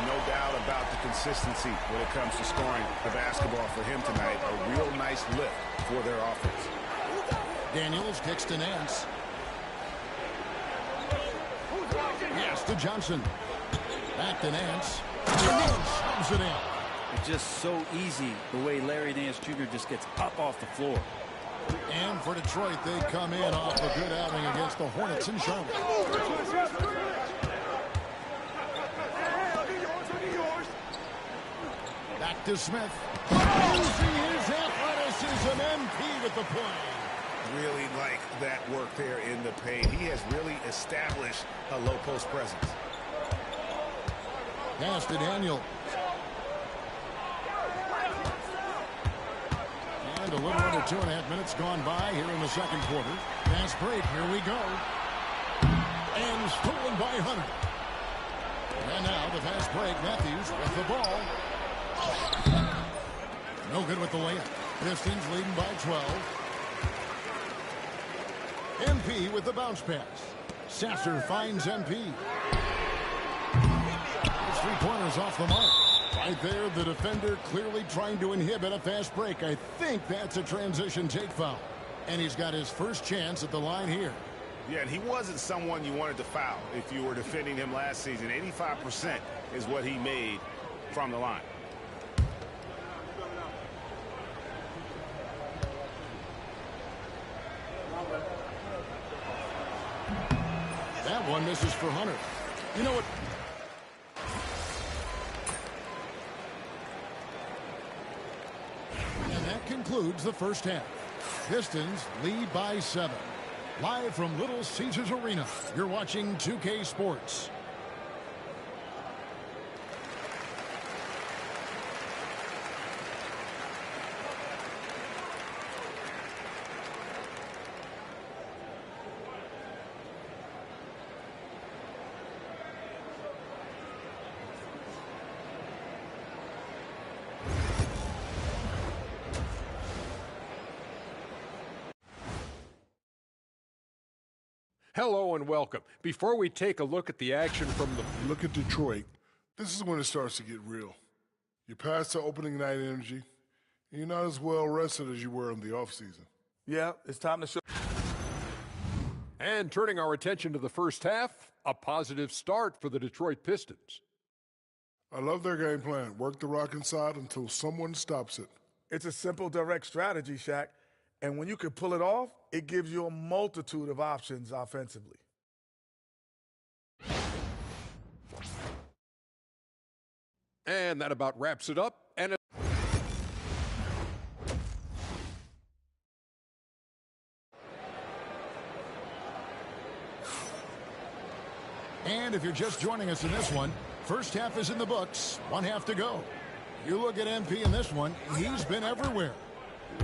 No doubt about the consistency when it comes to scoring the basketball for him tonight. A real nice lift for their offense. Daniels kicks to Nance. Yes, to Johnson. Back to Nance. Nance shoves it in. It's just so easy the way Larry Nance Jr. just gets up off the floor. And for Detroit, they come in off a good outing against the Hornets in Charlotte. Back to Smith. Using his athleticism, MP with the play. Really like that work there in the paint. He has really established a low post presence. Pass to Daniel. And a little under 2.5 minutes gone by here in the second quarter. Fast break, here we go. And stolen by Hunter. And now the fast break, Matthews with the ball. No good with the layup. Pistons leading by 12. MP with the bounce pass. Sasser finds MP. His three-pointers off the mark. Right there, the defender clearly trying to inhibit a fast break. I think that's a transition take foul. And he's got his first chance at the line here. Yeah, and he wasn't someone you wanted to foul if you were defending him last season. 85% is what he made from the line. That one misses for Hunter. You know what? And that concludes the first half. Pistons lead by 7. Live from Little Caesars Arena, you're watching 2K Sports. Hello and welcome. Before we take a look at the action from the... Look at Detroit. This is when it starts to get real. You're past the opening night energy, and you're not as well rested as you were in the offseason. Yeah, it's time to show. And turning our attention to the first half, a positive start for the Detroit Pistons. I love their game plan. Work the rock inside until someone stops it. It's a simple, direct strategy, Shaq. And when you can pull it off, it gives you a multitude of options offensively. And that about wraps it up. And if you're just joining us in this one, first half is in the books, 1 half to go. You look at MP in this one, he's been everywhere.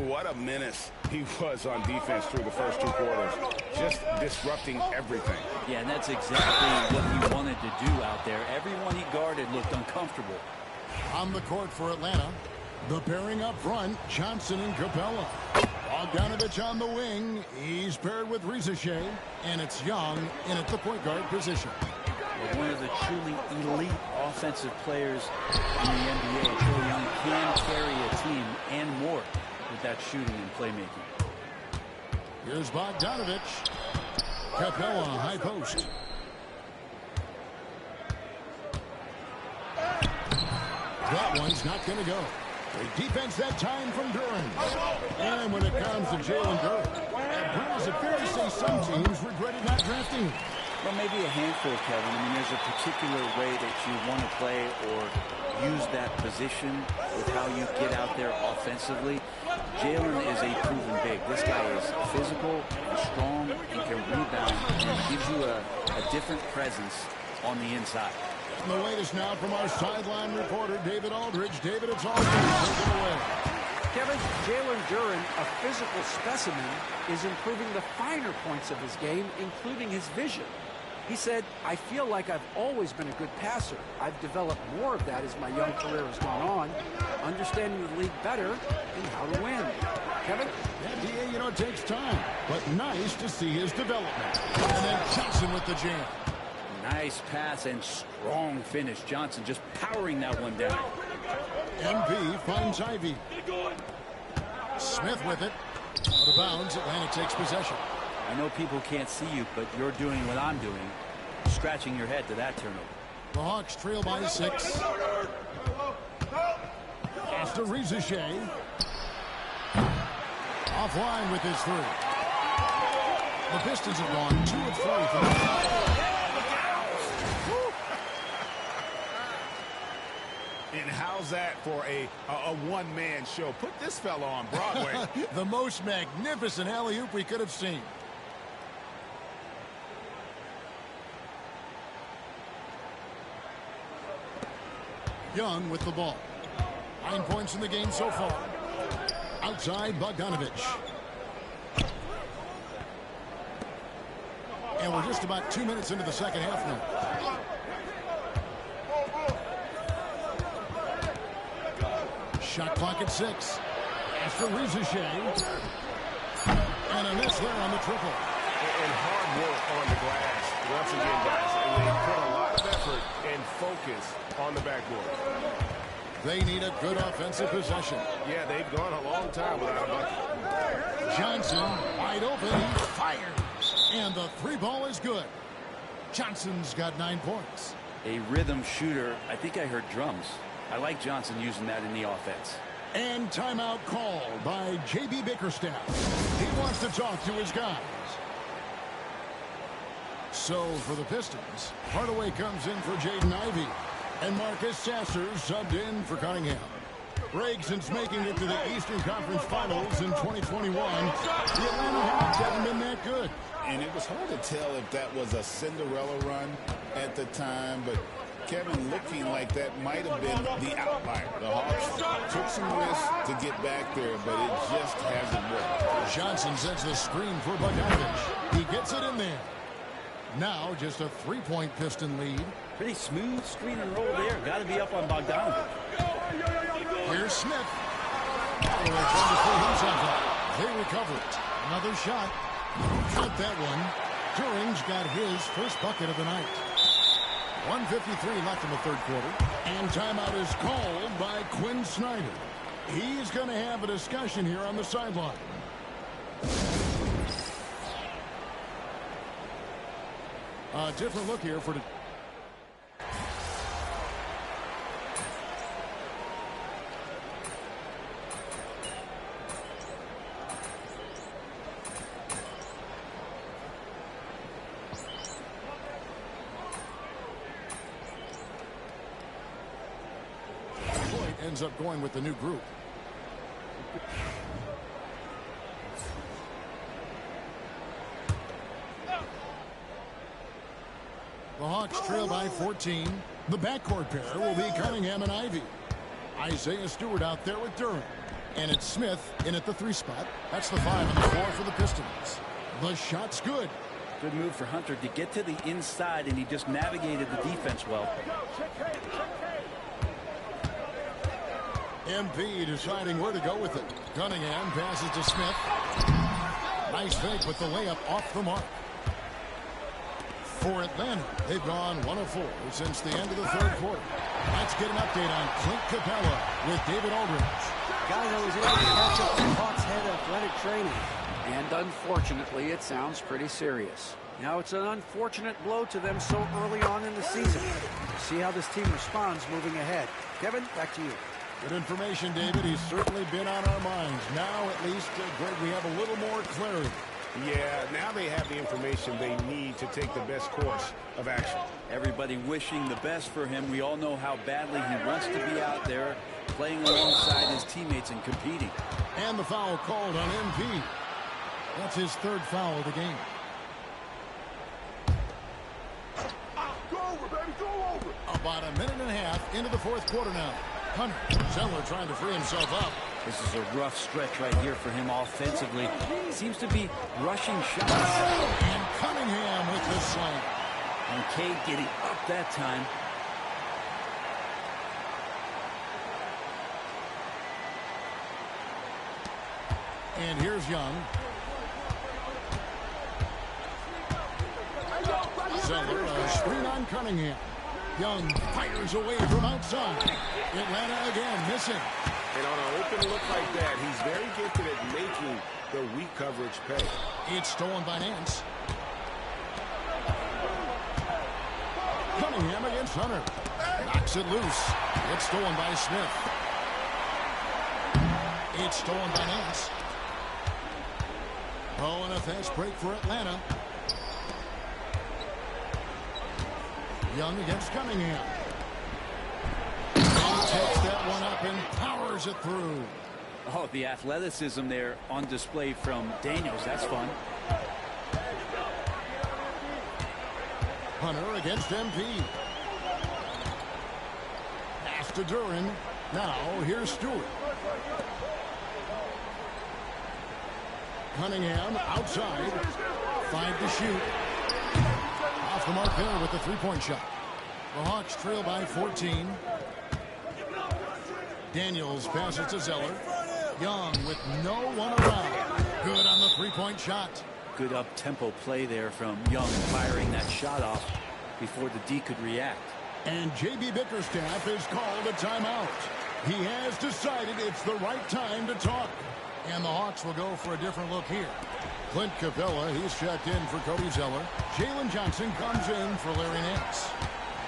What a menace he was on defense through the first 2 quarters. Just disrupting everything. Yeah, and that's exactly what he wanted to do out there. Everyone he guarded looked uncomfortable. On the court for Atlanta, the pairing up front, Johnson and Capella. Bogdanovich on the wing. He's paired with Rizachet, and it's Young in at the point guard position. Well, one of the truly elite offensive players in the NBA, Trae Young, can carry a team and more with that shooting and playmaking. Here's Bogdanovich. Capella, high post. That one's not going to go. Great defense that time from Duren. And when it comes to Jalen Duren, is it fair to say some teams regretted not drafting him? Well, maybe a handful, Kevin. I mean, there's a particular way that you want to play or use that position with how you get out there offensively. Jalen is a proven big. This guy is physical and strong and can rebound and gives you a different presence on the inside. And the latest now from our sideline reporter, David Aldridge. David, it's all good. Take it away. Kevin, Jalen Duren, a physical specimen, is improving the finer points of his game, including his vision. He said, I feel like I've always been a good passer. I've developed more of that as my young career has gone on, understanding the league better and how to win. Kevin? Yeah, D.A., you know, it takes time, but nice to see his development. And then Johnson with the jam. Nice pass and strong finish. Johnson just powering that one down. MP finds Ivy. Smith with it. Out of bounds, Atlanta takes possession. I know people can't see you, but you're doing what I'm doing, scratching your head to that turnover. The Hawks trail by 6. After Rizachet. Offline with his 3. The Pistons have gone 2 of 3 from the And how's that for a one-man show? Put this fella on Broadway. The most magnificent alley-oop we could have seen. Young with the ball. 9 points in the game so far. Outside, Bogdanovich. And we're just about 2 minutes into the second half now. Shot clock at 6. After Rizachet. And a miss there on the triple. And hard work on the glass. Once again, guys, and they put a lot of effort and focus on the backboard. They need a good offensive possession. Yeah, they've gone a long time without a bucket. Johnson, wide open. He fires. And the 3 ball is good. Johnson's got 9 points. A rhythm shooter. I think I heard drums. I like Johnson using that in the offense. And timeout called by J.B. Bickerstaff. He wants to talk to his guys. So for the Pistons, Hardaway comes in for Jaden Ivey. And Marcus Sasser subbed in for Cunningham. Greg, since making it to the Eastern Conference Finals in 2021, the Atlanta Hawks haven't been that good. And it was hard to tell if that was a Cinderella run at the time, but Kevin, looking like that might have been the outlier. The Hawks took some risks to get back there, but it just hasn't worked. Johnson sends the screen for Bogdanovich. He gets it in there. Now just a 3-point Piston lead. Pretty smooth screen and roll there. Got to be up on Bogdanovich. Here's Smith. They recover it. Another shot. Got that one. Duren's got his first bucket of the night. 1:53 left in the third quarter. And timeout is called by Quinn Snyder. He's going to have a discussion here on the sideline. A different look here for the... ends up going with the new group. The Hawks trail by 14. The backcourt pair will be Cunningham and Ivy. Isaiah Stewart out there with Duren. And it's Smith in at the 3 spot. That's the 5 on the floor for the Pistons. The shot's good. Good move for Hunter to get to the inside, and he just navigated the defense well. MP deciding where to go with it. Cunningham passes to Smith. Nice fake with the layup off the mark. For Atlanta, they've gone 1 of 4 since the end of the 3rd quarter. Let's get an update on Clint Capella with David Aldridge. Guys, I was able to catch up with Hawks head athletic training. And unfortunately, it sounds pretty serious. Now, it's an unfortunate blow to them so early on in the season. We'll see how this team responds moving ahead. Kevin, back to you. Good information, David. He's certainly been on our minds. Now, at least, Greg, we have a little more clarity. Yeah, now they have the information they need to take the best course of action. Everybody wishing the best for him. We all know how badly he wants to be out there, playing alongside his teammates and competing. And the foul called on MP. That's his 3rd foul of the game. Go over, baby, go over. About a minute and a half into the 4th quarter now. Hunter, Zeller trying to free himself up. This is a rough stretch right here for him offensively. Seems to be rushing shots. And Cunningham with the slam. And Cade getting up that time. And here's Young. Zeller, a screen on Cunningham. Young fires away from outside. Atlanta again missing. And on an open look like that, he's very gifted at making the weak coverage pay. It's stolen by Nance. Cunningham against Hunter. Knocks it loose. It's stolen by Smith. It's stolen by Nance. Oh, and a fast break for Atlanta. Young against Cunningham. He takes that one up and powers it through. Oh, the athleticism there on display from Daniels. That's fun. Hunter against MP. Pass to Duran. Now here's Stewart. Cunningham outside. 5 to shoot. Off the mark there with the 3-point shot. The Hawks trail by 14. Daniels passes to Zeller. Young with no one around. Good on the 3-point shot. Good up-tempo play there from Young, firing that shot off before the D could react. And J.B. Bickerstaff has called a timeout. He has decided it's the right time to talk. And the Hawks will go for a different look here. Clint Capella, he's checked in for Cody Zeller. Jalen Johnson comes in for Larry Nance.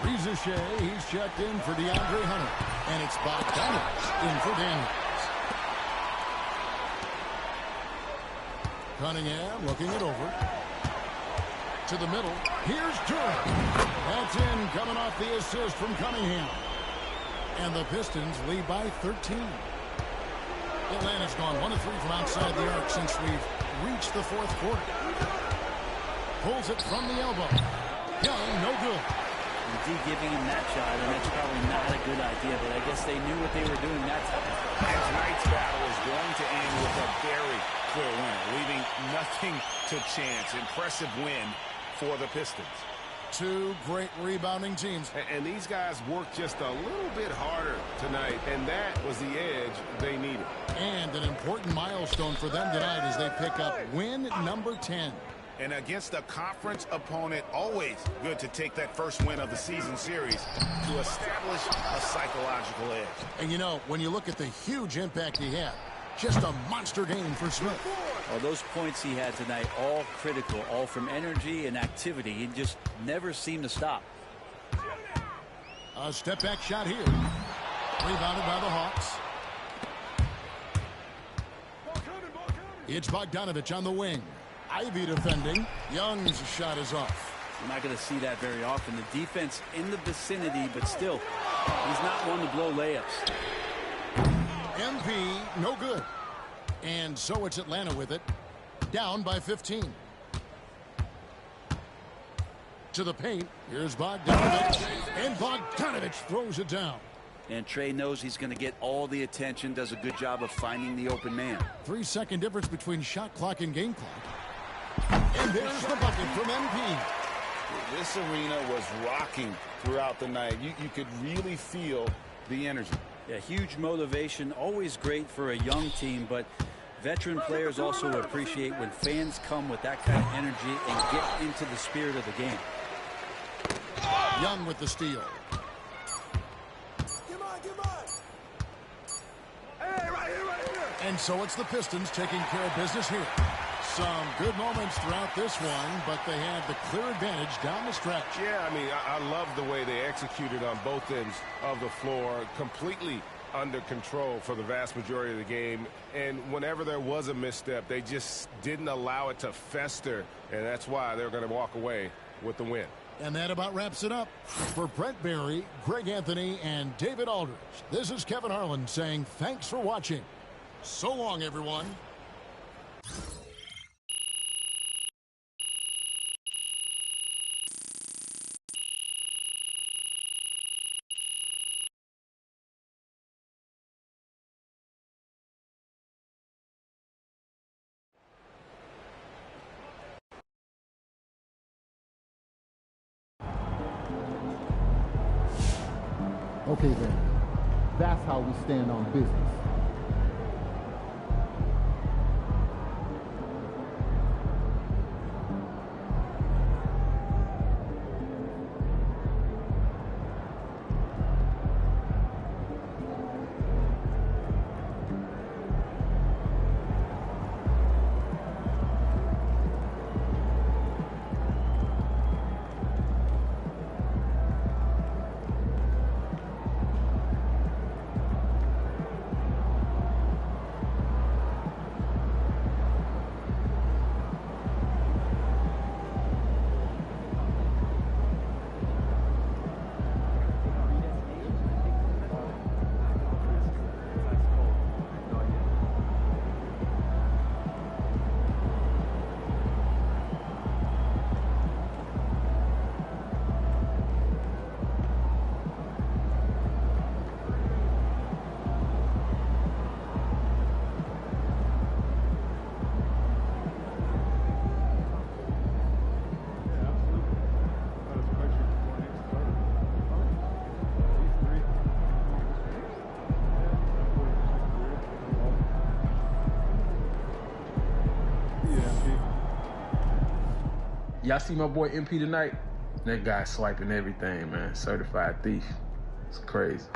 Reza Shea, he's checked in for DeAndre Hunter. And it's Bogdanovich in for Daniels. Cunningham looking it over. To the middle. Here's Duran. That's in, coming off the assist from Cunningham. And the Pistons lead by 13. Atlanta's gone 1 of 3 from outside the arc since we've reached the 4th quarter. Pulls it from the elbow. Young, no good. The D giving him that shot, and that's probably not a good idea, but I guess they knew what they were doing that time. And tonight's battle is going to end with a very clear winner, leaving nothing to chance. Impressive win for the Pistons. 2 great rebounding teams. And these guys worked just a little bit harder tonight, and that was the edge they needed. And an important milestone for them tonight as they pick up win number 10. And against a conference opponent, always good to take that first win of the season series to establish a psychological edge. And you know, when you look at the huge impact he had, just a monster game for Smith. Well, those points he had tonight, all critical, all from energy and activity. He just never seemed to stop. A step-back shot here. Rebounded by the Hawks. It's Bogdanovich on the wing. Ivy defending. Young's shot is off. You're not going to see that very often. The defense in the vicinity, but still, he's not one to blow layups. MP, no good. And so it's Atlanta with it. Down by 15. To the paint. Here's Bogdanovich. And Bogdanovich throws it down. And Trey knows he's going to get all the attention, does a good job of finding the open man. 3-second difference between shot clock and game clock. And there's the bucket from MP. This arena was rocking throughout the night. You could really feel the energy. Yeah, huge motivation, always great for a young team, but veteran players also appreciate when fans come with that kind of energy and get into the spirit of the game. Young with the steal. And so it's the Pistons taking care of business here. Some good moments throughout this one, but they had the clear advantage down the stretch. Yeah, I mean, I love the way they executed on both ends of the floor, completely under control for the vast majority of the game. And whenever there was a misstep, they just didn't allow it to fester, and that's why they're going to walk away with the win. And that about wraps it up. For Brent Barry, Greg Anthony, and David Aldridge, this is Kevin Harlan saying thanks for watching. So long, everyone. Okay then, that's how we stand on business. Y'all see my boy MP tonight? That guy swiping everything, man. Certified thief. It's crazy.